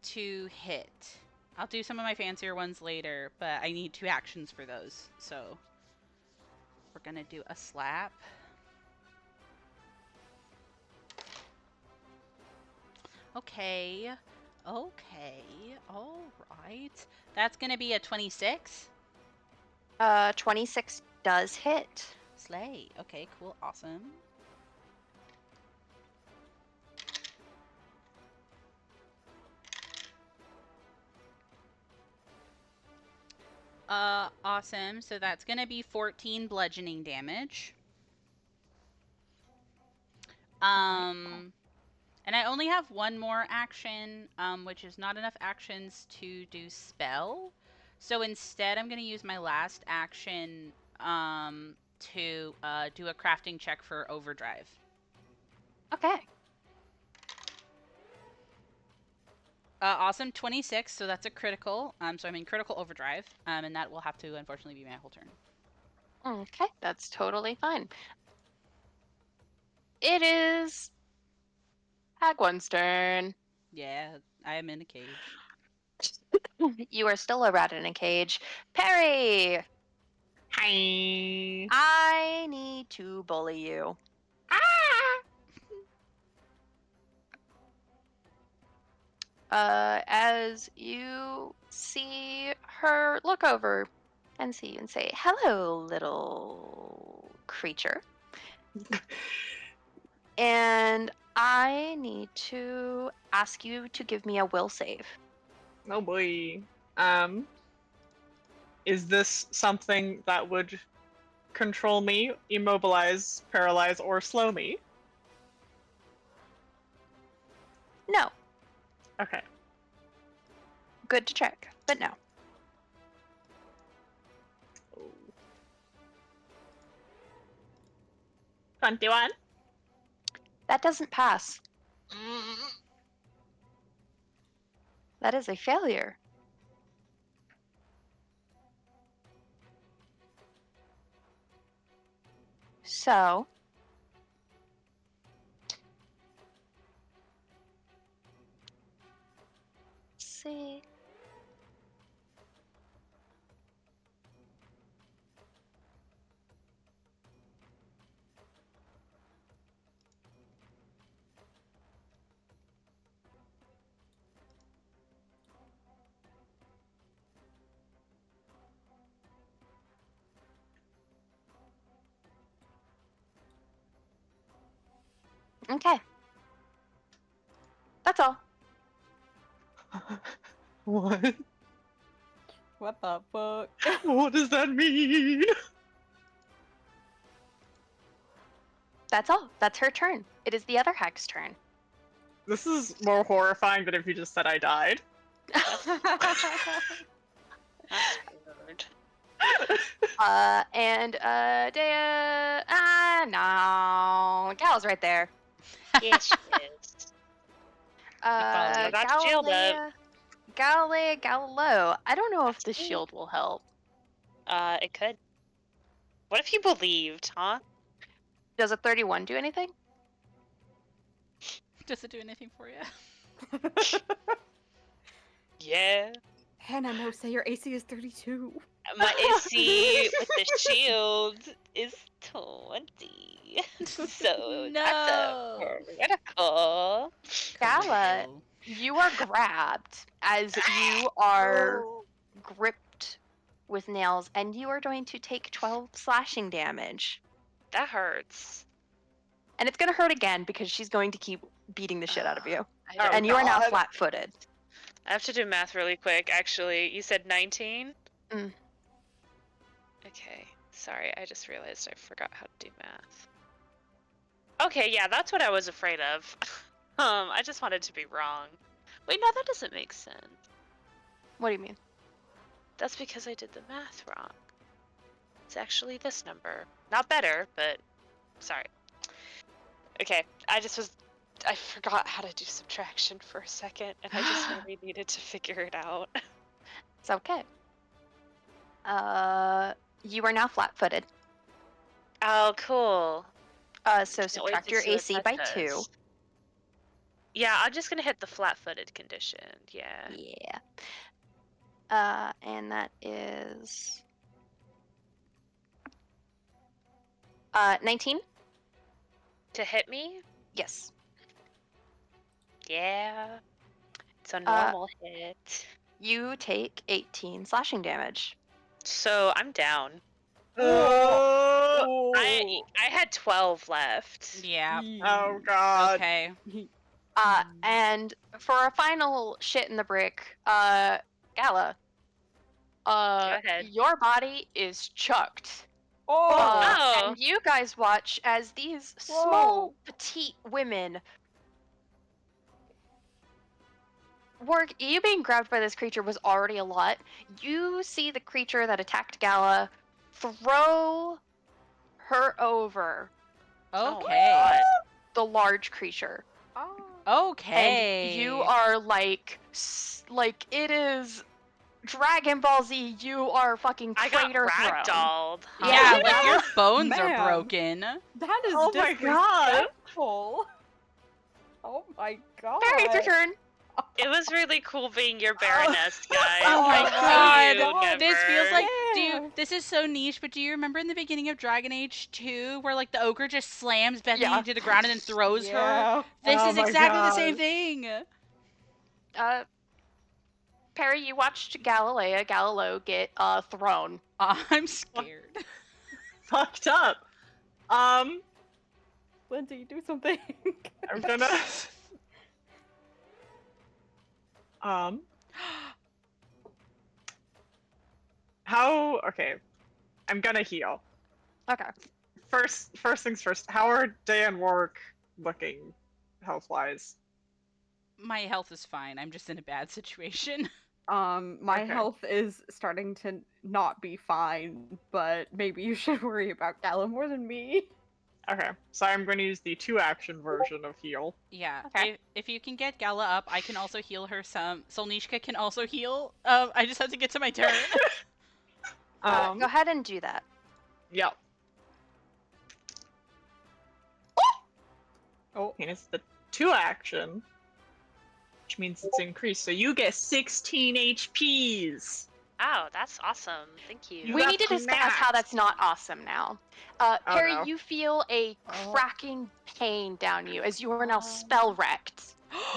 to hit. I'll do some of my fancier ones later, but I need 2 actions for those. So we're gonna do a slap. Okay. Okay. All right. That's gonna be a 26. 26 does hit. Slay. Okay, cool. Awesome. Awesome. So that's gonna be 14 bludgeoning damage. And I only have 1 more action, which is not enough actions to do spell. So instead, I'm gonna use my last action, to do a crafting check for overdrive. Okay. Awesome, 26. So that's a critical. So I'm in critical overdrive, and that will have to unfortunately be my whole turn. Okay, that's totally fine. It is Hagwon's turn. Yeah, I am in a cage. You are still a rat in a cage. Perry! Hi. I need to bully you. As you see her look over and see you and say, "Hello, little creature." And I need to ask you to give me a will save. Oh boy. Is this something that would control me, immobilize, paralyze, or slow me? No. Okay. Good to check, but no. 21. That doesn't pass. That is a failure. So, let's see. Okay. That's all. What? What the fuck? What does that mean? That's all. That's her turn. It is the other hag's turn. This is more horrifying than if you just said I died. That's weird. Dea. No. Gal's right there. Yes, she is. Uh, got shield up. Galilea, Galileo. I don't know if the shield will help. It could. What if you believed, huh? Does a 31 do anything? Does it do anything for you? Yeah. Hannah, no, say your AC is 32. My AC with the shield is 20. So that's No. a critical. Gala, Oh. you are grabbed as you are gripped with nails, and you are going to take 12 slashing damage. That hurts. And it's going to hurt again because she's going to keep beating the shit out of you. Oh, And you are now God. flat-footed. I have to do math really quick, actually. You said 19? Mm. Okay. Sorry, I just realized I forgot how to do math. Okay, yeah, that's what I was afraid of. I just wanted to be wrong. Wait, no, that doesn't make sense. What do you mean? That's because I did the math wrong. It's actually this number. Not better, but sorry. Okay, I forgot how to do subtraction for a second, and I just really needed to figure it out. It's okay. You are now flat-footed. Oh, cool. So Can't wait subtract to your see what AC that by does. 2. Yeah, I'm just gonna hit the flat-footed condition. Yeah. Yeah. And that is 19. To hit me? Yes. Yeah. It's a normal hit. You take 18 slashing damage. So I'm down. Oh, I had 12 left. Yeah. oh God. Okay. And for a final shit in the brick, Gala, ahead. your body is chucked. Oh. And you guys watch as these small, petite women work. You being grabbed by this creature was already a lot. You see the creature that attacked Gala throw her over Okay. the large creature. Okay. And you are like it is Dragon Ball Z. You are fucking I got crater thrown. ragdolled. huh? Yeah, like your bones are Ma'am. broken. That is Oh my God. disrespectful. Oh my god. Barry, it's your turn. It was really cool being your Baroness, guys. Oh my Thank god. you, This feels Never. like Yeah. this is so niche, but do you remember in the beginning of Dragon Age 2 where like the ogre just slams Bethany Yeah. into the ground and then throws her? Yeah. This Oh is my exactly the same God. thing. Perry, you watched Galileo get thrown. I'm scared. Fucked up. Lindsay, do something. I'm gonna. How? Okay. I'm gonna heal. Okay. First things first. How are Day and Warwick looking, health-wise? My health is fine. I'm just in a bad situation. My Okay. health is starting to not be fine, but maybe you should worry about Gala more than me. Okay, so I'm going to use the 2-action version of heal. Yeah. Okay. If you can get Gala up, I can also heal her some. Solnishka can also heal. I just have to get to my turn. Go ahead and do that. Yep. Oh, And it's the 2-action, which means it's increased. So you get 16 HPs. Wow, that's awesome. Thank you. We got need to the discuss how max. that's not awesome now. Perry, no. you feel a Oh. cracking pain down you as you are now Oh. spell wrecked.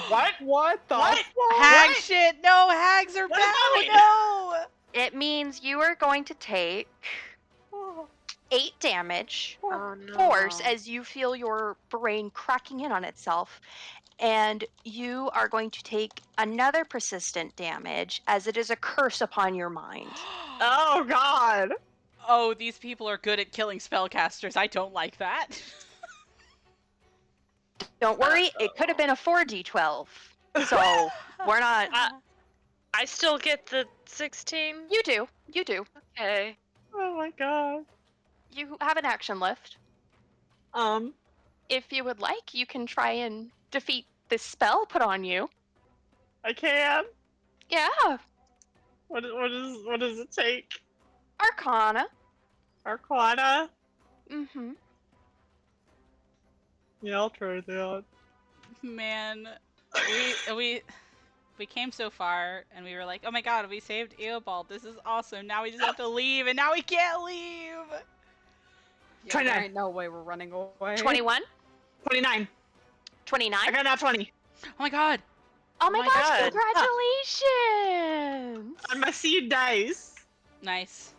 What? what the What? fuck? Hag What? shit! No, hags are What bad! about it? Oh It means you are going to take 8 damage Oh no. force as you feel your brain cracking in on itself. And you are going to take another persistent damage as it is a curse upon your mind. no! Oh god. Oh, these people are good at killing spellcasters. I don't like that. Don't worry, it could have been a 4d12. So we're not. I still get the 16. You do. You do. Okay. Oh my god. You have an action left. If you would like, you can try and defeat this spell put on you. I can. Yeah. What does it take? Arcana. Arcana? Mm-hmm. Yeah, I'll try that. Man, we came so far, and we were like, oh my god, we saved Eobald. This is awesome. Now we just have to leave, and now we can't leave. Yeah, 29. there ain't no way we're running away. 21. 29. 29. I got that 20. Oh my god. Oh my my gosh, God. congratulations! On my seed dice. Nice.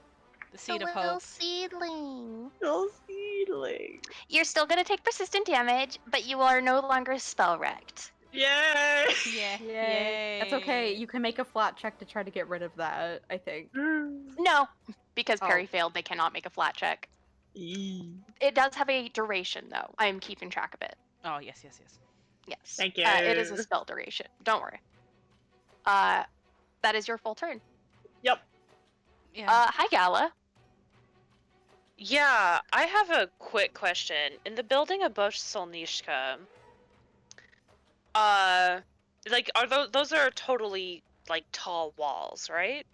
The The seed of little hope. seedling. Little seedling. You're still gonna take persistent damage, but you are no longer spell wrecked. Yay! Yeah. Yay. That's okay. You can make a flat check to try to get rid of that, I think. No, because Perry Oh. failed, they cannot make a flat check. Eee. It does have a duration, though. I am keeping track of it. Oh, yes, yes, yes. Yes. Thank It is a you. spell duration. Don't worry. That is your full turn. Yep. Yeah. Hi, Gala. Yeah, I have a quick question. In the building above Solnishka, like, are those are totally like tall walls, right?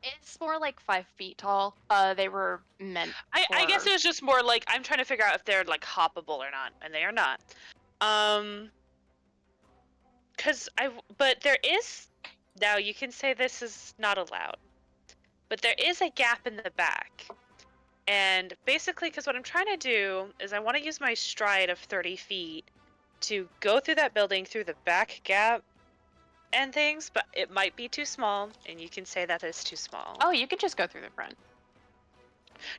It's more like 5 feet tall. They were meant. I guess for- it was just more like I'm trying to figure out if they're like hoppable or not, and they are not. But there is, now you can say this is not allowed, but there is a gap in the back. And basically, because what I'm trying to do is I want to use my stride of 30 feet to go through that building through the back gap and things, but it might be too small, and you can say that it's too small. Oh, you could just go through the front.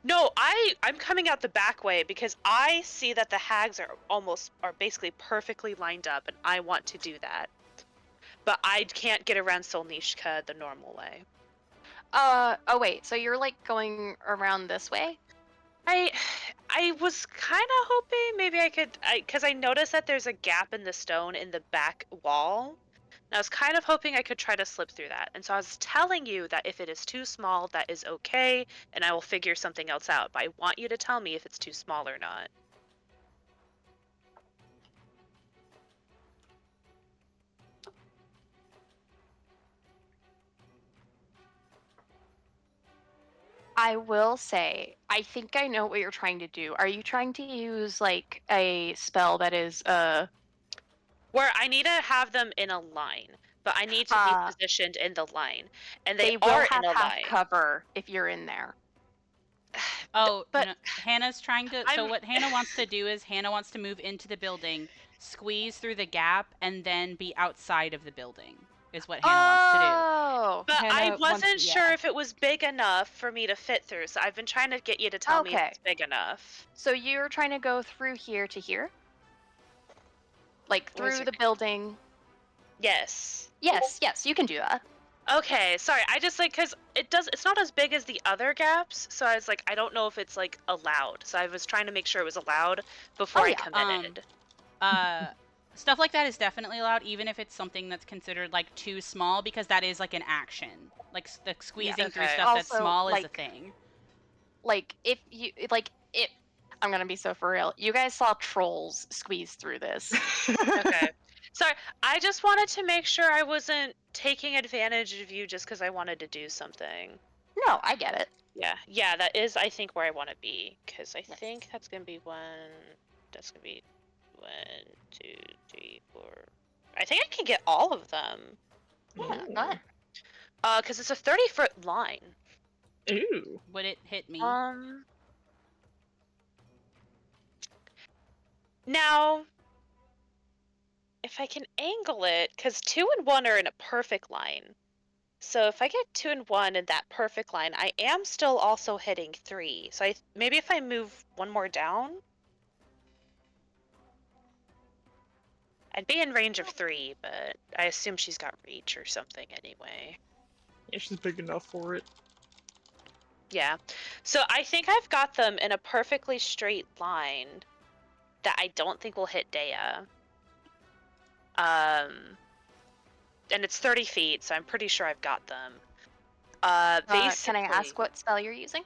No, I'm coming out the back way because I see that the hags are basically perfectly lined up, and I want to do that. But I can't get around Solnishka the normal way. Oh wait, so you're like going around this way? I was kind of hoping maybe I could, because I noticed that there's a gap in the stone in the back wall. And I was kind of hoping I could try to slip through that. And so I was telling you that if it is too small, that is okay, and I will figure something else out. But I want you to tell me if it's too small or not. I will say, I think I know what you're trying to do. Are you trying to use like a spell that is Where I need to have them in a line, but I need to be positioned in the line, and they will are have in a half line. cover if you're in there. Oh, but- no, Hannah's trying to. So I'm- what Hannah wants to do is Hannah wants to move into the building, squeeze through the gap, and then be outside of the building. Is what Hannah wants to do. Oh, But I Hannah wants- wasn't sure yeah. if it was big enough for me to fit through, so I've been trying to get you to tell me if Okay. it's big enough. so you're trying to go through here to here? Like What is through your- the building? Yes. Yes, yes, you can do that. Okay, sorry. I just like because it's not as big as the other gaps, so I was like, I don't know if it's like allowed. So I was trying to make sure it was allowed before Oh, I yeah. committed. Stuff like that is definitely allowed, even if it's something that's considered like too small, because that is like an action. Like the squeezing through Okay. stuff that's Also, small is a like- thing. Like if you like it I'm gonna be so for real. You guys saw trolls squeeze through this. Okay. Sorry, I just wanted to make sure I wasn't taking advantage of you just because I wanted to do something. No, I get it. Yeah, that is, I think, where I want to be. Because I think that's going to be that's going to be 1, 2, 3, 4. I think I can get all of them. Yeah, go ahead. Because it's a 30-foot line. Ooh. Would it hit me? Now, if I can angle it, because 2 and 1 are in a perfect line. So if I get 2 and 1 in that perfect line, I am still also hitting 3. So maybe if I move 1 more down, I'd be in range of 3, but I assume she's got reach or something anyway. Yeah, she's big enough for it. Yeah. So I think I've got them in a perfectly straight line that I don't think will hit Dea. And it's 30 feet, so I'm pretty sure I've got them. Can I ask what spell you're using?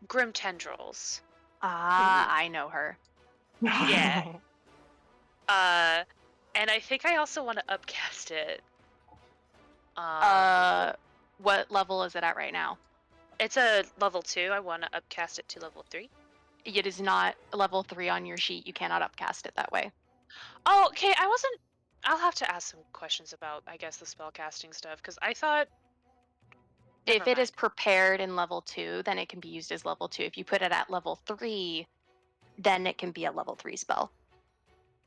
Grim Tendrils. Ah, I know her. Yeah. And I think I also want to upcast it. What level is it at right now? It's a level 2. I want to upcast it to level 3. It is not level 3 on your sheet. You cannot upcast it that way. Oh, okay. I'll have to ask some questions about, I guess, the spellcasting stuff, because I thought. If it is prepared in level 2, then it can be used as level 2. If you put it at level 3, then it can be a level 3 spell.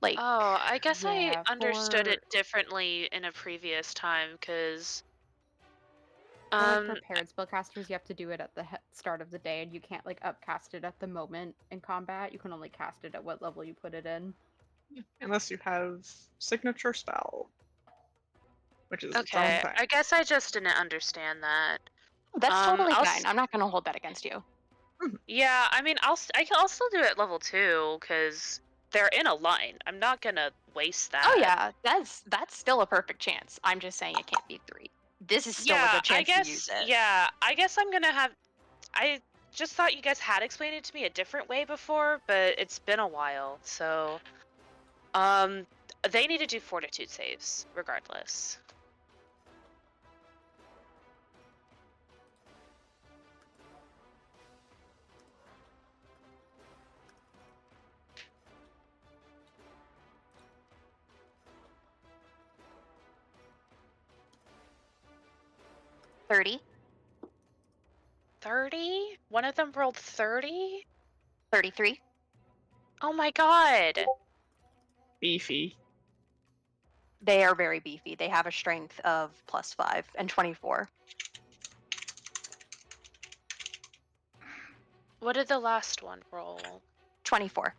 Like, oh, I guess Yeah, I understood for- it differently in a previous time, because. For prepared spellcasters, you have to do it at the start of the day, and you can't like upcast it at the moment in combat. You can only cast it at what level you put it in. Unless you have signature spell, which is its own Okay, thing. I guess I just didn't understand that. that's totally I'll fine. I'm not going to hold that against you. Yeah, I mean, I'll still do it at level 2 because they're in a line. I'm not gonna waste that. Oh yeah, that's still a perfect chance. I'm just saying it can't be 3. This is still a good chance to use it. Yeah, I guess I'm gonna have. I just thought you guys had explained it to me a different way before, but it's been a while, so. They need to do fortitude saves regardless. $30, 30? One of them rolled 30? $33. Oh my god! Beefy. They are very beefy. They have a strength of +5 and 24. What did the last one roll? 24.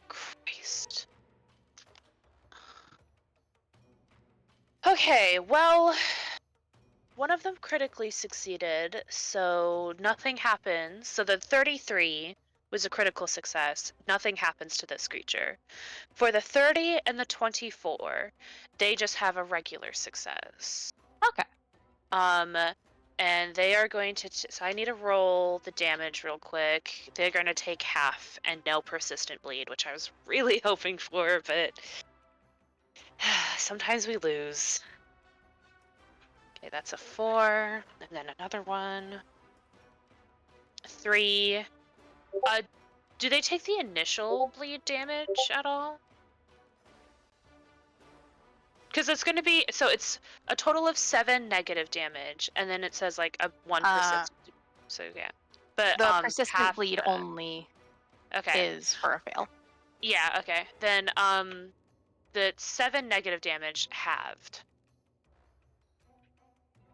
Christ. Okay, well, one of them critically succeeded, so nothing happens. So the 33 was a critical success. Nothing happens to this creature. For the 30 and the 24, they just have a regular success. Okay. And they are going to. So I need to roll the damage real quick. They're going to take half and no persistent bleed, which I was really hoping for, but sometimes we lose. Okay, that's a 4, and then another one. 3. Do they take the initial bleed damage at all? Because it's going to be, so it's a total of 7 negative damage, and then it says like a 1%. So yeah, but The persistent half bleed that. only Okay. is for a fail. Yeah. Okay. Then the 7 negative damage halved,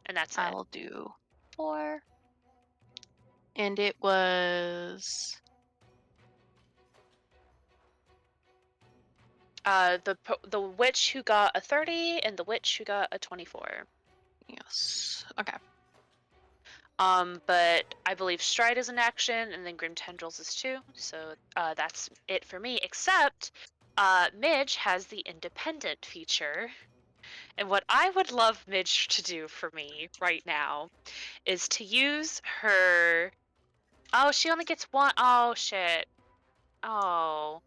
and that's it. I'll do 4. And it was the witch who got a 30 and the witch who got a 24. yes. Okay. But I believe Stride is an action, and then Grim Tendrils is 2. So that's it for me. Except Midge has the independent feature, and what I would love Midge to do for me right now is to use her Oh, she only gets one. Oh, shit. Oh.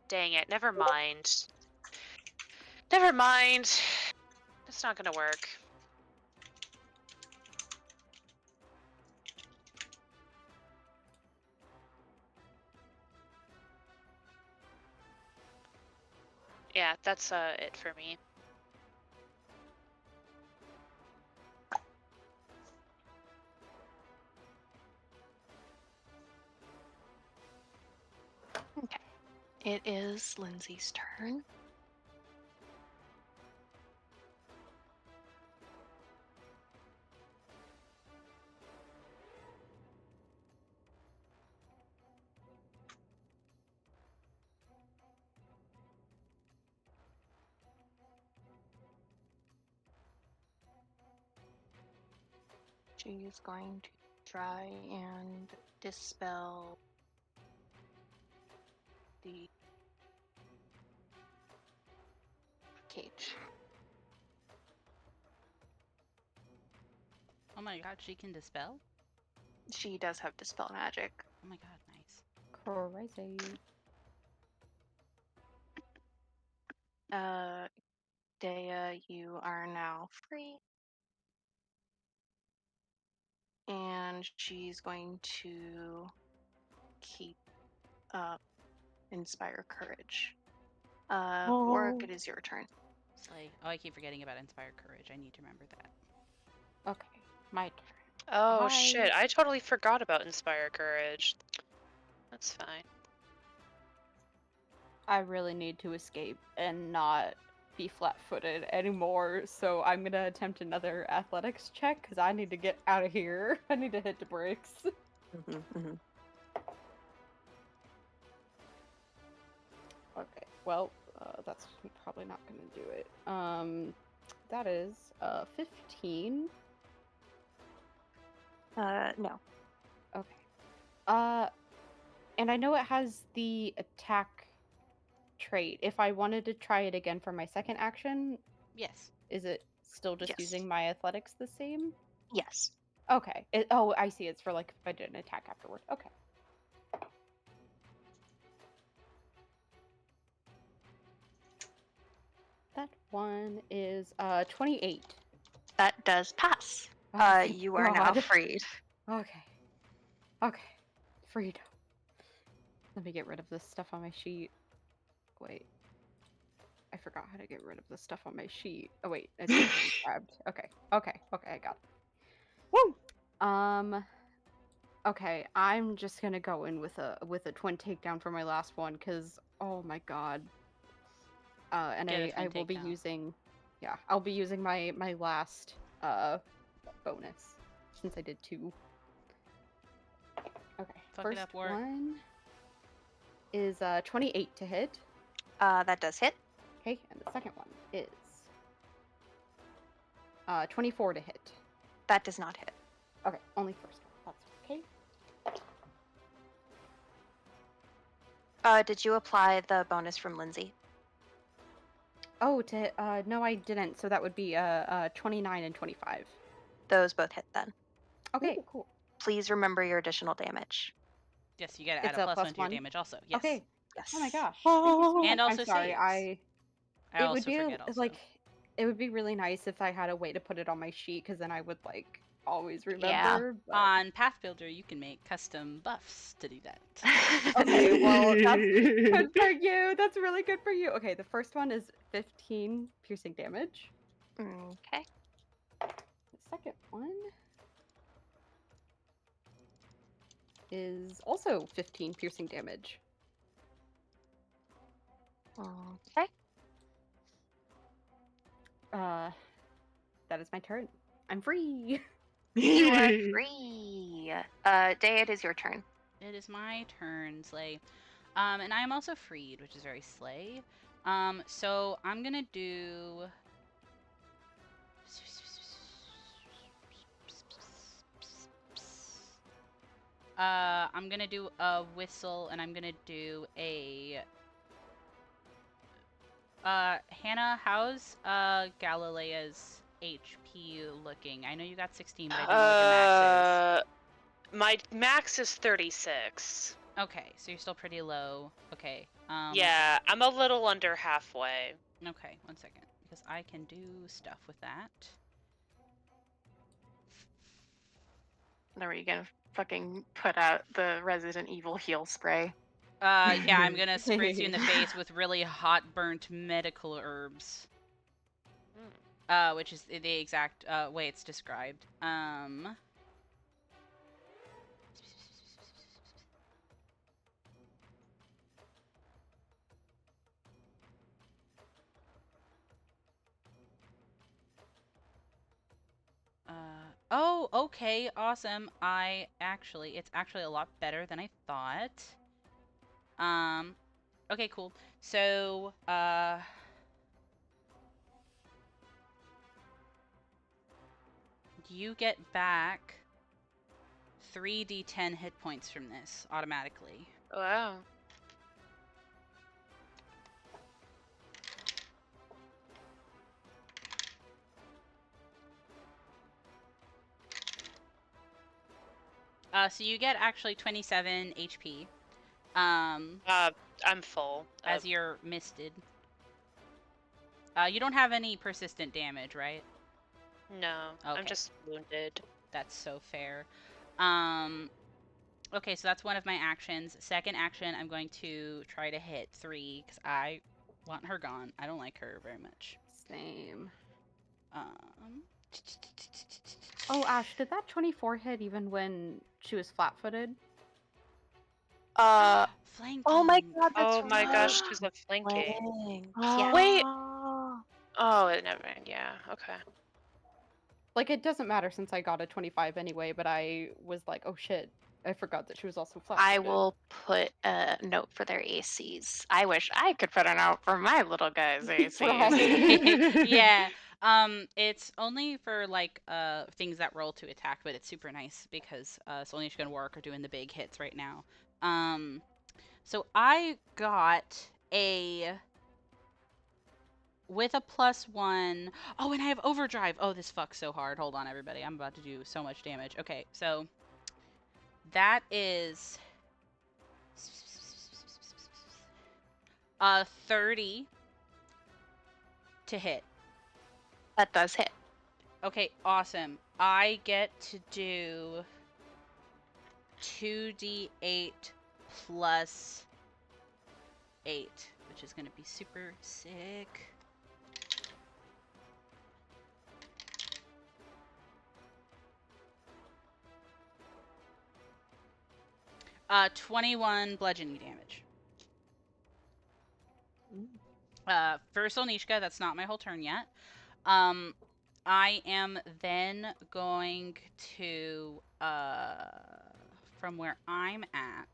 Dang it. Never mind. Never mind. That's not gonna work. Yeah, that's it for me. Okay. It is Lindsay's turn. She is going to try and dispel the cage. Oh my god, she can dispel? She does have dispel magic. Oh my god, nice. Crazy. Dea, you are now free. And she's going to keep up Inspire Courage. Warwick, it is your turn. Slay. Oh, I keep forgetting about Inspired Courage. I need to remember that. Okay, my turn. Oh, Hi. shit. I totally forgot about Inspire Courage. That's fine. I really need to escape and not be flat-footed anymore, so I'm gonna attempt another athletics check because I need to get out of here. I need to hit the brakes. Okay, well, that's probably not gonna do it. That is 15. No. Okay. And I know it has the attack trait. If I wanted to try it again for my second action, Yes. is it still just Yes. using my athletics the same? Yes. Okay. Oh, I see. It's for like if I did an attack afterward. Okay. That one is 28. That does pass. Oh, thank You are now God. freed. Okay. Okay. Freedom. Let me get rid of this stuff on my sheet. Wait. I forgot how to get rid of the stuff on my sheet. Oh wait, it's already grabbed. Okay. Okay. Okay, I got it. Woo! Okay, I'm just gonna go in with a twin takedown for my last one, cause oh my god. And Get a I twin will be takedown. using, yeah, I'll be using my last bonus since I did 2. Okay, Fuck it first up, Warwick. one is 28 to hit. That does hit. Okay, and the second one is 24 to hit. That does not hit. Okay, only first one. That's okay. Did you apply the bonus from Lindsay? Oh, no, I didn't. So that would be 29 and 25. Those both hit then. Okay, Ooh. cool. Please remember your additional damage. Yes, you gotta add It's a a plus plus 1 to your one? damage also. Yes. Yes. Okay. Oh my gosh. Thank you so And much. also I'm sorry. saves. I I it also would be forget also. like it would be really nice if I had a way to put it on my sheet because then I would like always remember. Yeah. But... On Path Builder, you can make custom buffs to do that. Okay, well, that's good for you. That's really good for you. Okay, the first one is 15 piercing damage. Okay. The second one is also 15 piercing damage. Okay. That is my turn. I'm free. You are free. Day, it is your turn. It is my turn, Slay. And I am also freed, which is very Slay. So I'm gonna do. I'm gonna do a whistle, and I'm gonna do a. Hannah, how's Galilea's HP looking? I know you got 16, but I don't know what your max is. My max is 36. Okay, so you're still pretty low. Okay. Yeah, I'm a little under halfway. Okay, 1 second, because I can do stuff with that. Are you gonna fucking put out the Resident Evil heal spray? Yeah, I'm gonna spritz you in the face with really hot burnt medical herbs. Which is the exact way it's described. Oh, okay, awesome. It's actually a lot better than I thought. Okay, cool. So, you get back 3d10 hit points from this automatically. Wow. So you get actually 27 HP. I'm full. As you're misted. You don't have any persistent damage, right? No, I'm Okay. just wounded. That's so fair. Okay, so that's one of my actions. Second action, I'm going to try to hit 3 because I want her gone. I don't like her very much. Same. Um, Oh, Ash, did that 24 hit even when she was flat-footed? Flanking. Oh my god, that's Oh my gosh, right. she's a flanking. Flank. Yeah. Wait. Oh. Oh, it never mind. Yeah, okay. Like, it doesn't matter since I got a 25 anyway, but I was like, oh shit, I forgot that she was also flat-footed. I will put a note for their ACs. I wish I could put a note for my little guy's ACs. Right. Yeah. It's only for like things that roll to attack, but it's super nice because Solnish and Warwick are doing the big hits right now. So I got a with a +1. Oh, and I have overdrive. Oh, this fucks so hard. Hold on, everybody. I'm about to do so much damage. Okay, so that is 30 to hit. That does hit. Okay, awesome. I get to do 2d8 plus 8, which is going to be super sick. Uh, 21 bludgeoning damage. For Solnishka, that's not my whole turn yet. I am then going to, from where I'm at,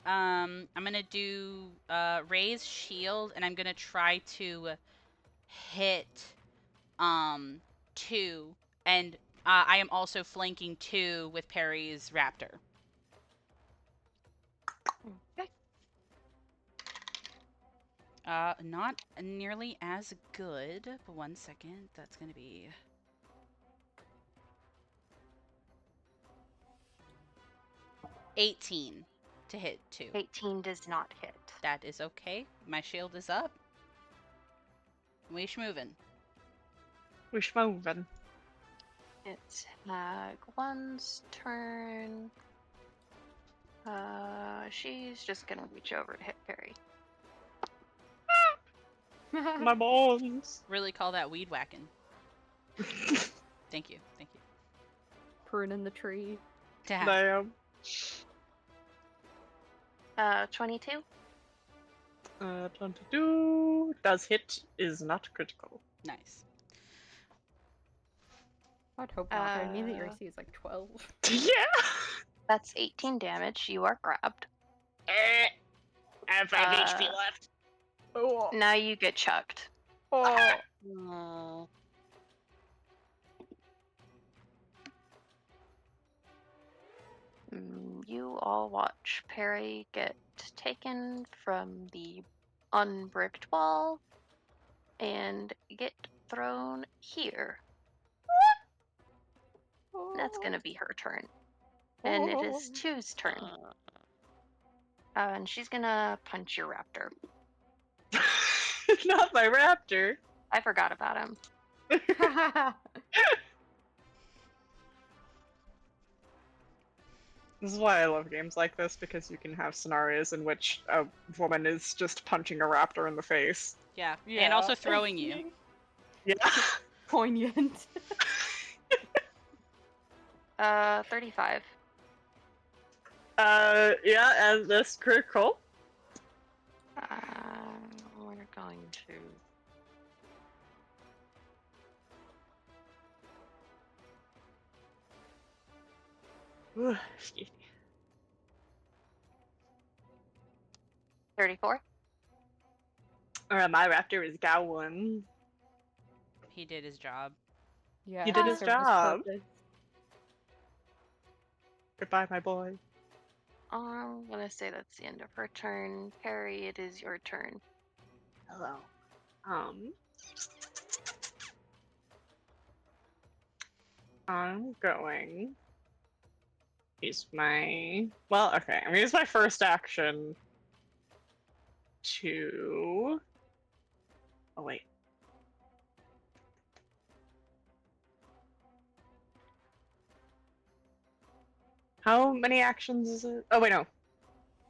I'm gonna do raise shield, and I'm gonna try to hit 2, and I am also flanking 2 with Perry's Raptor. Okay. Not nearly as good, but 1 second. That's gonna be 18 to hit 2. 18 does not hit. That is okay. My shield is up. We schmovin'. We're moving. It's Hag 1's turn. She's just gonna reach over to hit Perry. My bones. Really call that weed whacking. Thank you. Thank you. Pruning the tree. Damn. 22. 22 does hit, is not critical. Nice. I'd hope not. I mean that your AC is like 12. Yeah. That's 18 damage. You are grabbed. I have 5 HP left. Oh. Now you get chucked. Oh. Oh. You all watch Perry get taken from the unbricked wall and get thrown here. That's gonna be her turn. And it is 2's turn. And she's gonna punch your raptor. Not my raptor. I forgot about him. This is why I love games like this, because you can have scenarios in which a woman is just punching a raptor in the face. Yeah, and also throwing you. Yeah. Poignant. 35. Yeah, and that's critical. We're going to. Excuse me. 34. My raptor is Gowan. He did his job. Yeah, He did his served job. purpose. Goodbye, my boy. I'm gonna say that's the end of her turn. Perry, it is your turn. Hello. I'm going. Use my. Well, okay. I'm gonna use my first action to. Oh, wait. How many actions is it? Oh, wait, no.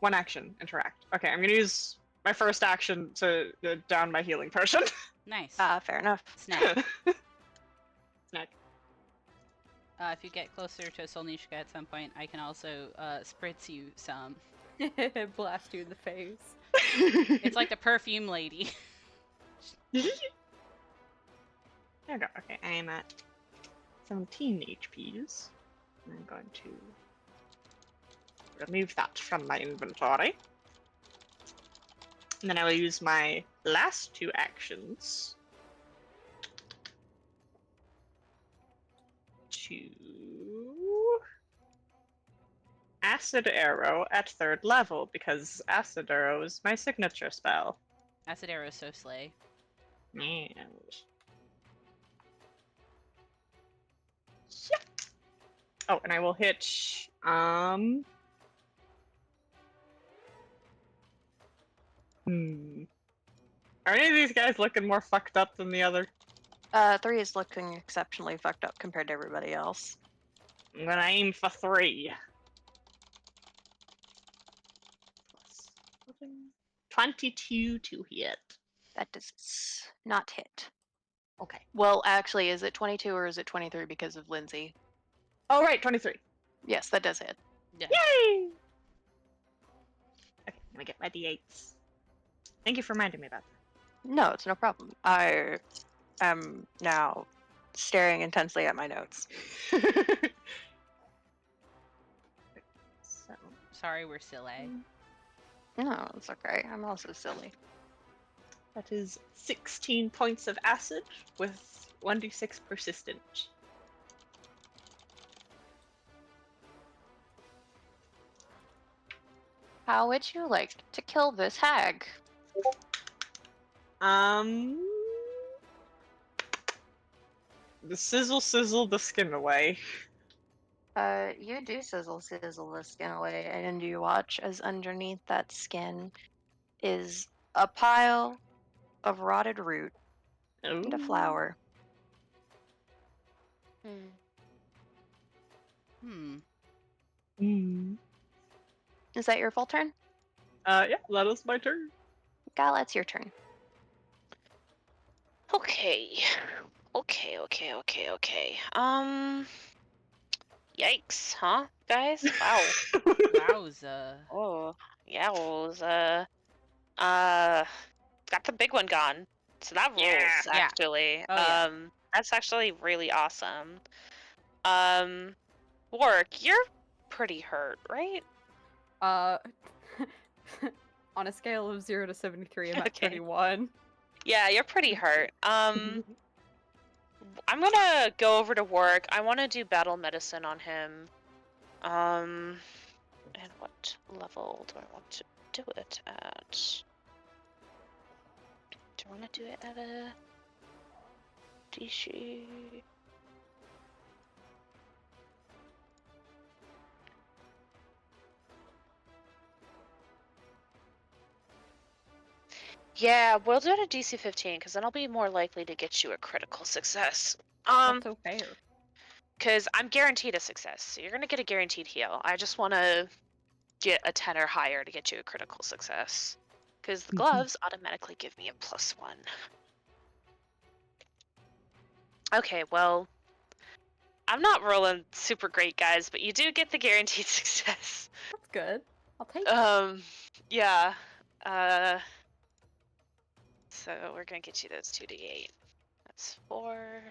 One action. Interact. Okay, I'm gonna use my first action to down my healing potion. Nice. Fair enough. Snack. Snack. If you get closer to Solnishka at some point, I can also spritz you some. Blast you in the face. It's like the perfume lady. There we go. Okay, I'm at 17 HPs. I'm going to remove that from my inventory. And then I will use my last 2 actions to Acid Arrow at 3rd level, because Acid Arrow is my signature spell. Acid arrow is so slay. And... Oh, and I will hit, Are any of these guys looking more fucked up than the other? 3 is looking exceptionally fucked up compared to everybody else. I'm gonna aim for 3. 22 to hit. That does not hit. Okay. Well, actually, is it 22 or is it 23 because of Lindsay? Oh, right, 23. Yes, that does hit. Yeah. Yay! Okay, I'm gonna get my d8s. Thank you for reminding me about that. No, it's no problem. I am now staring intensely at my notes. So, Sorry, we're silly. No, it's okay. I'm also silly. that is 16 points of acid with 1d6 persistent. How would you like to kill this hag? The sizzle the skin away. You do sizzle the skin away, and you watch as underneath that skin is a pile of rotted root and a Ooh. flower. Is that your full turn? Yeah, that is my turn. Gal, it's your turn. Okay. Okay. Yikes, huh, guys? Wow. Wowza. Oh, yeah, got the big one gone. So that rules, Yeah. Yeah. actually. Oh, yeah. That's actually really awesome. Warwick, you're pretty hurt, right? On a scale of 0 to 73, I'm at Okay. 31. Yeah, you're pretty hurt. I'm gonna go over to Warwick. I want to do battle medicine on him. And what level do I want to do it at? Do I want to do it at a DC? Yeah, we'll do it at DC 15 because then I'll be more likely to get you a critical success. That's so fair. Because I'm guaranteed a success, so you're gonna get a guaranteed heal. I just want to get a 10 or higher to get you a critical success. Because the gloves automatically give me a +1. Okay, well, I'm not rolling super great, guys, but you do get the guaranteed success. That's good. I'll take it. Yeah. So we're gonna get you those 2d8. That's 4.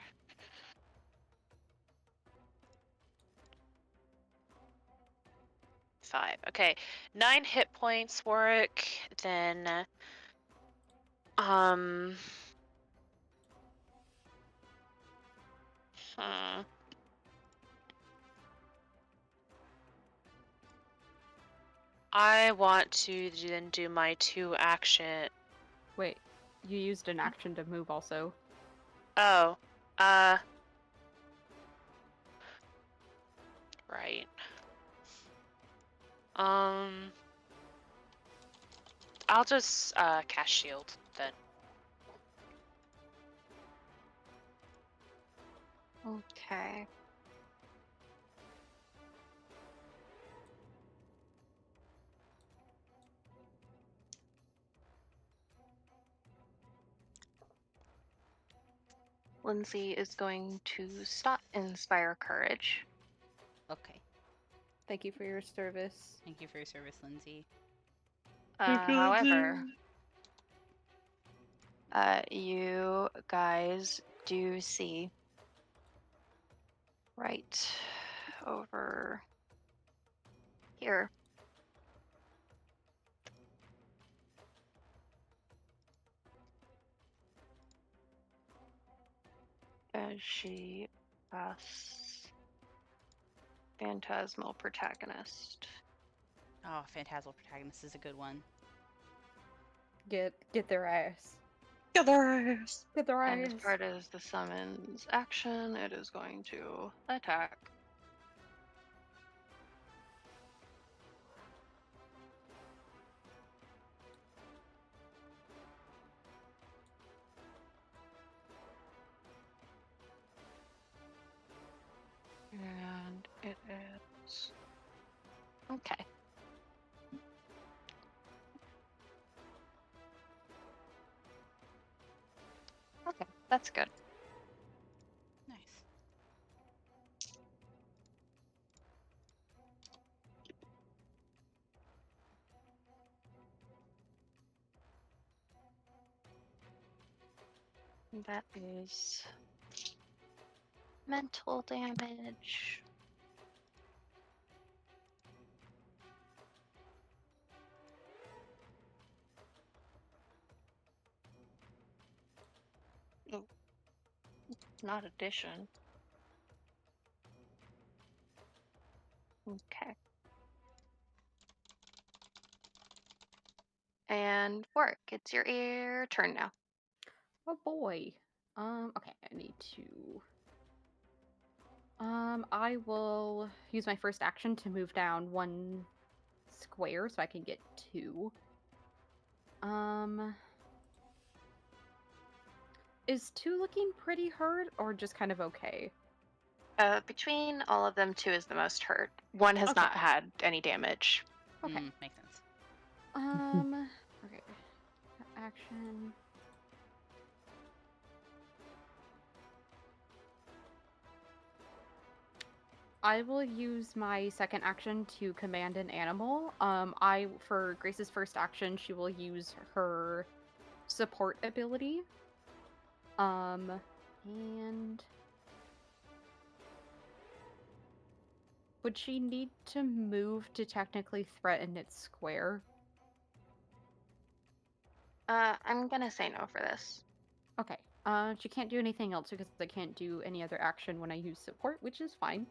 Five. Okay, 9 hit points, Warwick. Then, I want to then do my 2 action. Wait, you used an action to move also. Oh, right. I'll just cast shield then. Okay. Lindsay is going to stop Inspire Courage. Okay. Thank you for your service. Thank you for your service, Lindsay. However, you guys do see right over here. As she casts Phantasmal Protagonist. Oh, Phantasmal Protagonist is a good one. Get their ass. Get their ass. Get their And ass. as part of the summons action, it is going to attack. And it is... Okay. Okay, that's good. Nice. That is mental damage. Oh, not addition. Okay. And work. It's your turn now. Oh boy. Okay, I need to. I will use my first action to move down 1 square so I can get 2. Is 2 looking pretty hurt or just kind of okay? Between all of them, 2 is the most hurt. 1 has Okay. not had any damage. Okay. Makes sense. Okay. Action. I will use my second action to command an animal. For Grace's first action, she will use her support ability. And would she need to move to technically threaten its square? I'm gonna say no for this. Okay. She can't do anything else because I can't do any other action when I use support, which is fine.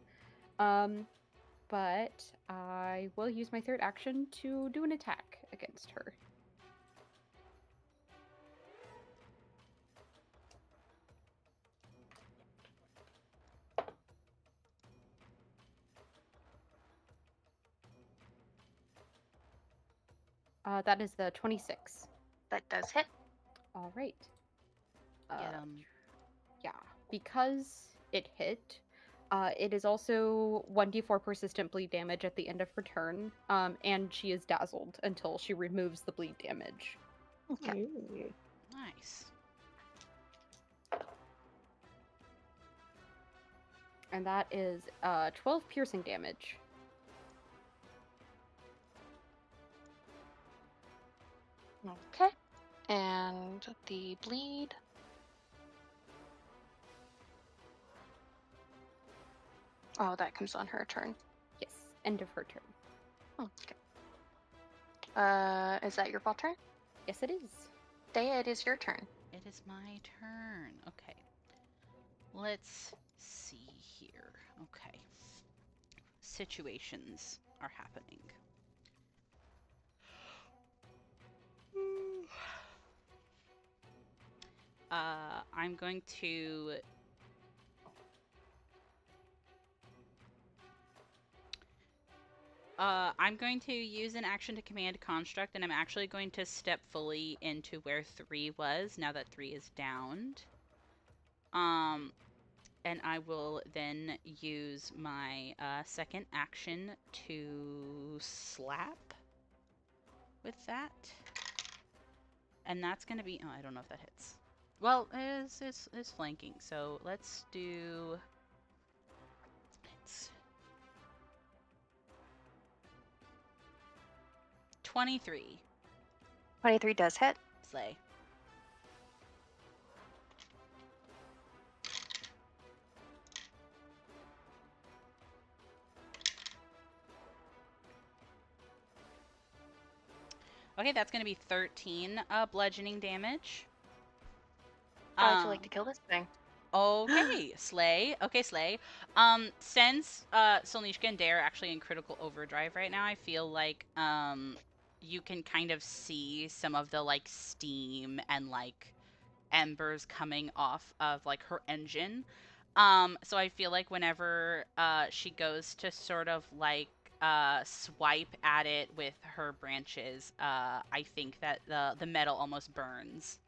But I will use my third action to do an attack against her. That is the 26. That does hit. All right. Get Uh, 'em. yeah, because it hit, it is also 1d4 persistent bleed damage at the end of her turn, and she is dazzled until she removes the bleed damage. Okay. Ooh. Nice. And that is 12 piercing damage. Okay. And the bleed. Oh, that comes on her turn. Yes, end of her turn. Okay. Is that your fall turn? Yes, it is. Dea, it is your turn. It is my turn. Okay. Let's see here. Okay. Situations are happening. I'm going to I'm going to use an action to command construct, and I'm actually going to step fully into where 3 was, now that 3 is downed. And I will then use my second action to slap with that. And that's going to be... Oh, I don't know if that hits. Well, it's flanking, so let's do... It's 23. 23 does hit. Slay. Okay, that's going to be 13 bludgeoning damage. How would you like to kill this thing? Okay, Slay. Okay, Slay. Since Solnishka and Dare are actually in critical overdrive right now, I feel like you can kind of see some of the like steam and like embers coming off of like her engine. So I feel like whenever she goes to sort of like swipe at it with her branches, I think that the metal almost burns.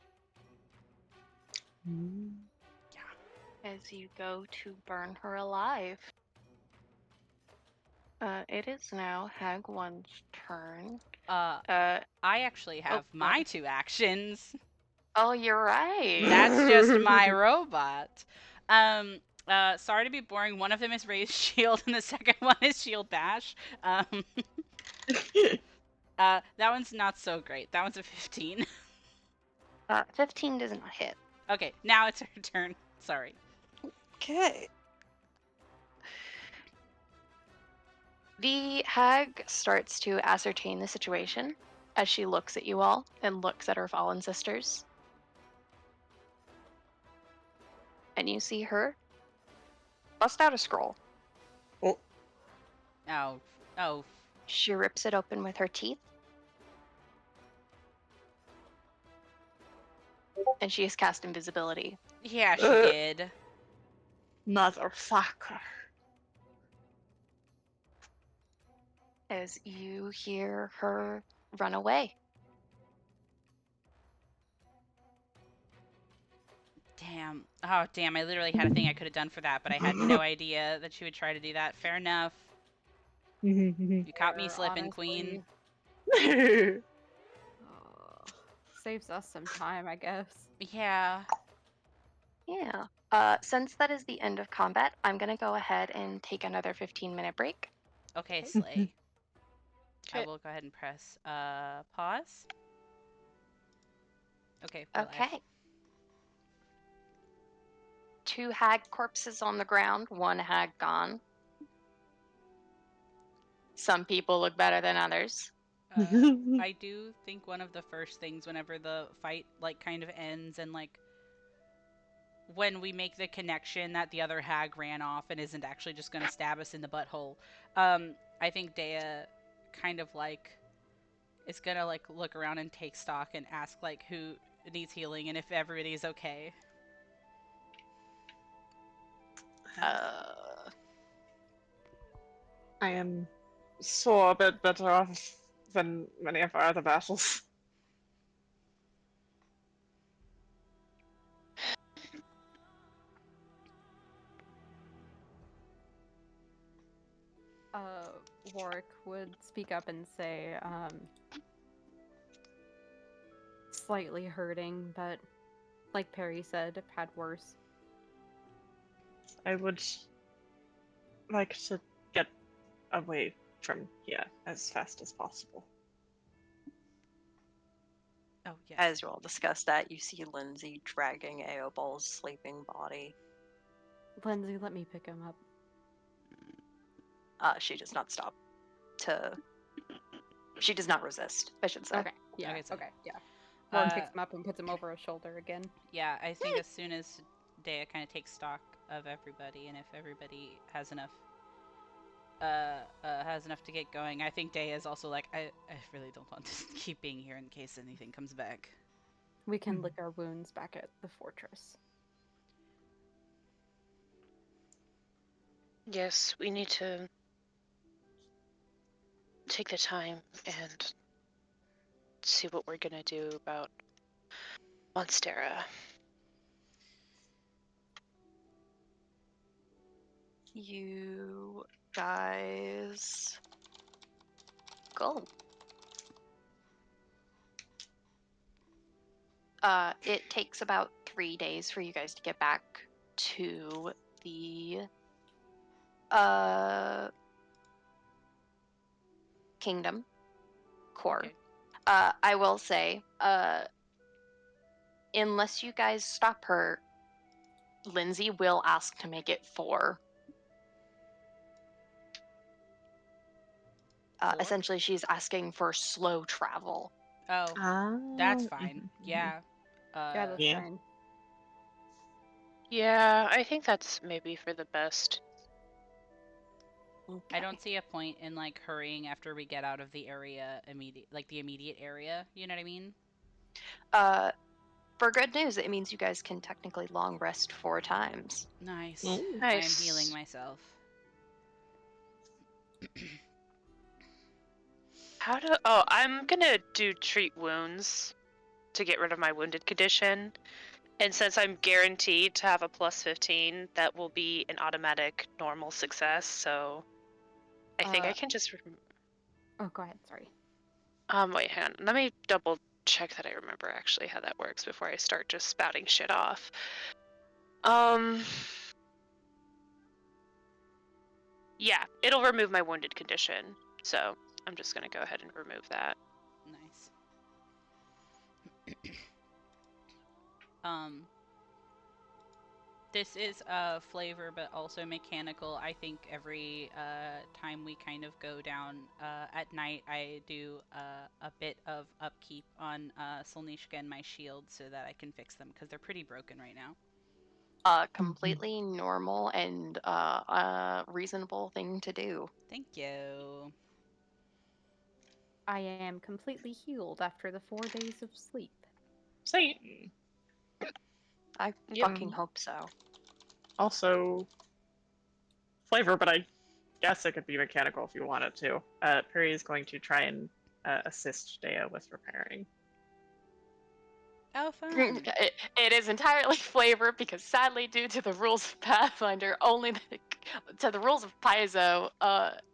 As you go to burn her alive. It is now Hag 1's turn. I actually have Oh, my 2 actions. Oh, you're right. That's just my robot. Sorry to be boring. One of them is raised shield, and the second one is shield bash. That one's not so great. That one's a 15. 15 does not hit. Okay, now it's her turn. Sorry. Okay. The hag starts to ascertain the situation as she looks at you all and looks at her fallen sisters. And you see her bust out a scroll. Oh, Oh. She rips it open with her teeth. And she has cast invisibility. Yeah, she did. motherfucker. As you hear her run away. Damn. Oh, damn. I literally had a thing I could have done for that, but I had no idea that she would try to do that. Fair enough. You caught me Sure, slipping, Queen. honestly. Saves us some time, I guess. Yeah. Yeah. Since that is the end of combat, I'm going to go ahead and take another 15-minute break. Okay, Slay. I Okay. will go ahead and press pause. Okay. We're live. Okay. 2 hag corpses on the ground, 1 hag gone. Some people look better than others. I do think one of the first things whenever the fight like kind of ends and like when we make the connection that the other hag ran off and isn't actually just gonna stab us in the butthole, I think Dea kind of like is gonna like look around and take stock and ask like who needs healing and if everybody's okay. Uh, I am so a bit better off. than many of our other battles. Warwick would speak up and say, slightly hurting, but like Perry said, I've had worse. I would like to get away from here as fast as possible. Oh, yes. As you all discuss that, you see Lindsay dragging Aobal's sleeping body. Lindsay, let me pick him up. She does not stop to. She does not resist, I should say. Okay, yeah, Okay, sorry. okay, yeah. Warren Uh, picks him up and puts him over his shoulder again. Yeah, I think as soon as Dea kind of takes stock of everybody, and if everybody has enough to get going, I think Dea is also like, I really don't want to keep being here in case anything comes back. We can lick our wounds back at the fortress. Yes, we need to take the time and see what we're gonna do about Monstera. You guys go. It takes about 3 days for you guys to get back to the kingdom core. Okay. I will say, unless you guys stop her, Lindsay will ask to make it 4. Four? Essentially, she's asking for slow travel. Oh, that's fine. Yeah. Yeah, that's Yeah. fine. Yeah, I think that's maybe for the best. I don't see a point in like hurrying after we get out of the area the immediate area. You know what I mean? For good news, it means you guys can technically long rest 4 times. Nice. Ooh. I am Nice. healing myself. I'm gonna do treat wounds to get rid of my wounded condition. And since I'm guaranteed to have a plus 15, that will be an automatic normal success. So I think I can just. Oh, go ahead, sorry. Wait, hang on. Let me double check that I remember actually how that works before I start just spouting shit off. Yeah, it'll remove my wounded condition. So I'm just gonna go ahead and remove that. Nice. This is flavor, but also mechanical. I think every time we kind of go down at night, I do a bit of upkeep on Solnishka and my shield so that I can fix them because they're pretty broken right now. Completely normal and a reasonable thing to do. Thank you. I am completely healed after the 4 days of sleep. Satan. I Yep. fucking hope so. Also, flavor, but I guess it could be mechanical if you wanted to. Perry is going to try and assist Dea with repairing. Oh, fun. It is entirely flavor because sadly, due to the rules of Pathfinder, to the rules of Paizo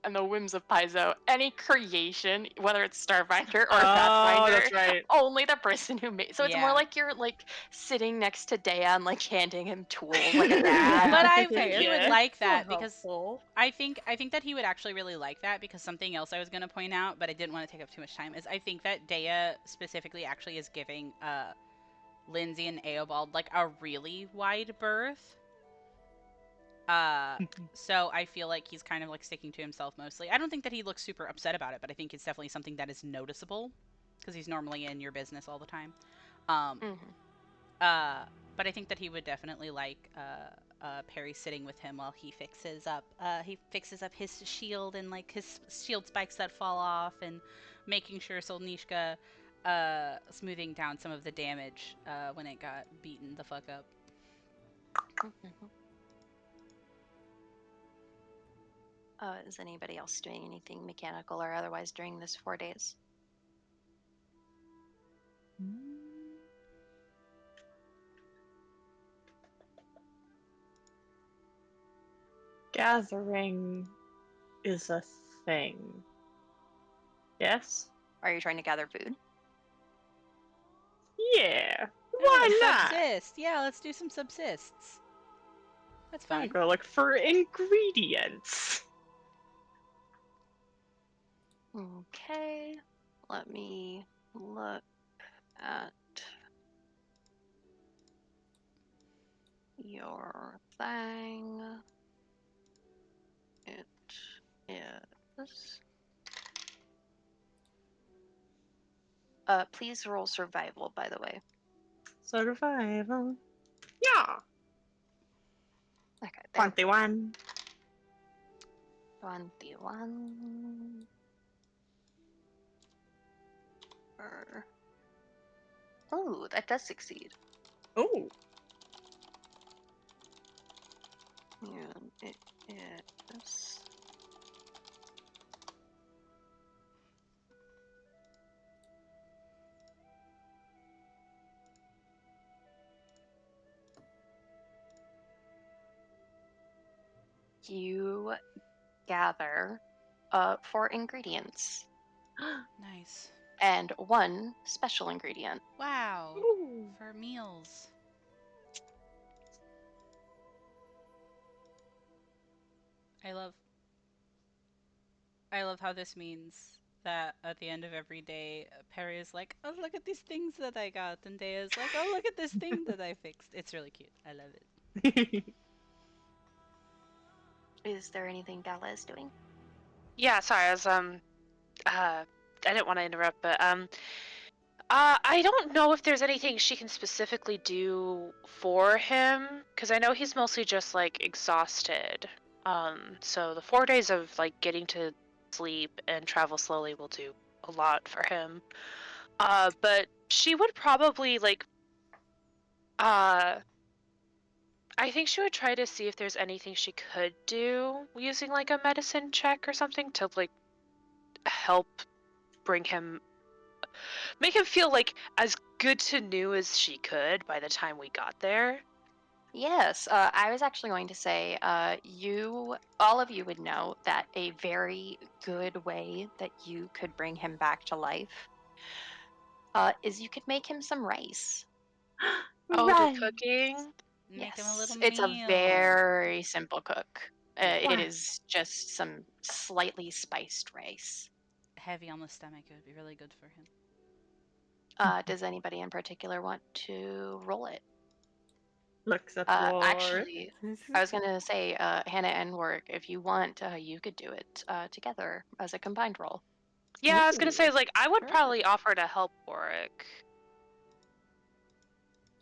and the whims of Paizo, any creation, whether it's Starfinder or Pathfinder, that's right. only the person who made. So it's more Yeah. like you're like sitting next to Dea and like handing him tools like a dad. But I Yeah. think he would Yeah. like So that because helpful. I think that he would actually really like that because something else I was going to point out, but I didn't want to take up too much time, is I think that Dea specifically actually is giving Lindsay and Aobald like a really wide berth. So I feel like he's kind of like sticking to himself mostly. I don't think that he looks super upset about it, but I think it's definitely something that is noticeable because he's normally in your business all the time. But I think that he would definitely like Perry sitting with him while he fixes up his shield and like his shield spikes that fall off and making sure Solnishka smoothing down some of the damage when it got beaten the fuck up. Is anybody else doing anything mechanical or otherwise during this 4 days? gathering is a thing. Yes? Are you trying to gather food? Yeah. Why not? Subsist. Yeah, let's do some subsists. That's I'm fun. gonna go look for ingredients. Okay. Let me look at your thing. It is. Please roll survival, by the way. Survival. Yeah. Okay, there. 21. 21. Oh, that does succeed. Oh. And it is. You gather 4 ingredients Nice. and 1 special ingredient. Wow. Ooh. For meals. I love how this means that at the end of every day, Perry is like, "Oh, look at these things that I got," and Dea is like, "Oh, look at this thing that I fixed." It's really cute. I love it. Is there anything Gala is doing? Yeah, sorry, I was I didn't want to interrupt, but I don't know if there's anything she can specifically do for him, because I know he's mostly just like exhausted. So the 4 days of like getting to sleep and travel slowly will do a lot for him. But she would probably like I think she would try to see if there's anything she could do using like a medicine check or something to like help bring him make him feel like as good to new as she could by the time we got there. Yes, I was actually going to say, all of you would know that a very good way that you could bring him back to life is you could make him some rice. Oh, do Right. cooking? Make him a little It's a meal. very simple cook. It Wow. is just some slightly spiced rice. Heavy on the stomach. It would be really good for him. Does anybody in particular want to roll it? Looks at war. Actually, I was going to say, Hannah and Warwick, if you want, you could do it together as a combined roll. Yeah, I was gonna say Ooh. like I would Sure. probably offer to help Warwick.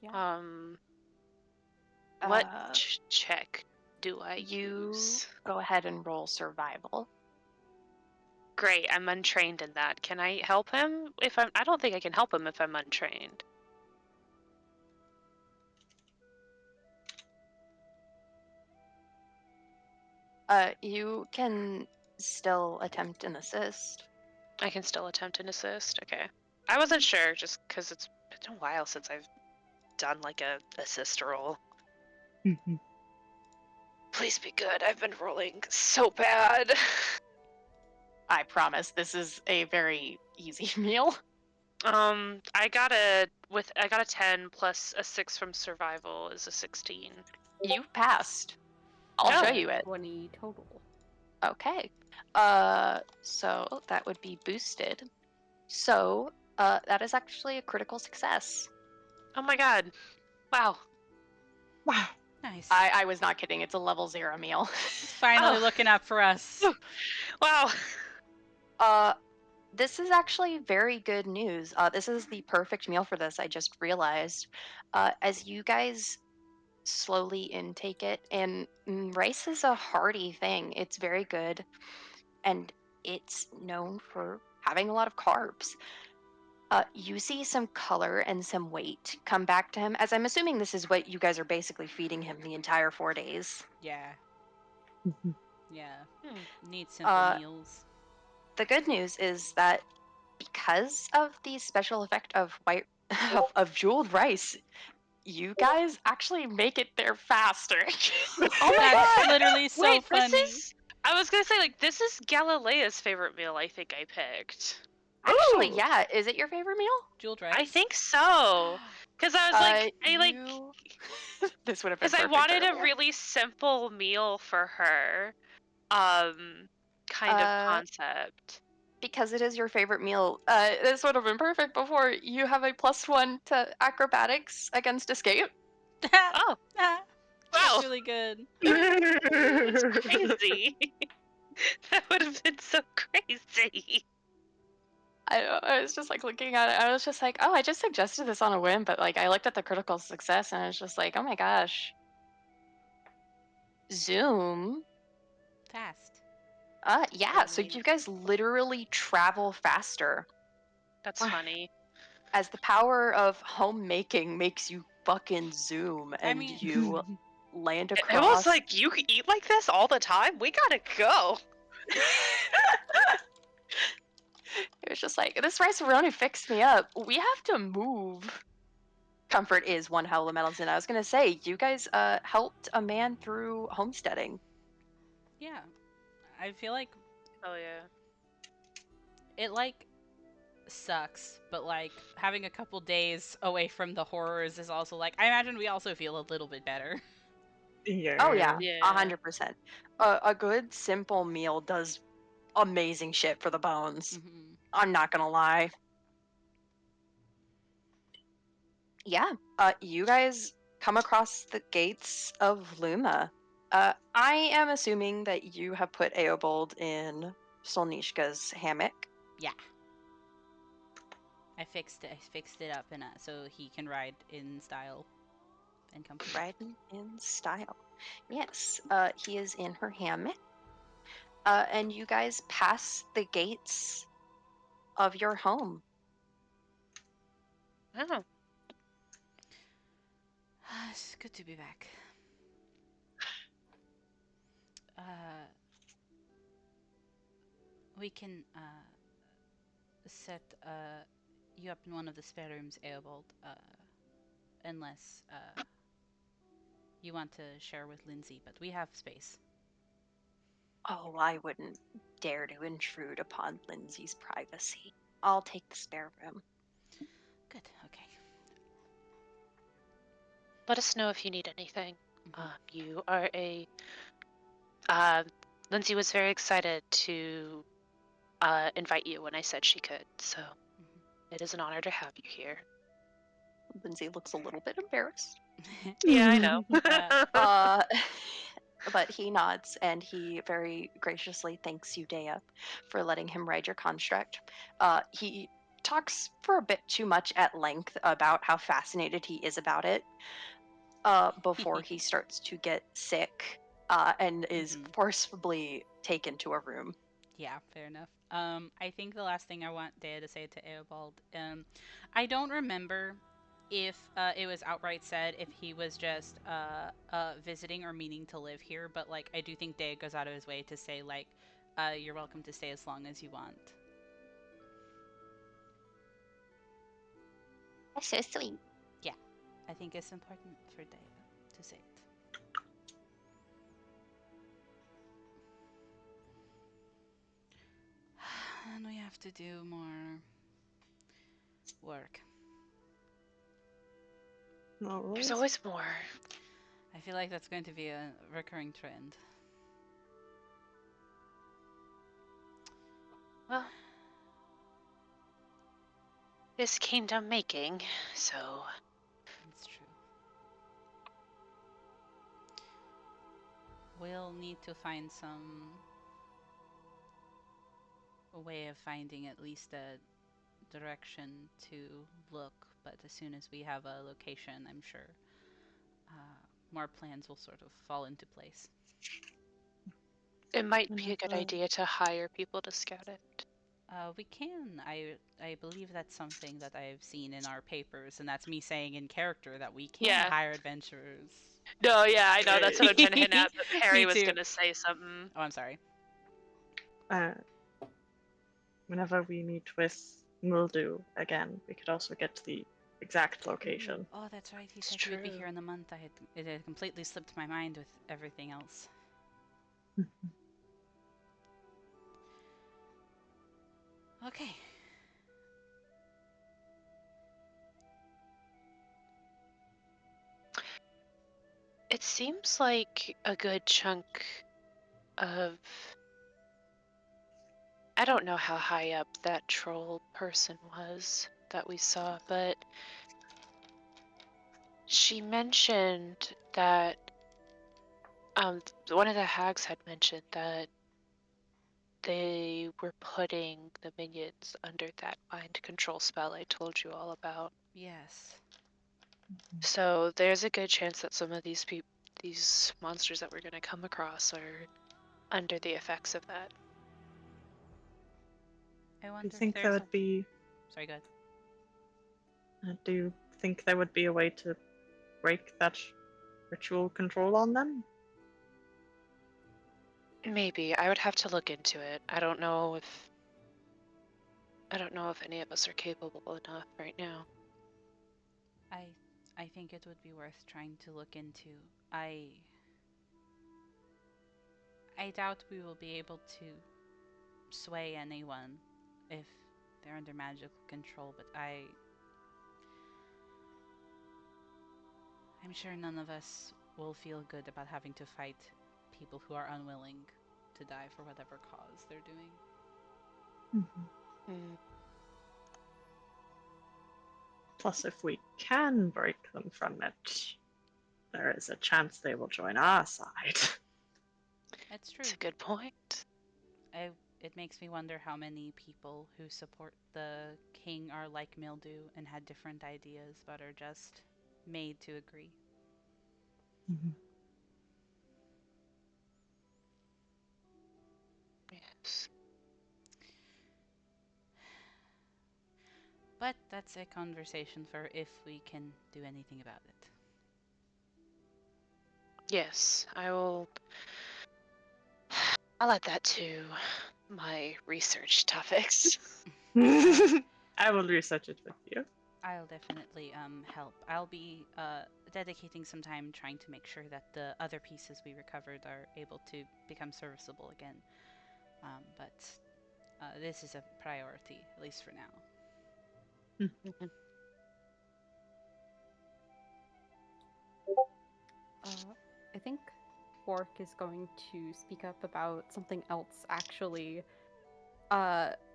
Yeah. What Uh, check do I you use? go ahead and roll survival. Great, I'm untrained in that. Can I help him if I'm? I don't think I can help him if I'm untrained. You can still attempt an assist. I can still attempt an assist. Okay, I wasn't sure just because it's been a while since I've done like a assist roll. Please be good. I've been rolling so bad. I promise this is a very easy meal. I got a 10 plus a 6 from survival is a 16. You passed. I'll Oh. show you it. 20 total. Okay. So that would be boosted. So, that is actually a critical success. Oh my god. Wow. Wow. Nice. I was not kidding. It's a level 0 meal. He's finally Oh. looking out for us. Wow. This is actually very good news. This is the perfect meal for this. I just realized. As you guys slowly intake it, and rice is a hearty thing. It's very good, and it's known for having a lot of carbs. You see some color and some weight come back to him, as I'm assuming this is what you guys are basically feeding him the entire 4 days. Yeah. Yeah. Need simple Uh, meals. The good news is that because of the special effect of white of jeweled rice, you guys actually make it there faster. Oh my That's god! literally so Wait, funny. this is. I was gonna say, like, this is Galilea's favorite meal. I think I picked. Actually, Ooh. yeah. Is it your favorite meal? Jeweled rice. I think so. Because I was like, You... this would have been because I perfect wanted a earlier. really simple meal for her. Kind of concept. Because it is your favorite meal, this would have been perfect before. You have a +1 to acrobatics against escape. Oh, That's wow. really good. It's crazy. That would have been so crazy. I was just like looking at it. I was just like, oh, I just suggested this on a whim, but like I looked at the critical success and I was just like, oh my gosh. Zoom. Fast. Yeah. So Totally. you guys literally travel faster That's funny. as the power of homemaking makes you fucking zoom, I and mean- you land It across. was like, you could eat like this all the time? We gotta go. It was just like, this rice-a-roni fixed me up. We have to move. Comfort is one hell of a medicine. I was gonna say, you guys helped a man through homesteading. Yeah. I feel like Oh yeah. it like sucks, but like having a couple days away from the horrors is also like I imagine we also feel a little bit better. Yeah. Oh yeah, Yeah. 100%. A good simple meal does amazing shit for the bones. Mhm. I'm not gonna lie. Yeah, you guys come across the gates of Luma. I am assuming that you have put Eobold in Solnishka's hammock. Yeah. I fixed it up and so he can ride in style and comfort. Riding in style. Yes, he is in her hammock. And you guys pass the gates of your home. Oh. It's good to be back. We can set you up in one of the spare rooms, Eobold, unless you want to share with Lindsay, but we have space. Oh, I wouldn't dare to intrude upon Lindsay's privacy. I'll take the spare room. Good, okay. Let us know if you need anything. Mhm. You are a. Lindsay was very excited to invite you when I said she could, so it is an honor to have you here. Lindsay looks a little bit embarrassed. Yeah, I know. But he nods and he very graciously thanks you, Dea, for letting him ride your construct. He talks for a bit too much at length about how fascinated he is about it before he starts to get sick and is Mhm. forcibly taken to a room. Yeah, fair enough. I think the last thing I want Dea to say to Eobald, I don't remember if it was outright said if he was just visiting or meaning to live here, but like I do think Dea goes out of his way to say like, you're welcome to stay as long as you want. That's so sweet. Yeah, I think it's important for Dea to say it. And we have to do more work. There's always more. I feel like that's going to be a recurring trend. Well, it's kingdom making, so. It's true. We'll need to find a way of finding at least a direction to look, but as soon as we have a location, I'm sure more plans will sort of fall into place. It might be a good idea to hire people to scout it. We can. I believe that's something that I've seen in our papers, and that's me saying in character that we can Yeah. hire adventurers. No, yeah, I know. That's what I'm trying to hint at. But Harry Me was too. gonna say something. Oh, I'm sorry. Whenever we meet with Mildew again, we could also get the exact location. Oh, that's right. He It's said he would be true. here in a month. It had completely slipped my mind with everything else. Okay. It seems like a good chunk of. I don't know how high up that troll person was that we saw, but she mentioned that one of the hags had mentioned that they were putting the minions under that mind control spell I told you all about. Yes. So there's a good chance that some of these these monsters that we're going to come across are under the effects of that. I Do wonder you if think there there's would be? Sorry, go ahead. Do you think there would be a way to break that ritual control on them? Maybe I would have to look into it. I don't know if any of us are capable enough right now. I think it would be worth trying to look into. I doubt we will be able to sway anyone if they're under magical control, but I'm sure none of us will feel good about having to fight people who are unwilling to die for whatever cause they're doing. Hmm. Plus, if we can break them from it, there is a chance they will join our side. It's true. It's a good point. It makes me wonder how many people who support the king are like Mildew and had different ideas but are just made to agree. Yes. But that's a conversation for if we can do anything about it. Yes, I will. I'll add that to my research topics. I will research it with you. I'll definitely help. I'll be dedicating some time trying to make sure that the other pieces we recovered are able to become serviceable again. But this is a priority, at least for now. I think Bork is going to speak up about something else, actually.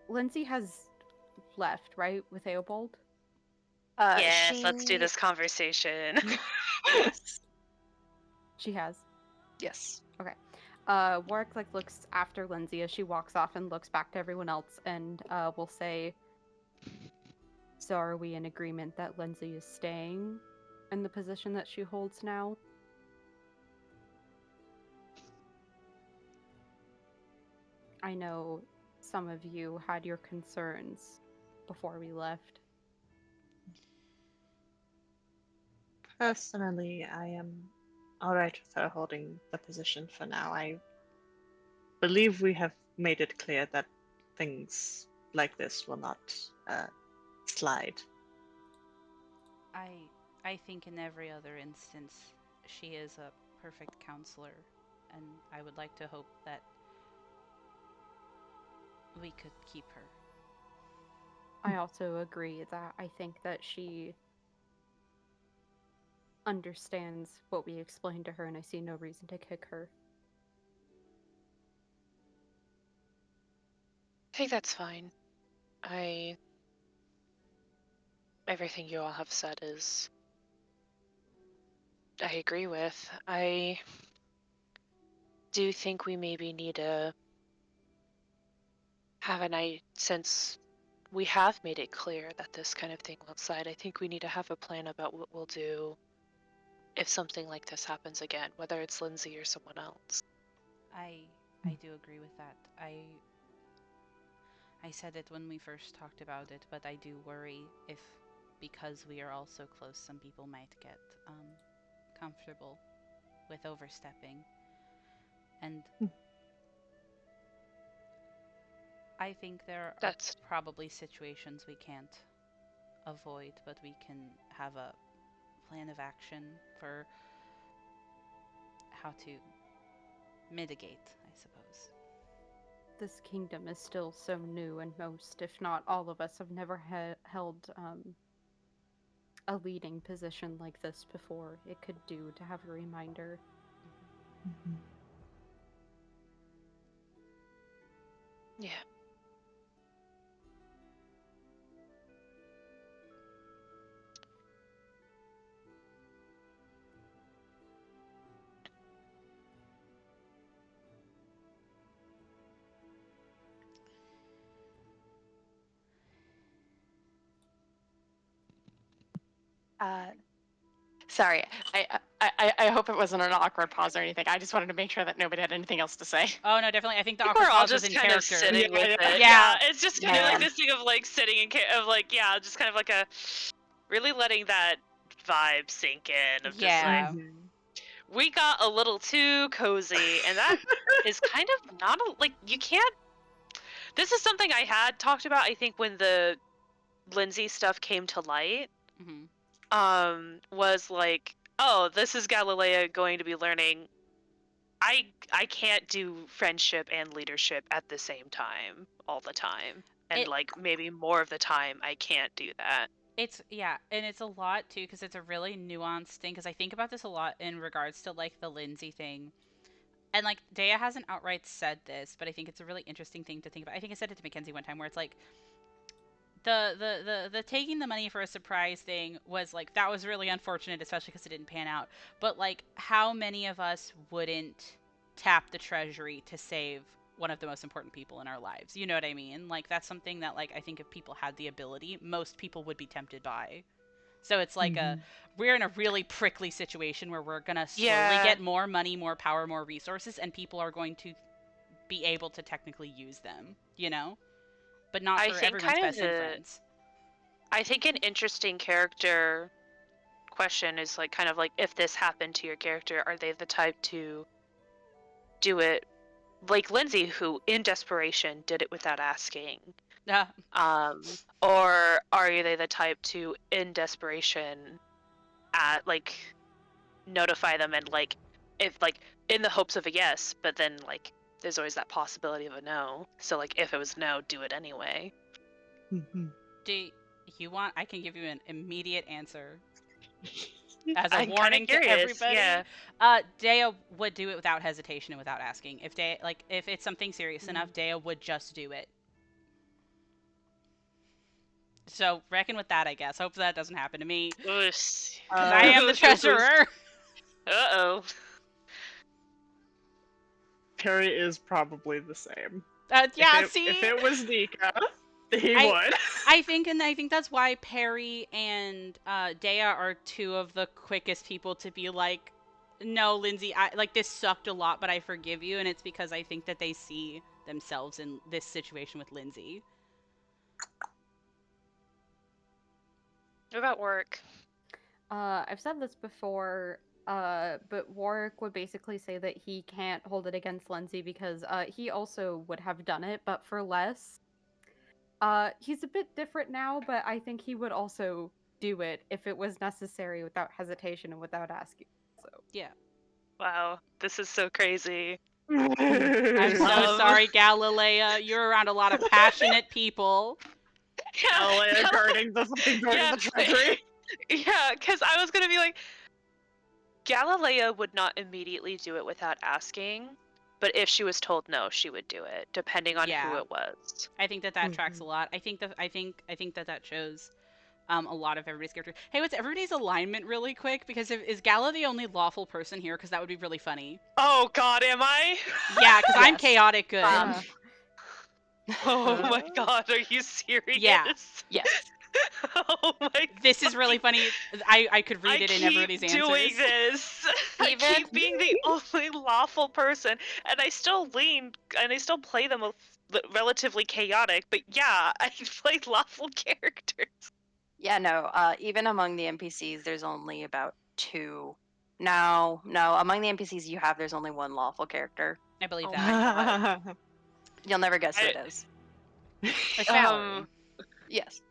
Lindsay has left, right, with Eobold? Yes, let's do this conversation. She has. Yes. Warwick looks after Lindsay as she walks off and looks back to everyone else and will say, "So are we in agreement that Lindsay is staying in the position that she holds now?" I know some of you had your concerns before we left. Personally, I am alright with her holding the position for now. I believe we have made it clear that things like this will not slide. I think in every other instance she is a perfect counselor, and I would like to hope that we could keep her. I also agree that I think that she understands what we explained to her, and I see no reason to kick her. I think that's fine. Everything you all have said is I agree with. I do think we maybe need to have a night since we have made it clear that this kind of thing will slide. I think we need to have a plan about what we'll do if something like this happens again, whether it's Lindsay or someone else. I do agree with that. I said it when we first talked about it, but I do worry if, because we are all so close, some people might get comfortable with overstepping. And I think there are That's probably situations we can't avoid, but we can have a plan of action for how to mitigate, I suppose. This kingdom is still so new, and most, if not all of us, have never held a leading position like this before. It could do to have a reminder. Yeah. Sorry, I hope it wasn't an awkward pause or anything. I just wanted to make sure that nobody had anything else to say. Oh no, definitely. I think the I think awkward we're all pause was just in kind of character. sitting with it. Yeah. It's just kind of like Yeah. this thing of like sitting in of like just kind of like a really letting that vibe sink in of just Yeah. like we got a little too cozy, and that is kind of not like you can't. This is something I had talked about. I think when the Lindsay stuff came to light, Mhm. was like, oh, this is Galilea going to be learning. I can't do friendship and leadership at the same time all the time, and like maybe more of the time I can't do that. It's and it's a lot too because it's a really nuanced thing. Because I think about this a lot in regards to like the Lindsay thing, and like Dea hasn't outright said this, but I think it's a really interesting thing to think about. I think I said it to Mackenzie one time where it's like the taking the money for a surprise thing was like that was really unfortunate, especially because it didn't pan out. But like, how many of us wouldn't tap the treasury to save one of the most important people in our lives? You know what I mean? Like that's something that like I think if people had the ability, most people would be tempted by. So it's like we're in a really prickly situation where we're gonna slowly get more money, more power, more resources, and people are going to be able to technically use them, you know? But not for everyone's best friends. I think an interesting character question is like kind of like if this happened to your character, are they the type to do it like Lindsay, who in desperation did it without asking? Yeah. Or are they the type to in desperation like notify them and like if like in the hopes of a yes, but then like there's always that possibility of a no. So like if it was no, do it anyway. Do you want? I can give you an immediate answer as a I'm warning to curious, everybody. yeah. Dea would do it without hesitation and without asking. If if it's something serious enough, Dea would just do it. So reckon with that, I guess. Hope that doesn't happen to me. Because I am the treasurer. Uh-oh. Perry is probably the same. See? If it was Nika, he would. I think that's why Perry and Dea are two of the quickest people to be like, no, Lindsay, this sucked a lot, but I forgive you. And it's because I think that they see themselves in this situation with Lindsay. What about Warwick? I've said this before, but Warwick would basically say that he can't hold it against Lindsay because he also would have done it, but for less. He's a bit different now, but I think he would also do it if it was necessary without hesitation and without asking. So yeah. Wow, this is so crazy. I'm so sorry, Galilea. You're around a lot of passionate people. Galilea guarding the fucking door to the treasury. Yeah, because I was gonna be like, Galilea would not immediately do it without asking, but if she was told no, she would do it, depending on who it was. I think that tracks a lot. I think that shows a lot of everybody's character. Hey, what's everybody's alignment really quick? Because is Gala the only lawful person here? Because that would be really funny. Oh God, am I? Yeah, because I'm chaotic good. Oh my God, are you serious? Yeah. Yes. Oh my God. This is really funny. I could read it in everybody's answers. I keep doing this. I keep being the only lawful person, and I still play them relatively chaotic, but yeah, I play lawful characters. Yeah, no, even among the NPCs, there's only about 2. No, among the NPCs you have, there's only 1 lawful character. I believe that. You'll never guess who it is. Yes.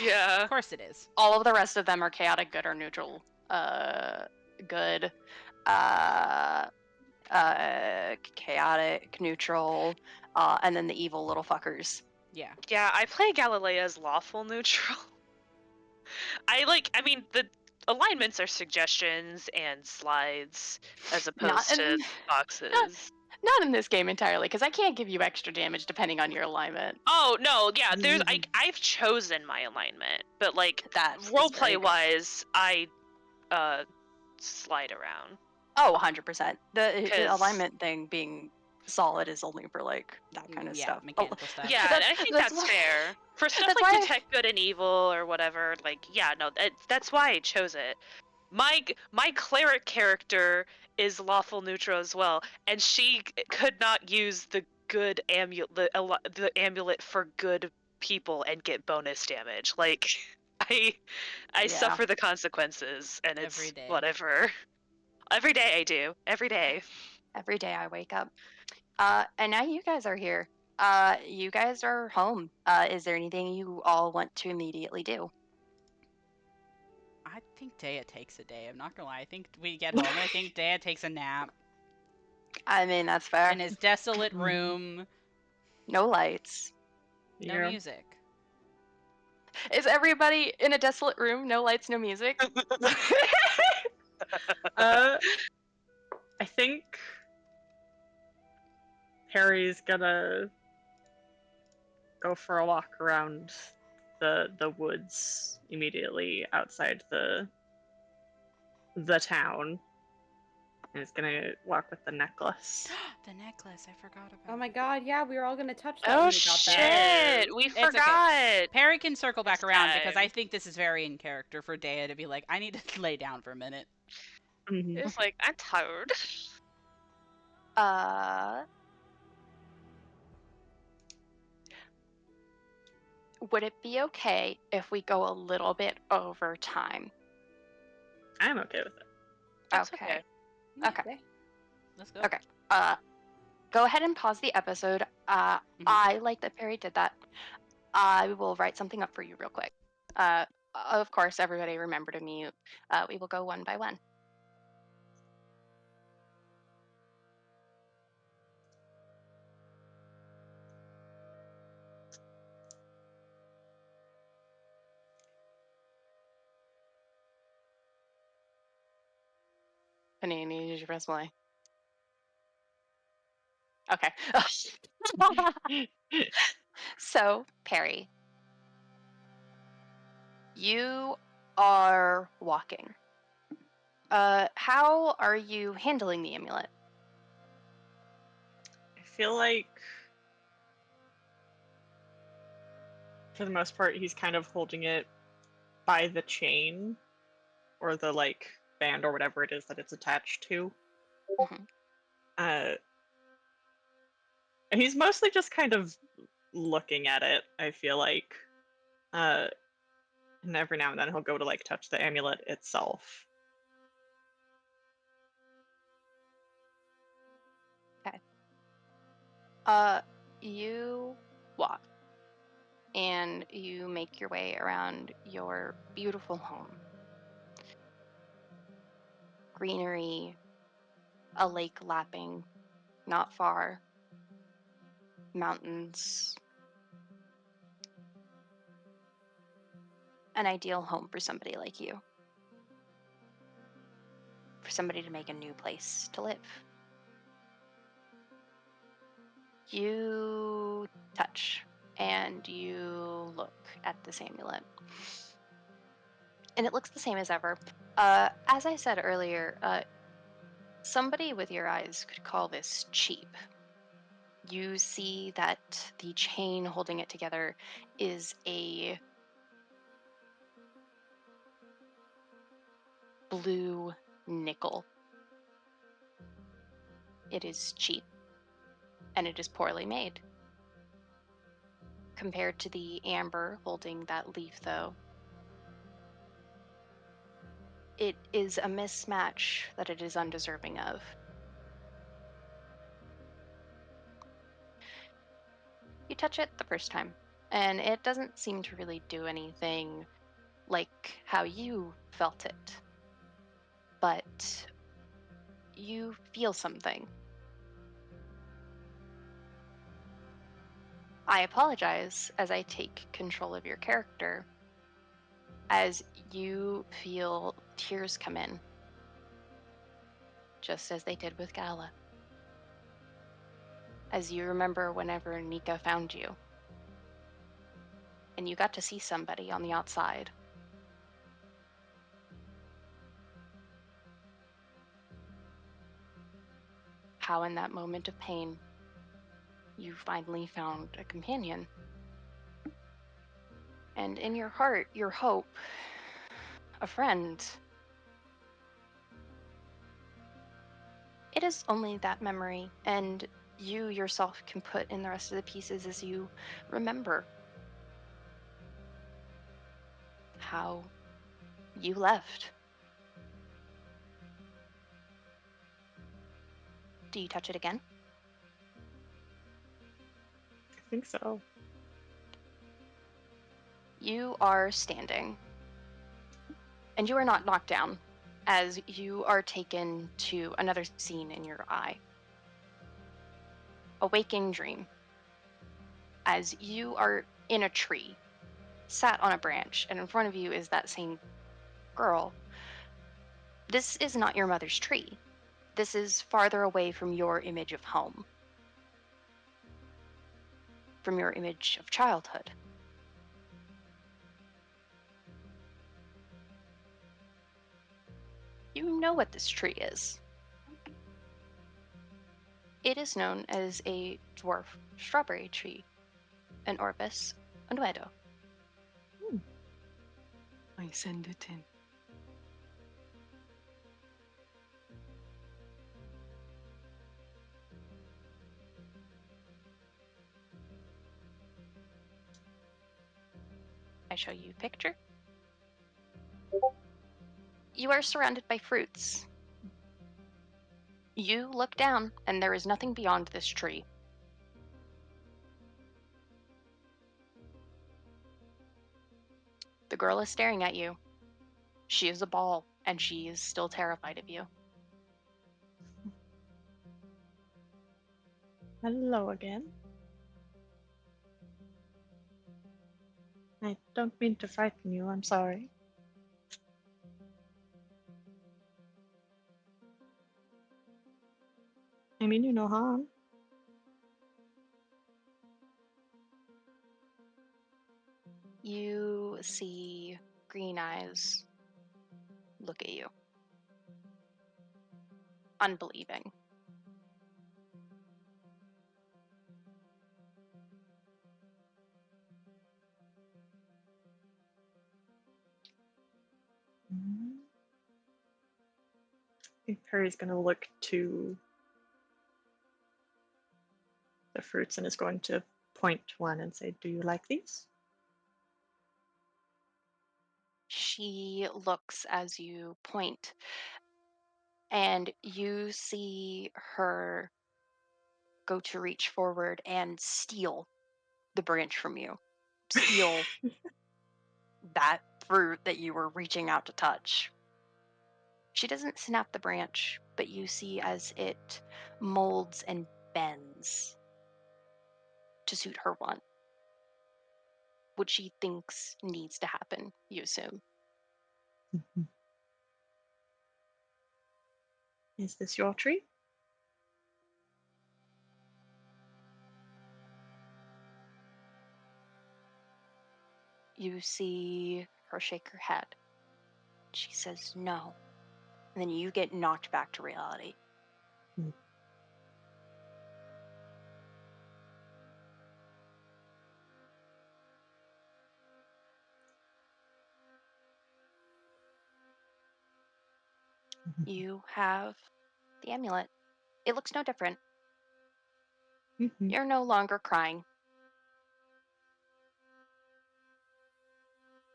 Yeah. Of course it is. All of the rest of them are chaotic, good, or neutral. Good. Uh, Chaotic, neutral, and then the evil little fuckers. Yeah. Yeah, I play Galilea's lawful neutral. I mean, the alignments are suggestions and slides as Not opposed to in, boxes. not in this game entirely, because I can't give you extra damage depending on your alignment. Oh no, yeah, I've chosen my alignment, but like That is roleplay very good. wise, I slide around. Oh, 100%. The 'Cause- alignment thing being solid is only for like that kind of Yeah, stuff. mechanical stuff. Yeah, That's- and I think that's that's why- fair. For stuff that's like why- detect good and evil or whatever, like yeah, no, that's why I chose it. My cleric character is lawful neutral as well, and she could not use the good amulet, the amulet for good people and get bonus damage. Like I Yeah. suffer the consequences, and it's Every day. whatever. Every day I do. Every day. Every day I wake up. And now you guys are here. You guys are home. Is there anything you all want to immediately do? I think Dea takes a day. I'm not gonna lie. I think we get home. I think Dea takes a nap I mean, that's fair. in his desolate room. No lights. No Yeah. music. Is everybody in a desolate room? No lights, no music? I think Harry's gonna go for a walk around the woods immediately outside the town. And he's gonna walk with the necklace. The necklace. I forgot about. Oh my god, yeah, we were all gonna touch that Oh when we got that. shit! We It's okay. forgot. Perry can circle back Next around because I time. think this is very in character for Dea to be like, I need to lay down for a minute. Mhm. It's like I'm tired. Would it be okay if we go a little bit over time? I'm okay with it. That's Okay. Yeah, Okay. Let's go. Okay. Go ahead and pause the episode. I like that Perry did that. I will write something up for you real quick. Of course, everybody remember to mute. We will go one by one. Panini, did you press play? Okay. So, Perry, you are walking. How are you handling the amulet? I feel like for the most part he's kind of holding it by the chain or the like band or whatever it is that it's attached to. Mhm. And he's mostly just kind of looking at it, I feel like. And every now and then he'll go to like touch the amulet itself. You walk and you make your way around your beautiful home. Greenery, a lake lapping not far, mountains. An ideal home for somebody like you. For somebody to make a new place to live. You touch and you look at this amulet. And it looks the same as ever. As I said earlier, somebody with your eyes could call this cheap. You see that the chain holding it together is a blue nickel. It is cheap, and it is poorly made. Compared to the amber holding that leaf, though, it is a mismatch that it is undeserving of. You touch it the first time, and it doesn't seem to really do anything like how you felt it. But you feel something. I apologize as I take control of your character, as you feel tears come in, just as they did with Gala. As you remember whenever Nika found you, and you got to see somebody on the outside. How in that moment of pain, you finally found a companion. And in your heart, your hope, a friend. It is only that memory, and you yourself can put in the rest of the pieces as you remember how you left. Do you touch it again? I think so. You are standing, and you are not knocked down, as you are taken to another scene in your eye. A waking dream, as you are in a tree, sat on a branch, and in front of you is that same girl. This is not your mother's tree. This is farther away from your image of home, from your image of childhood. You know what this tree is. It is known as a dwarf strawberry tree, an Orbis Anuedo. I send it in. I show you a picture. You are surrounded by fruits. You look down, and there is nothing beyond this tree. The girl is staring at you. She is a ball, and she is still terrified of you. Hello again. I don't mean to frighten you, I'm sorry. I mean you no harm. You see green eyes look at you, unbelieving. I think Perry's gonna look to the fruits and is going to point to one and say, "Do you like these?" She looks as you point, and you see her go to reach forward and steal the branch from you. Steal that fruit that you were reaching out to touch. She doesn't snap the branch, but you see as it molds and bends to suit her want. What she thinks needs to happen, you assume. Is this your tree? You see her shake her head. She says no. And then you get knocked back to reality. You have the amulet. It looks no different. You're no longer crying.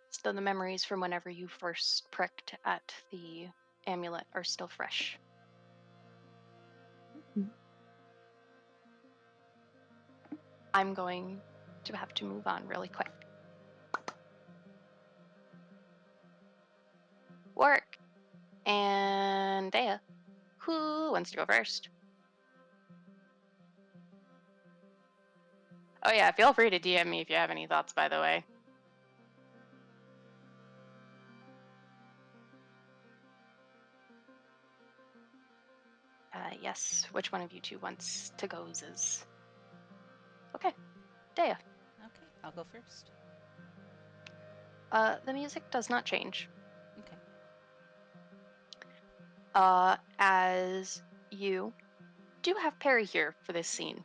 Still, the memories from whenever you first pricked at the amulet are still fresh. I'm going to have to move on really quick. Work. And Dea. Who wants to go first? Oh yeah, feel free to DM me if you have any thoughts, by the way. Yes, which one of you two wants to go? Okay, Dea. Okay, I'll go first. The music does not change. Okay. As you do have Perry here for this scene,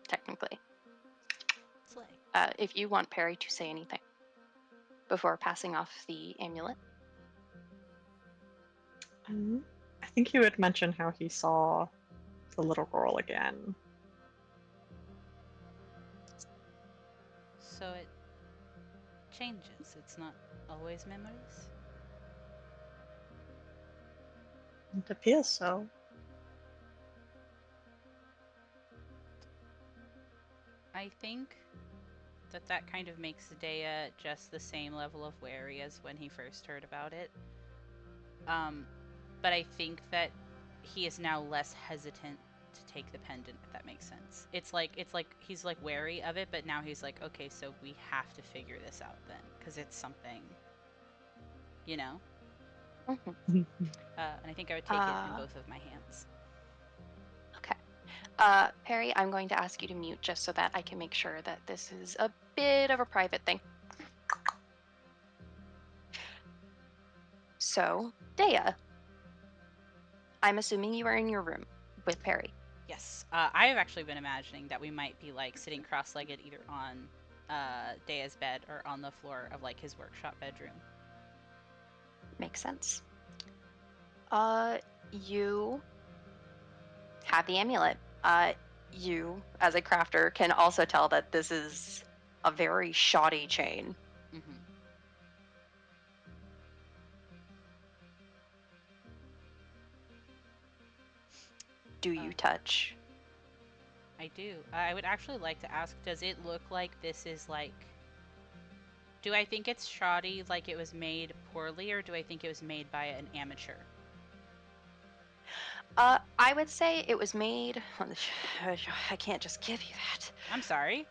technically. Slay. If you want Perry to say anything before passing off the amulet. I think you had mentioned how he saw the little girl again. So it changes. It's not always memories. It appears so. I think that kind of makes Dea just the same level of wary as when he first heard about it. But I think that he is now less hesitant to take the pendant, if that makes sense. It's like he's like wary of it, but now he's like, okay, so we have to figure this out then, because it's something, you know. Mm-hmm. And I think I would take it in both of my hands. Okay. Perry, I'm going to ask you to mute just so that I can make sure that this is a bit of a private thing. So, Dea, I'm assuming you are in your room with Perry. Yes, I have actually been imagining that we might be like sitting cross-legged either on Dea's bed or on the floor of like his workshop bedroom. Makes sense. You have the amulet. You, as a crafter, can also tell that this is a very shoddy chain. Mm-hmm. Do you touch? I do. I would actually like to ask, does it look like this is like... Do I think it's shoddy, like it was made poorly, or do I think it was made by an amateur? I would say it was made... I can't just give you that. I'm sorry.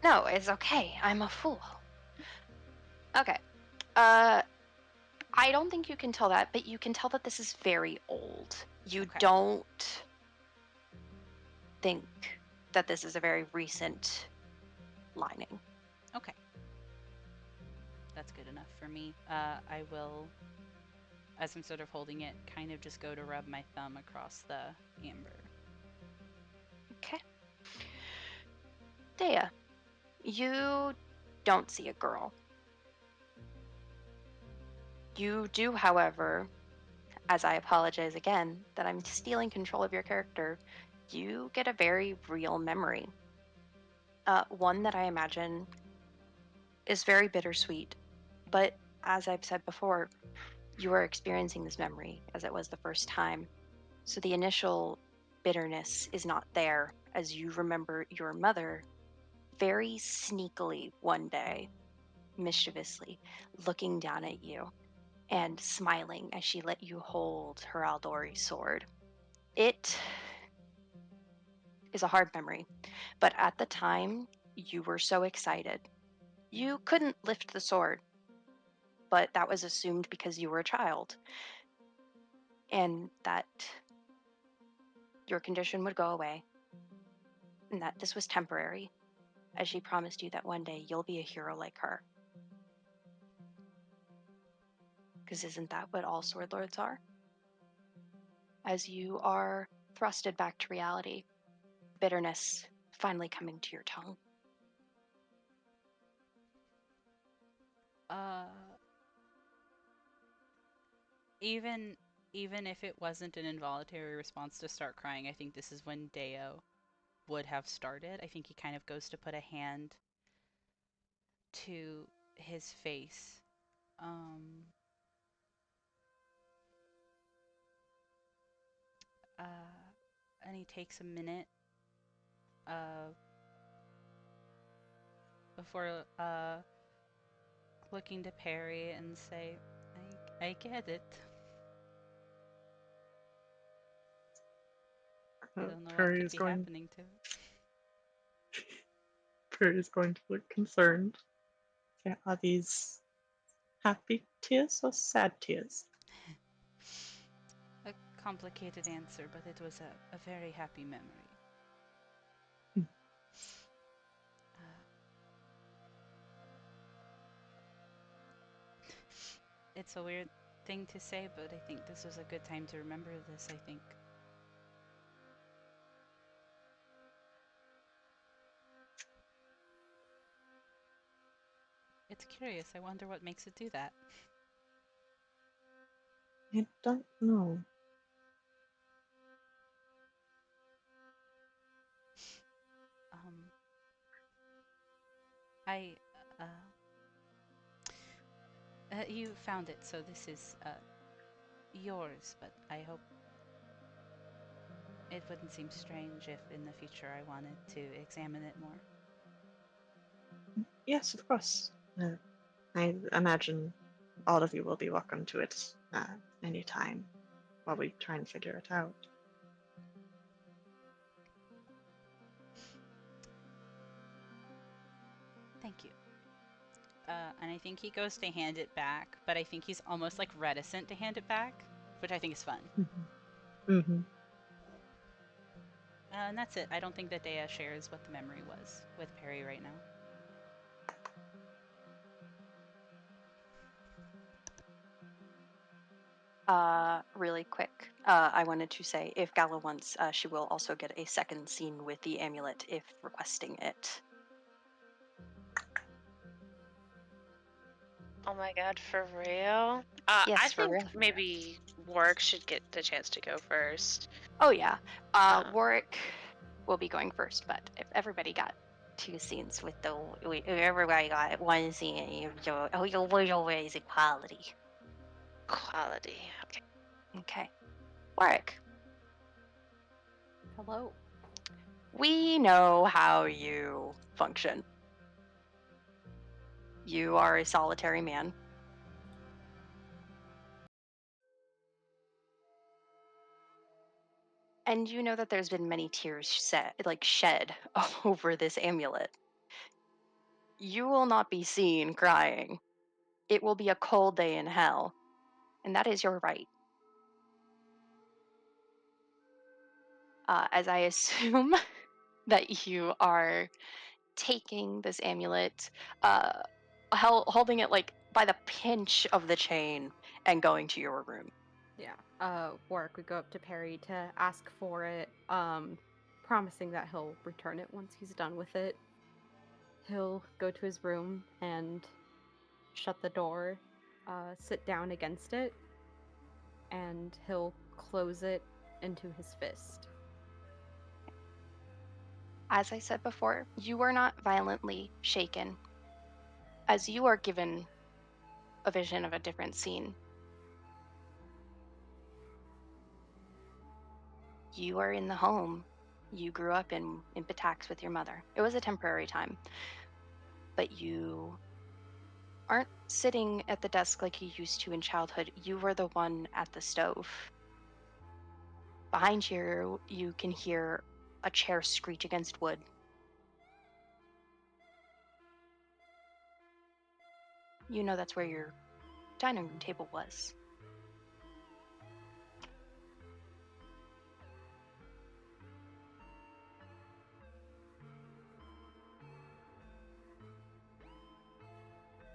No, it's okay. I'm a fool. Okay. I don't think you can tell that, but you can tell that this is very old. You Okay. don't think that this is a very recent lining. Okay. That's good enough for me. I will, as I'm sort of holding it, kind of just go to rub my thumb across the amber. Okay. Dea, you don't see a girl. You do, however, as I apologize again that I'm stealing control of your character, you get a very real memory. One that I imagine is very bittersweet, but as I've said before, you are experiencing this memory as it was the first time. So the initial bitterness is not there as you remember your mother very sneakily one day, mischievously, looking down at you and smiling as she let you hold her Aldori sword. It is a hard memory, but at the time, you were so excited. You couldn't lift the sword, but that was assumed because you were a child, and that your condition would go away, and that this was temporary, as she promised you that one day you'll be a hero like her. Because isn't that what all sword lords are? As you are thrusted back to reality, bitterness finally coming to your tongue. Even if it wasn't an involuntary response to start crying, I think this is when Deo would have started. I think he kind of goes to put a hand to his face. And he takes a minute before looking to Perry and say, I get it. I don't know what Perry could is be going. happening to it. Perry is going to look concerned. Okay, are these happy tears or sad tears? A complicated answer, but it was a very happy memory. Hmm. It's a weird thing to say, but I think this was a good time to remember this, I think. It's curious. I wonder what makes it do that. I don't know. I, you found it, so this is, yours, but I hope it wouldn't seem strange if in the future I wanted to examine it more. Yes, of course. I imagine all of you will be welcome to it anytime while we try and figure it out. Thank you. And I think he goes to hand it back, but I think he's almost like reticent to hand it back, which I think is fun. Mm-hmm. Mm-hmm. And that's it. I don't think that Dea shares what the memory was with Perry right now. Really quick, I wanted to say if Gala wants, she will also get a second scene with the amulet if requesting it. Oh my god, for real? Yes, I for think real. maybe Warwick should get the chance to go first. Oh yeah, Uh, Warwick will be going first, but if everybody got 2 scenes with the, if everybody got 1 scene, you're always equality. Quality. Okay. Okay, Warwick, Hello. we know how you function. You are a solitary man. And you know that there's been many tears shed over this amulet. You will not be seen crying. It will be a cold day in hell, and that is your right. As I assume that you are taking this amulet, holding it like by the pinch of the chain and going to your room. Yeah. Warwick would go up to Perry to ask for it, promising that he'll return it once he's done with it. He'll go to his room and shut the door, sit down against it, and he'll close it into his fist. As I said before, you are not violently shaken, as you are given a vision of a different scene. You are in the home you grew up in Pitax with your mother. It was a temporary time, but you aren't sitting at the desk like you used to in childhood. You were the one at the stove. Behind you, you can hear a chair screech against wood. You know that's where your dining room table was.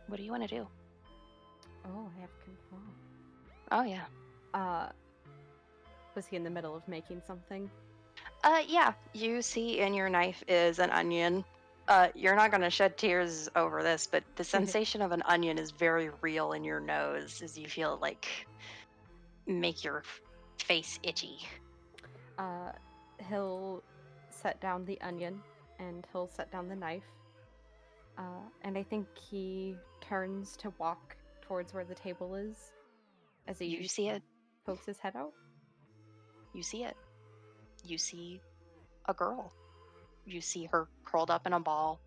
What do you want to do? Oh, I have control. Oh, yeah. Was he in the middle of making something? Yeah. You see in your knife is an onion. You're not going to shed tears over this, but the sensation of an onion is very real in your nose as you feel it, like, make your face itchy. He'll set down the onion and he'll set down the knife. And I think he turns to walk towards where the table is as he You see it. pokes his head out. You see it. You see a girl. You see her curled up in a ball.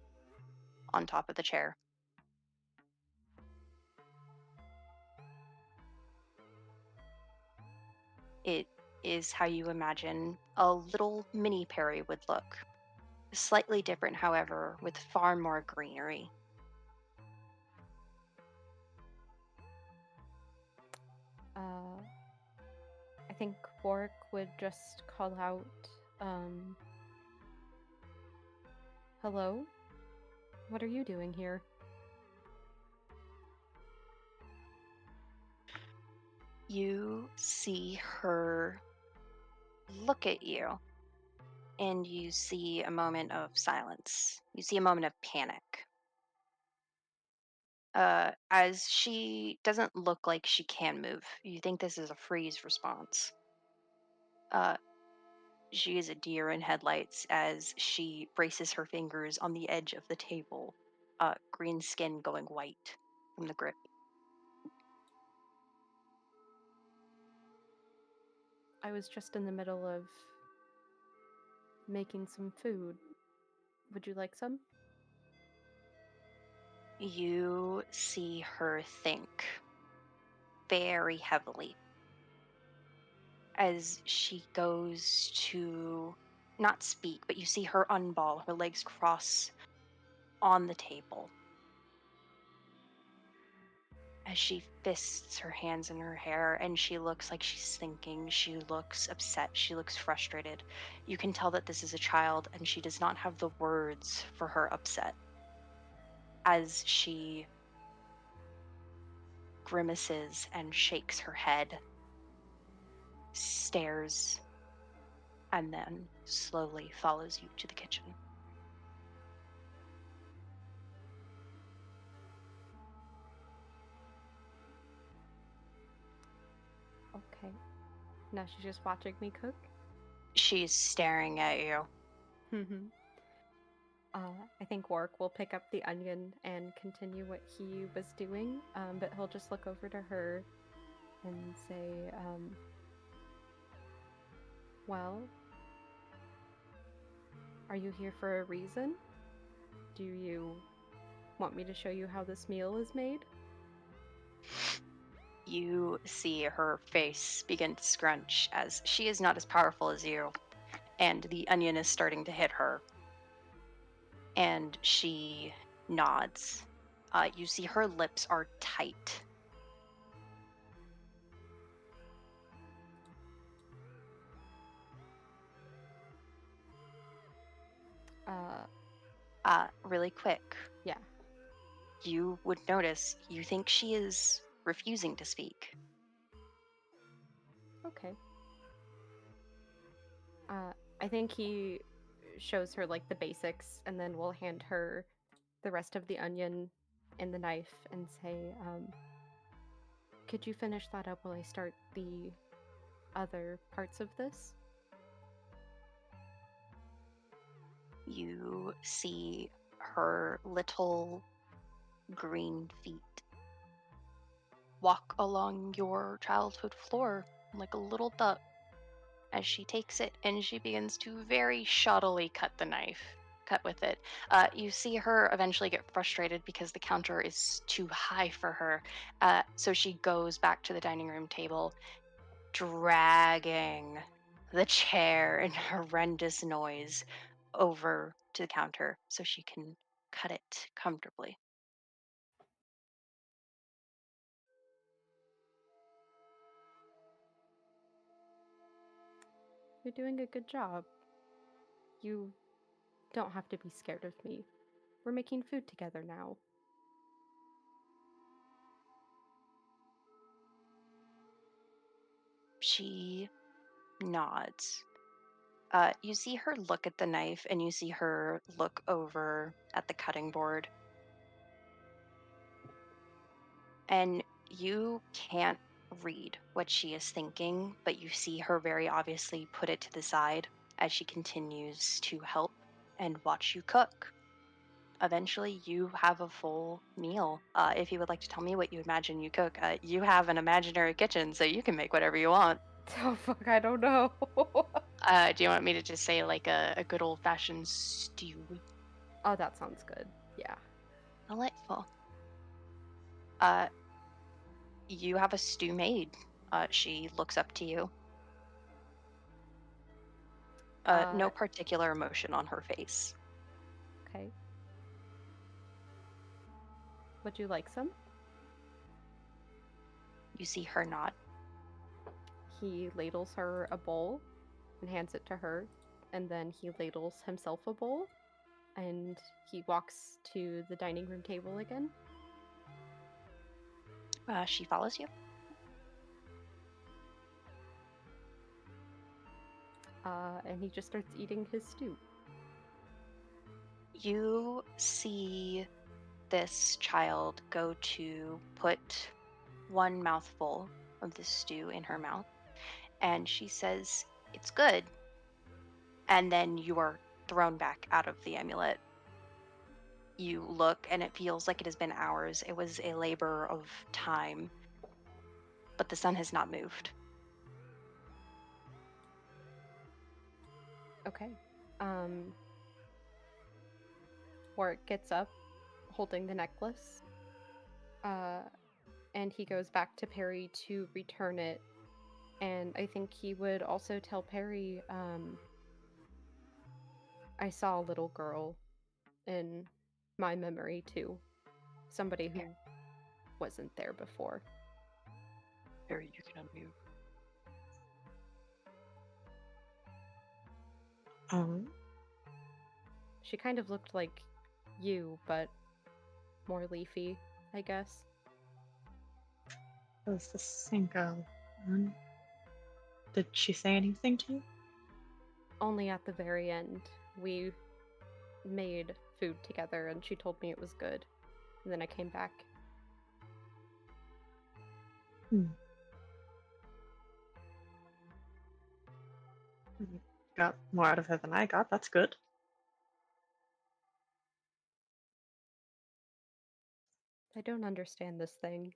on top of the chair. It is how you imagine a little mini Perry would look. Slightly different, however, with far more greenery. I think Warwick would just call out, hello? What are you doing here? You see her look at you, and you see a moment of silence. You see a moment of panic. As she doesn't look like she can move. You think this is a freeze response. She is a deer in headlights as she braces her fingers on the edge of the table, green skin going white from the grip. I was just in the middle of making some food. Would you like some? You see her think very heavily as she goes to not speak, but you see her unball, her legs cross on the table. As she fists her hands in her hair and she looks like she's thinking, she looks upset, she looks frustrated. You can tell that this is a child and she does not have the words for her upset. As she grimaces and shakes her head, stares, and then slowly follows you to the kitchen. Okay. Now she's just watching me cook? She's staring at you. Mm-hmm. I think Warwick will pick up the onion and continue what he was doing, but he'll just look over to her and say, well, are you here for a reason? Do you want me to show you how this meal is made? You see her face begin to scrunch as she is not as powerful as you, and the onion is starting to hit her. And she nods. You see her lips are tight. Really quick, Yeah. you would notice you think she is refusing to speak. Okay. I think he shows her like the basics and then we'll hand her the rest of the onion and the knife and say, could you finish that up while I start the other parts of this? You see her little green feet walk along your childhood floor like a little duck as she takes it and she begins to very shoddily cut with it. You see her eventually get frustrated because the counter is too high for her. So she goes back to the dining room table, dragging the chair in horrendous noise over to the counter so she can cut it comfortably. You're doing a good job. You don't have to be scared of me. We're making food together now. She nods. You see her look at the knife and you see her look over at the cutting board. And you can't read what she is thinking, but you see her very obviously put it to the side as she continues to help and watch you cook. Eventually, you have a full meal. If you would like to tell me what you imagine you cook, you have an imaginary kitchen, so you can make whatever you want. Oh, fuck, I don't know. Do you want me to just say like a good old fashioned stew? Oh, that sounds good. Yeah. Delightful. You have a stew made. She looks up to you. No particular emotion on her face. Okay. Would you like some? You see her nod. He ladles her a bowl and hands it to her, and then he ladles himself a bowl, and he walks to the dining room table again. She follows you. And he just starts eating his stew. You see this child go to put one mouthful of the stew in her mouth, and she says, "It's good." And then you are thrown back out of the amulet. You look, and it feels like it has been hours. It was a labor of time, but the sun has not moved. Okay. Warwick gets up, holding the necklace, and he goes back to Perry to return it. And I think he would also tell Perry, I saw a little girl in my memory too. Somebody who wasn't there before. Harry, you can unmute. She kind of looked like you, but more leafy, I guess. Was the same girl? Did she say anything to you? Only at the very end. We made food together and she told me it was good. And then I came back. Got more out of her than I got. That's good. I don't understand this thing.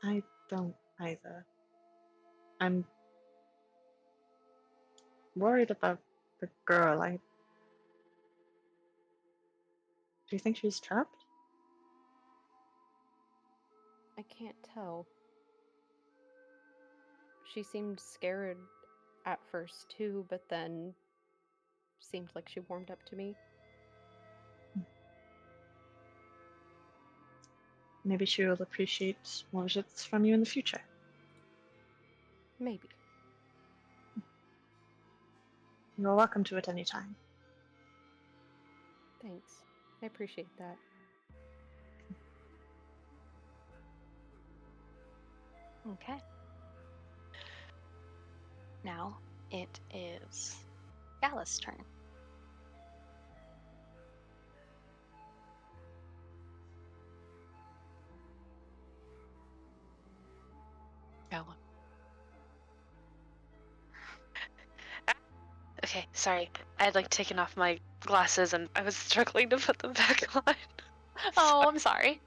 I don't either. I'm worried about the girl. Do you think she's trapped? I can't tell. She seemed scared at first too, but then seemed like she warmed up to me. Maybe she will appreciate more visits from you in the future. Maybe. You're welcome to it anytime. Thanks. I appreciate that. Okay. Now it is Gala's turn. Gala. Okay, sorry. I had like taken off my glasses and I was struggling to put them back on. Oh, I'm sorry.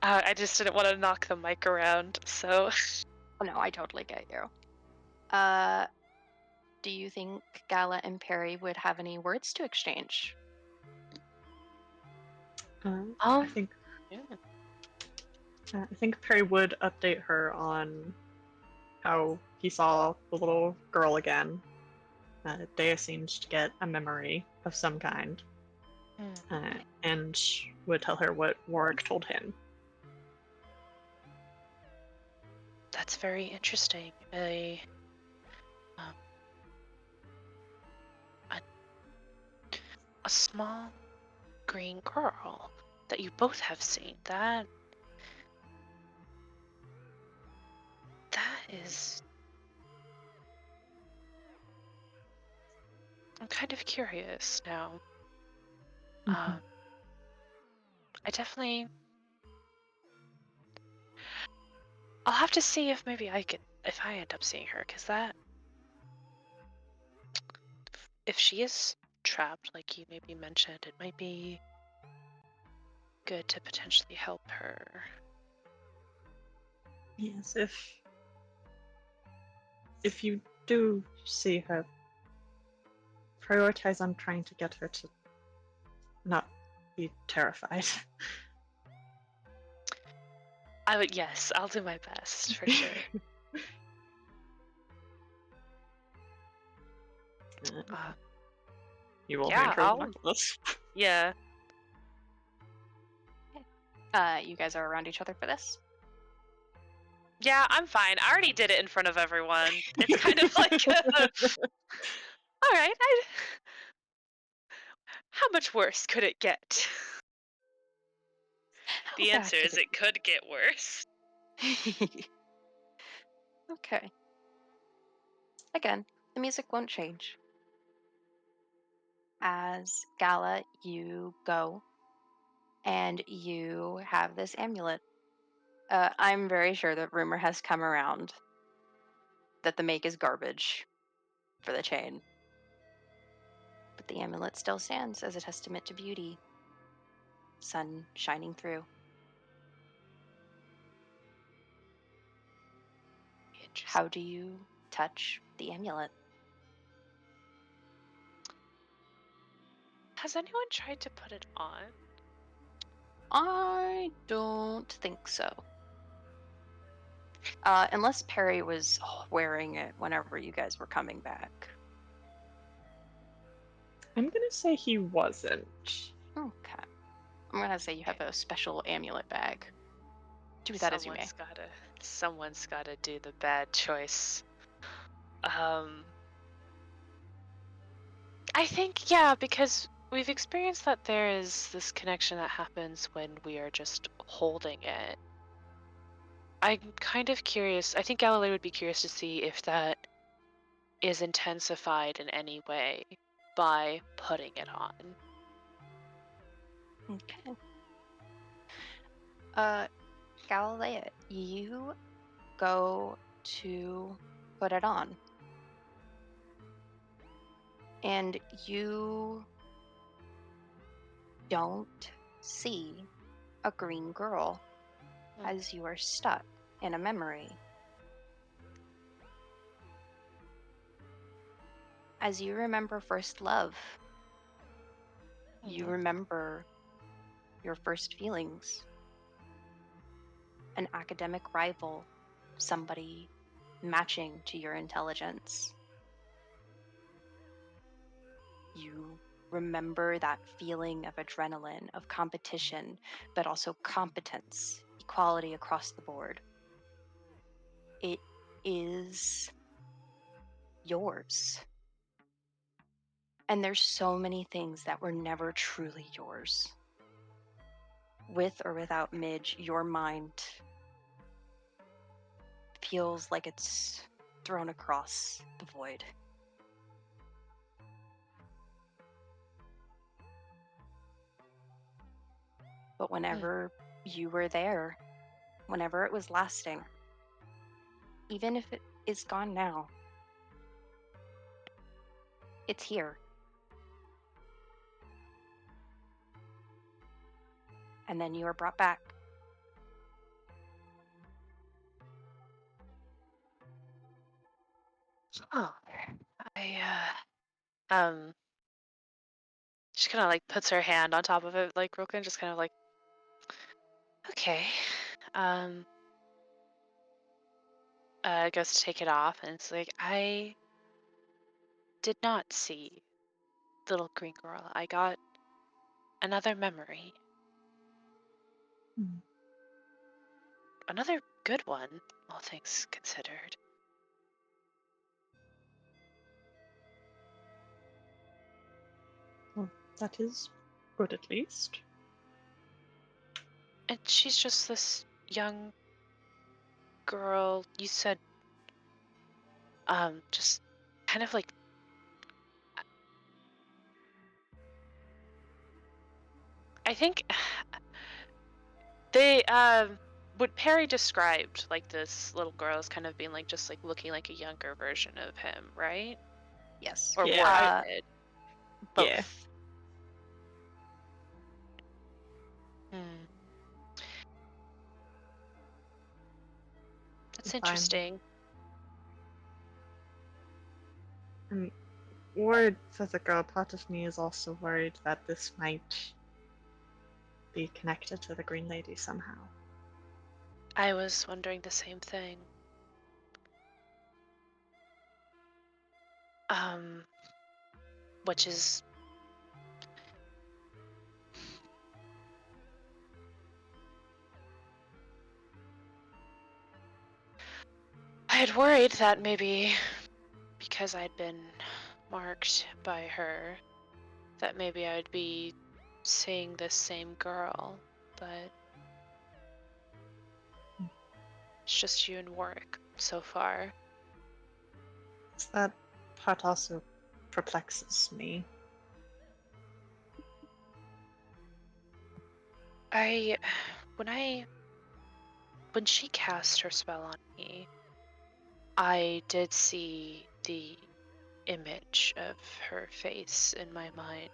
I just didn't want to knock the mic around, so. Oh, no, I totally get you. Do you think Gala and Perry would have any words to exchange? I think Perry would update her on how he saw the little girl again. Dea seems to get a memory of some kind, and would tell her what Warwick told him. That's very interesting. A small green girl that you both have seen. That is. I'm kind of curious now. I definitely. I'll have to see if maybe if I end up seeing her, because if she is trapped, like you maybe mentioned, it might be good to potentially help her. Yes, if you do see her, prioritize on trying to get her to not be terrified. Yes, I'll do my best for sure. Uh, You will Yeah, hand her I'll- the necklace. yeah. You guys are around each other for this? Yeah, I'm fine. I already did it in front of everyone. It's kind of like, all right. How much worse could it get? The How bad answer could is it could get worse. Okay. Again, the music won't change. As Gala, you go and you have this amulet. I'm very sure that rumor has come around that the make is garbage for the chain. But the amulet still stands as a testament to beauty. Sun shining through. How do you touch the amulet? Has anyone tried to put it on? I don't think so. Unless Perry was wearing it whenever you guys were coming back. I'm gonna say he wasn't. Okay. I'm gonna say you have a special amulet bag. Do with that as you may. Someone's gotta do the bad choice. I think, yeah, because we've experienced that there is this connection that happens when we are just holding it. I'm kind of curious. I think Galileo would be curious to see if that is intensified in any way by putting it on. Okay. Galileo, you go to put it on. And you don't see a green girl as you are stuck in a memory. As you remember first love, you remember your first feelings, an academic rival, somebody matching to your intelligence. You remember that feeling of adrenaline, of competition, but also competence, equality across the board. It is yours. And there's so many things that were never truly yours. With or without Midge, your mind feels like it's thrown across the void. But whenever you were there, whenever it was lasting, even if it is gone now, it's here. And then you are brought back. Oh, she kind of like puts her hand on top of it, like real quick, just kind of like, okay, goes to take it off, and it's like, I did not see little green girl. I got another memory. Another good one, all things considered. Well, that is good at least. And she's just this young girl, you said, just kind of like, I think they, what Perry described, like this little girl as kind of being like, just like looking like a younger version of him, right? Yes. Or Yeah. Warren did. Both. Yeah. That's Fine. interesting. And Ward says a girl, part of me is also worried that this might be connected to the Green Lady somehow. I was wondering the same thing. Which is I had worried that maybe because I'd been marked by her, that maybe I'd be seeing this same girl, but it's just you and Warwick so far. That part also perplexes me. When she cast her spell on me, I did see the image of her face in my mind.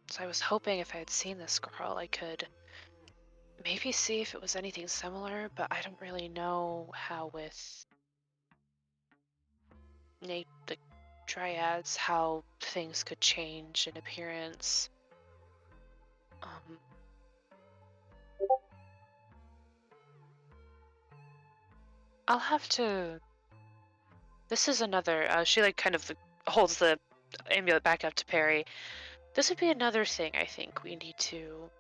So I was hoping if I had seen this girl, I could maybe see if it was anything similar, but I don't really know how with the Dryads, how things could change in appearance. I'll have to. This is another. She like kind of holds the amulet back up to Perry. This would be another thing I think we need to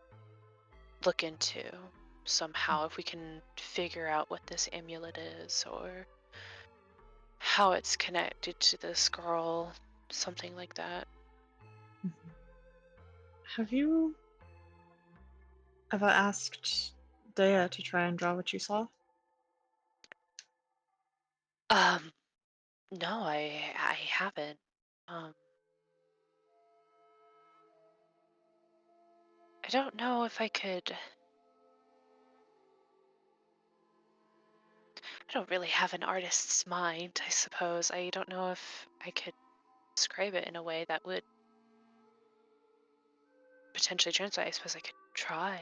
look into somehow, if we can figure out what this amulet is or how it's connected to this girl, something like that. Have you ever asked Dea to try and draw what you saw? No, I haven't. I don't know if I could. I don't really have an artist's mind, I suppose. I don't know if I could describe it in a way that would potentially translate. I suppose I could try.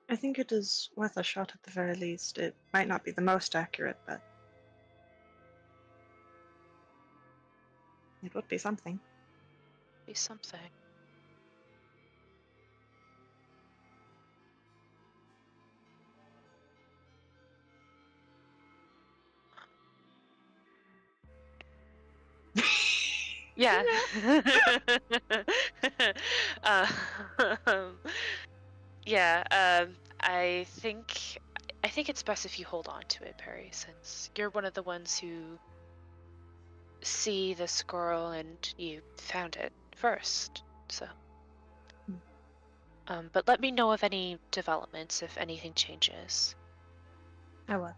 I think it is worth a shot at the very least. It might not be the most accurate, but it would be something. Be something. Yeah. um, yeah. I think it's best if you hold on to it, Perry, since you're one of the ones who see this girl and you found it first. So. But let me know of any developments if anything changes. I will.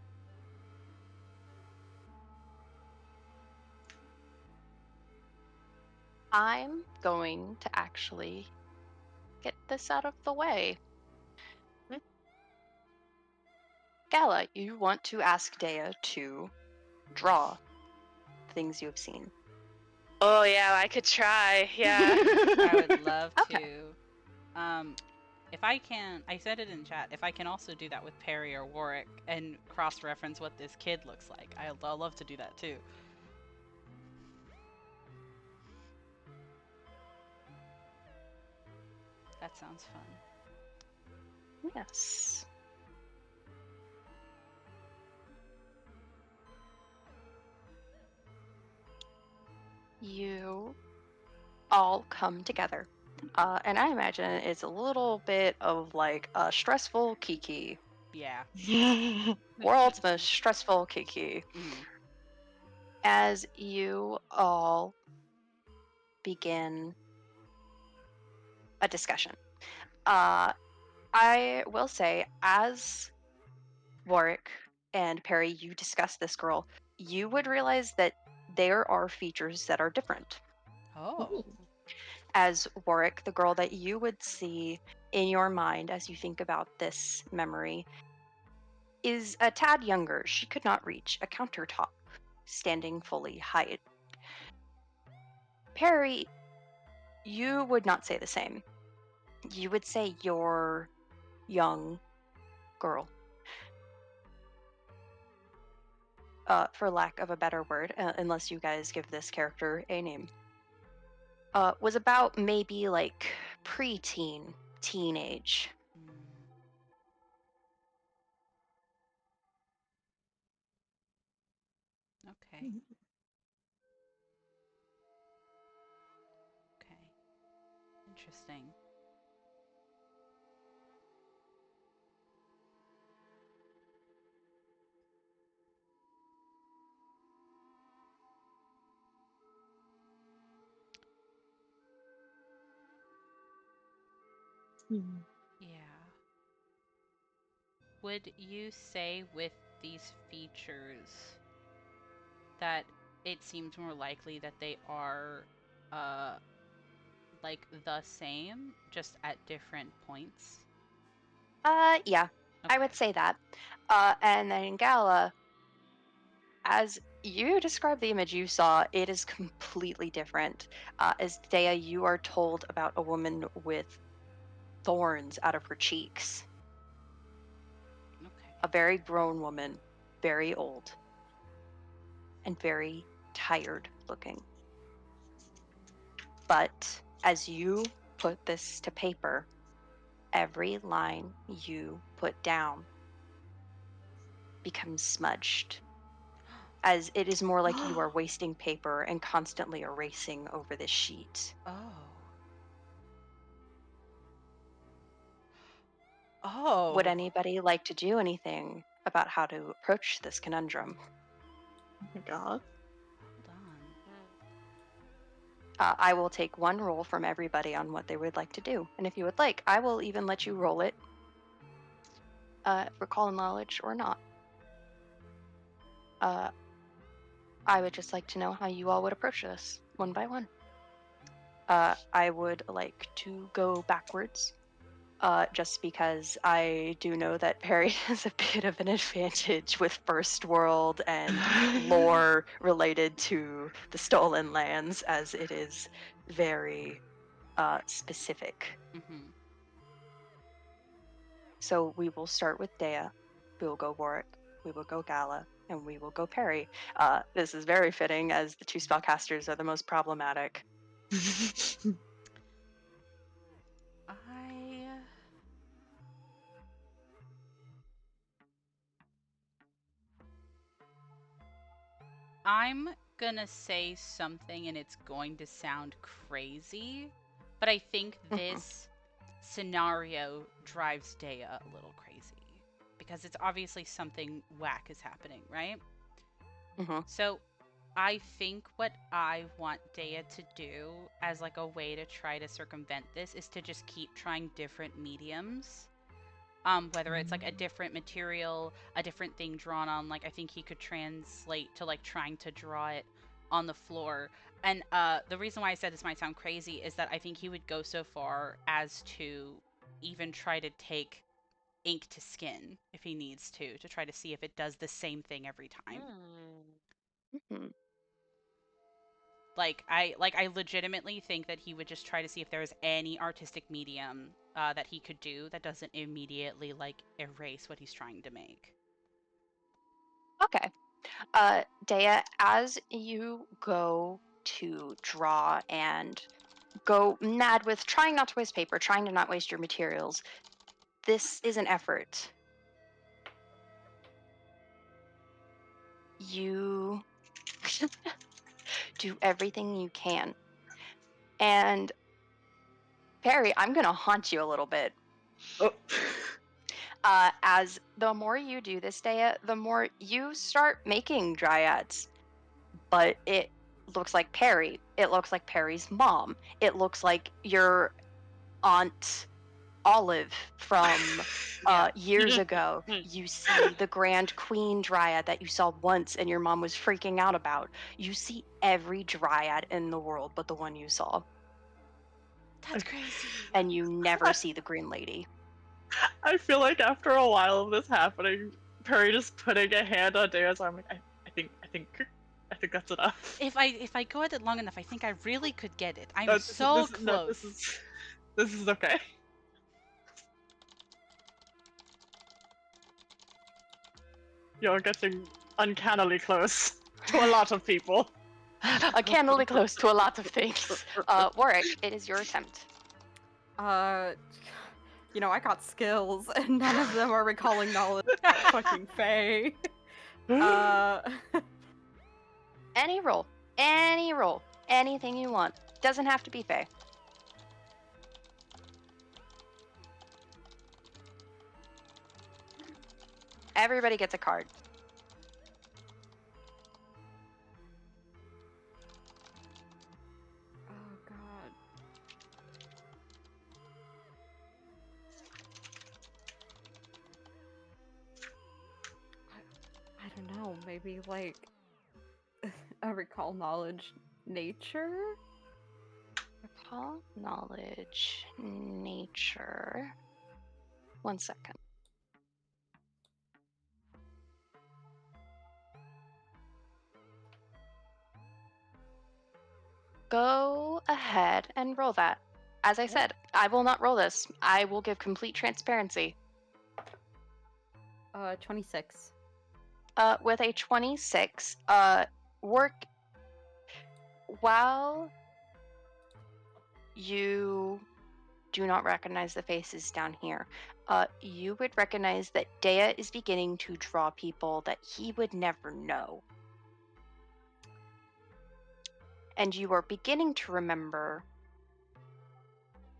I'm going to actually get this out of the way. Gala, you want to ask Dea to draw things you have seen. Oh yeah, I could try. Yeah. I would love Okay. to. If I can, I said it in chat. If I can also do that with Perry or Warwick and cross-reference what this kid looks like, I'll love to do that too. That sounds fun. Yes. You all come together. And I imagine it's a little bit of like a stressful Kiki. Yeah. World's most stressful Kiki. Mhm. As you all begin a discussion. I will say, as Warwick and Perry, you discuss this girl, you would realize that there are features that are different. Oh. As Warwick, the girl that you would see in your mind as you think about this memory is a tad younger. She could not reach a countertop, standing fully height. Perry, you would not say the same. You would say your young girl. For lack of a better word, unless you guys give this character a name. was about maybe like preteen, teenage. Mm. Okay. Okay. Interesting. Hmm. Yeah. Would you say with these features that it seems more likely that they are uh like the same just at different points? Yeah, I would Okay. say that. And then Gala, as you describe the image you saw, it is completely different. As Dea, you are told about a woman with thorns out of her cheeks, Okay. a very grown woman, very old, and very tired looking. But as you put this to paper, every line you put down becomes smudged, as it is more like you are wasting paper and constantly erasing over this sheet. Oh. Would Oh. anybody like to do anything about how to approach this conundrum? Oh my god. Hold on. I will take one roll from everybody on what they would like to do. And if you would like, I will even let you roll it, recall knowledge or not. Uh, I would just like to know how you all would approach this one by one. I would like to go backwards, just because I do know that Perry has a bit of an advantage with First World and lore related to the Stolen Lands, as it is very specific. Mhm. So we will start with Dea, we will go Warwick, we will go Gala, and we will go Perry. This is very fitting, as the two spellcasters are the most problematic. I I'm gonna say something and it's going to sound crazy, but I think Mhm. this scenario drives Dea a little crazy because it's obviously something whack is happening, right? Mhm. So I think what I want Dea to do as like a way to try to circumvent this is to just keep trying different mediums. Whether it's like a different material, a different thing drawn on, like I think he could translate to like trying to draw it on the floor. And the reason why I said this might sound crazy is that I think he would go so far as to even try to take ink to skin if he needs to try to see if it does the same thing every time. Mhm. I legitimately think that he would just try to see if there was any artistic medium that he could do that doesn't immediately like erase what he's trying to make. Okay. Dea, as you go to draw and go mad with trying not to waste paper, trying to not waste your materials, this is an effort. You do everything you can. And Perry, I'm going to haunt you a little bit. Oh. As the more you do this, Dea, the more you start making dryads. But it looks like Perry. It looks like Perry's mom. It looks like your aunt Olive from Yeah. years ago. You see the Grand Queen Dryad that you saw once and your mom was freaking out about. You see every Dryad in the world but the one you saw. That's crazy. And you never see the Green Lady. I feel like after a while of this happening, Perry just putting a hand on Dea's arm, like, I think that's enough. If I go at it long enough, I think I really could get it. I'm No, so close. this is okay. You're getting uncannily close to a lot of people. Uncannily close to a lot of things. Warwick, it is your attempt. You know, I got skills, and none of them are recalling knowledge. Fucking Faye. Any roll. Any roll. Anything you want. Doesn't have to be Faye. Everybody gets a card. Oh god. I don't know, maybe like a recall knowledge nature? Recall knowledge nature. 1 second. Go ahead and roll that. As I said, I will not roll this. I will give complete transparency. 26. With a 26, work while you do not recognize the faces down here. You would recognize that Dea is beginning to draw people that he would never know. And you are beginning to remember,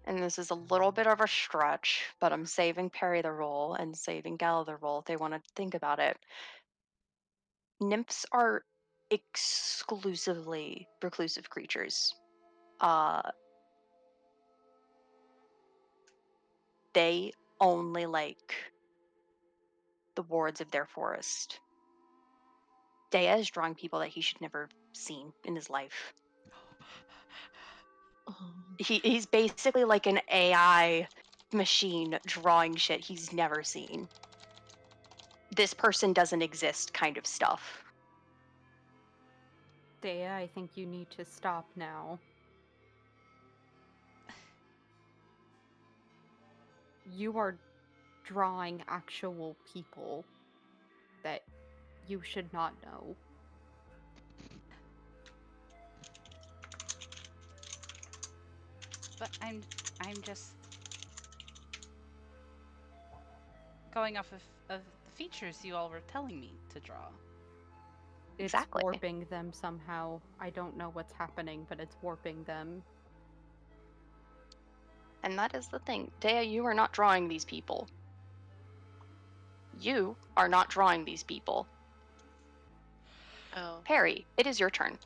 and this is a little bit of a stretch, but I'm saving Perry the role and saving Gala the role if they want to think about it. Nymphs are exclusively reclusive creatures. They only like the wards of their forest. Dea is drawing people that he should never have seen in his life. He's basically like an AI machine drawing shit he's never seen. This person doesn't exist kind of stuff. Dea, I think you need to stop now. You are drawing actual people that you should not know. But I'm just going off of the features you all were telling me to draw. It's Exactly. warping them somehow. I don't know what's happening, but it's warping them. And that is the thing. Dea, you are not drawing these people. You are not drawing these people. Oh. Perry, it is your turn.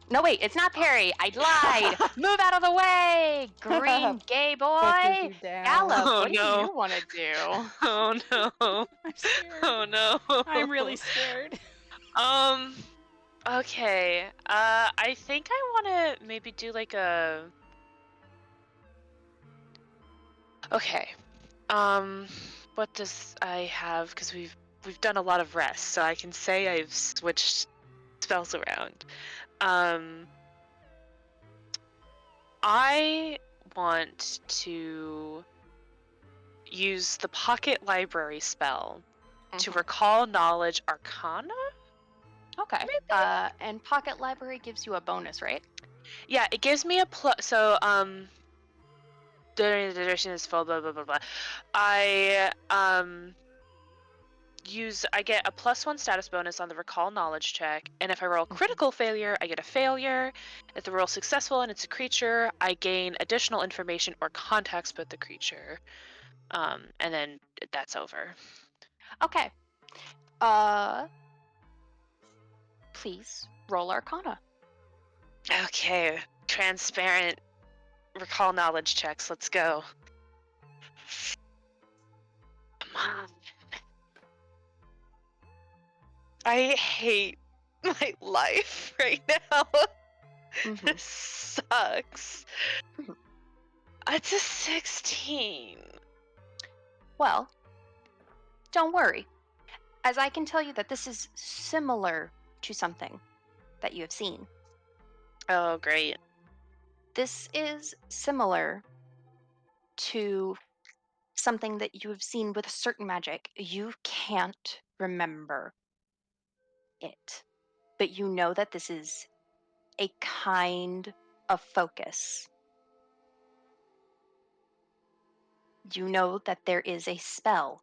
No, wait, it's not Perry. I lied. Move out of the way, green gay boy. Pushes you down. Gallop, Oh, what no. do you want to do? Oh no. I'm scared. Oh no. I'm really scared. Okay. I think I want to maybe do like a. Okay. What does I have? Because we've done a lot of rest, so I can say I've switched spells around. I want to use the Pocket Library spell to Mhm. recall knowledge arcana. Okay. Maybe? And Pocket Library gives you a bonus, right? Yeah, it gives me a plus. So during the duration is full. Blah blah blah blah. I get a +1 status bonus on the recall knowledge check, and if I roll critical failure, I get a failure. If the roll successful and it's a creature, I gain additional information or context with the creature. And then that's over. Okay. Please roll Arcana. Okay, transparent recall knowledge checks. Let's go. Come on. I hate my life right now. Mhm. This sucks. It's a 16. Well, don't worry, as I can tell you that this is similar to something that you have seen. Oh, great. This is similar to something that you have seen with a certain magic. You can't remember it, but you know that this is a kind of focus. You know that there is a spell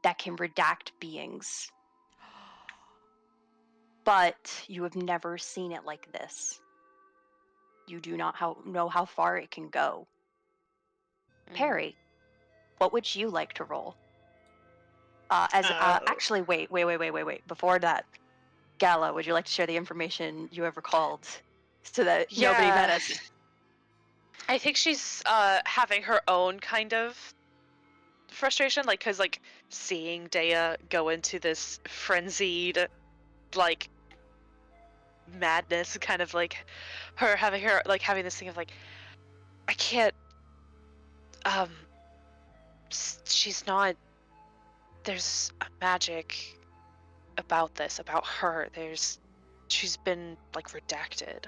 that can redact beings, but you have never seen it like this. You do not know how far it can go. Perry, what would you like to roll? Actually, wait. Before that, Gala, would you like to share the information you have recalled so that nobody met Yeah. us? I think she's having her own kind of frustration, like, because, like, seeing Dea go into this frenzied, like, madness, kind of like her having this thing of, like, I can't, um, she's not, there's a magic about this, about her. She's been, like, redacted.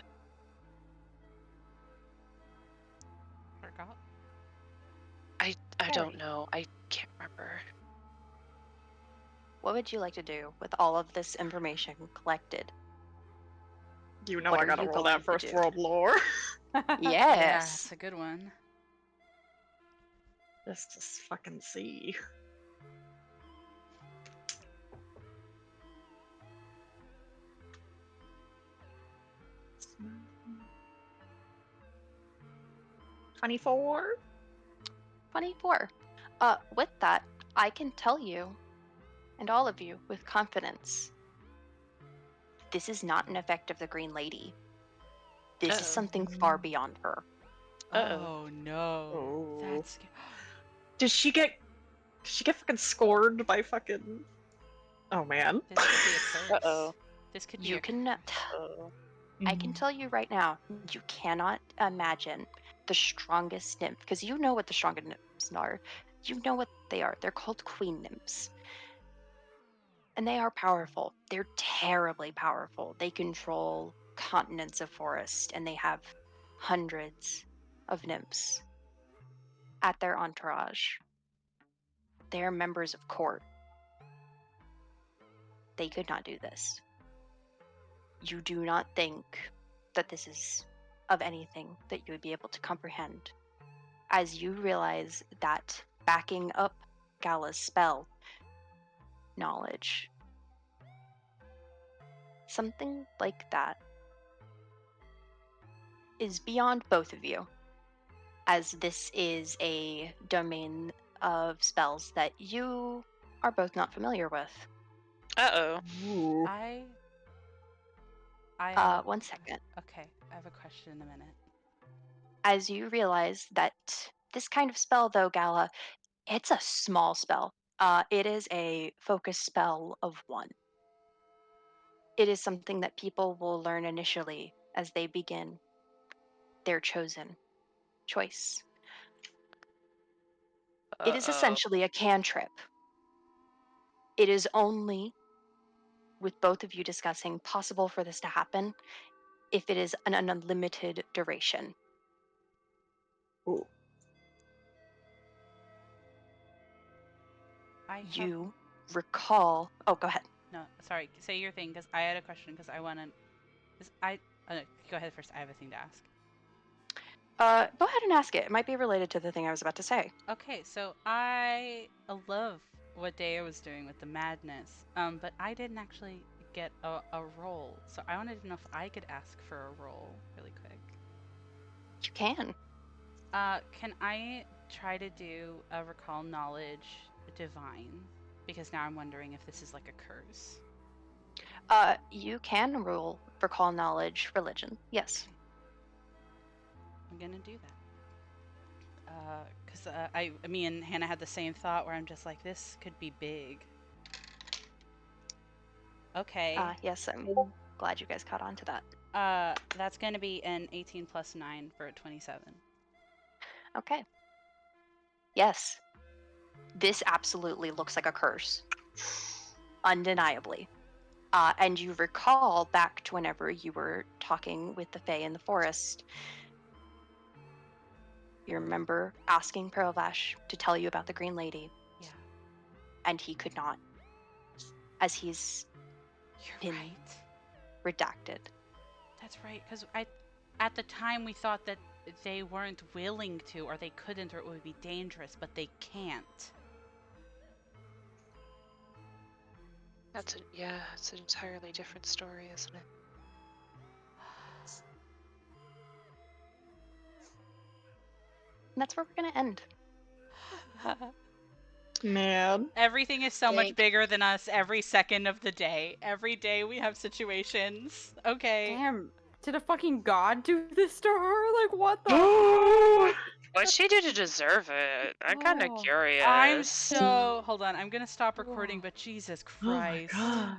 Forgot. I don't Perry. know. I can't remember. What would you like to do with all of this information collected? You know What I are gotta you roll going that to first do? world lore. Yeah, Yes. it's a good one. Let's just fucking see. $24. 24. With that, I can tell you, and all of you, with confidence, this is not an effect of the Green Lady. This is Uh-oh. something far beyond her. Uh-oh. Oh no. Oh. That's Did she get fucking scored by fucking... Oh man. this could be a curse. Uh-oh. This could be You a cannot. Uh-oh. I can tell you right now, you cannot imagine the strongest nymph, because you know what the strongest nymphs are. You know what they are. They're called queen nymphs. And they are powerful. They're terribly powerful. They control continents of forest, and they have hundreds of nymphs at their entourage. They are members of court. They could not do this. You do not think that this is of anything that you would be able to comprehend. As you realize that backing up Gala's spell knowledge, something like that is beyond both of you, as this is a domain of spells that you are both not familiar with. Uh-oh. Ooh. One second. Okay, I have a question in a minute. As you realize that this kind of spell, though, Gala, it's a small spell. It is a focus spell of 1. It is something that people will learn initially as they begin their chosen choice. It is Uh-oh. essentially a cantrip. It is only, with both of you discussing, possible for this to happen if it is an unlimited duration. Ooh. You recall. Oh, go ahead. No, sorry. Say your thing, because I had a question. Because I want to. Go ahead first. I have a thing to ask. Go ahead and ask it. It might be related to the thing I was about to say. Okay, so I love what Dea was doing with the madness. But I didn't actually get a roll, so I wanted to know if I could ask for a roll really quick. You can. Can I try to do a recall knowledge divine? Because now I'm wondering if this is like a curse. You can roll recall knowledge religion. Yes. I'm gonna do that. Because me and Hannah had the same thought where I'm just like, this could be big. Okay. Yes, I'm glad you guys caught on to that. That's gonna be an 18 plus 9 for a 27. Okay. Yes. This absolutely looks like a curse. Undeniably. And you recall back to whenever you were talking with the Fae in the forest. You remember asking Perlvash to tell you about the Green Lady. Yeah. And he could not. As he's You're been right. redacted. That's right, because at the time we thought that they weren't willing to, or they couldn't, or it would be dangerous, but they can't. It's an entirely different story, isn't it? And that's where we're gonna end. Man. Everything is so much Dig. bigger than us every second of the day. Every day we have situations. Okay. Damn, did a fucking god do this to her? Like, what the? What'd she do to deserve it? I'm kind of Oh. curious. I'm so... Hold on, I'm gonna stop recording, Oh. but Jesus Oh my Christ. god.